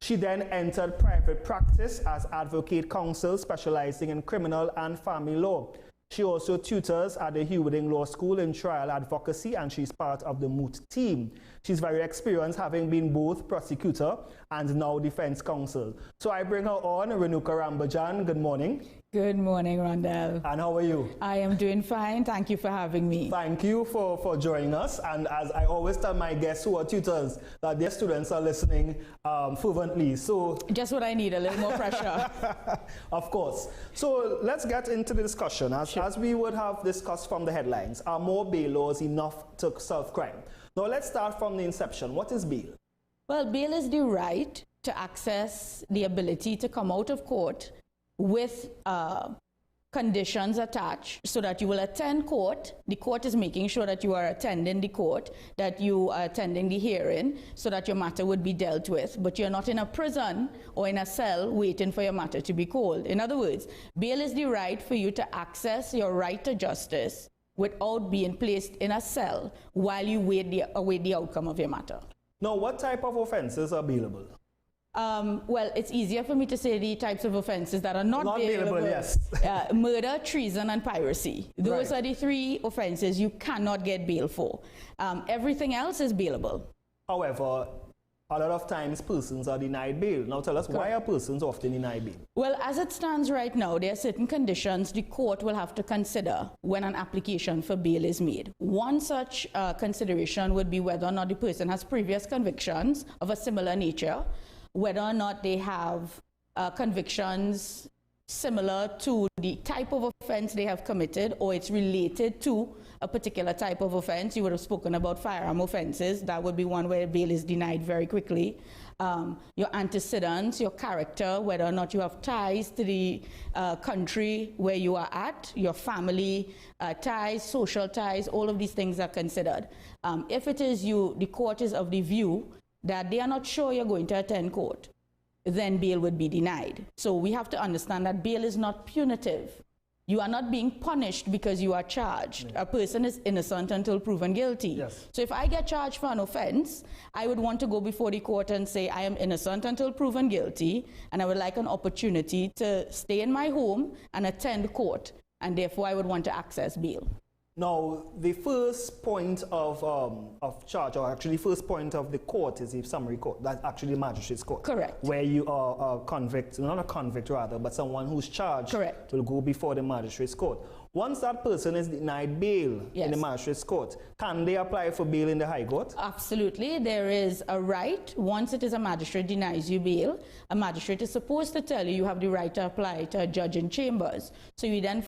She then entered private practice as advocate counsel specializing in criminal and family law. She also tutors at the Hewarding Law School in trial advocacy, and she's part of the Moot team. She's very experienced, having been both prosecutor and now defense counsel. So I bring her on, Renuka Rambajan. Good morning. Good morning, Rondell. And how are you? I am doing fine. Thank you for having me. Thank you for joining us. And as I always tell my guests who are tutors, that their students are listening fervently. So just what I need, a little more pressure. Of course. So let's get into the discussion. As we would have discussed from the headlines, are more bail laws enough to solve crime? Now let's start from the inception. What is bail? Well, bail is the right to access the ability to come out of court with conditions attached so that you will attend court. The court is making sure that you are attending the court, that you are attending the hearing so that your matter would be dealt with, but you're not in a prison or in a cell waiting for your matter to be called. In other words, bail is the right for you to access your right to justice without being placed in a cell while you await the outcome of your matter. Now, what type of offences are bailable? Well, it's easier for me to say the types of offences that are not bailable. Yes. Murder, treason, and piracy. Those are the three offences you cannot get bail for. Everything else is bailable. However, a lot of times persons are denied bail. Now tell us, why are persons often denied bail? Well, as it stands right now, there are certain conditions the court will have to consider when an application for bail is made. One such consideration would be whether or not the person has previous convictions of a similar nature, whether or not they have convictions similar to the type of offense they have committed, or it's related to a particular type of offense. You would have spoken about firearm offenses. That would be one where bail is denied very quickly. Your antecedents, your character, whether or not you have ties to the country where you are at, your family ties, social ties, all of these things are considered. If it is the court is of the view that they are not sure you're going to attend court, then bail would be denied. So we have to understand that bail is not punitive. You are not being punished because you are charged. A person is innocent until proven guilty. Yes. So if I get charged for an offense, I would want to go before the court and say, I am innocent until proven guilty, and I would like an opportunity to stay in my home and attend court, and therefore I would want to access bail. Now, the first point of charge, or actually first point of the court, is the summary court. That's actually the magistrate's court. Correct. Where you are a convict, not a convict rather, but someone who's charged. Correct. Will go before the magistrate's court. Once that person is denied bail in the magistrate's court, can they apply for bail in the High Court? Absolutely. There is a right. Once it is a magistrate denies you bail, a magistrate is supposed to tell you you have the right to apply to a judge in chambers. So you then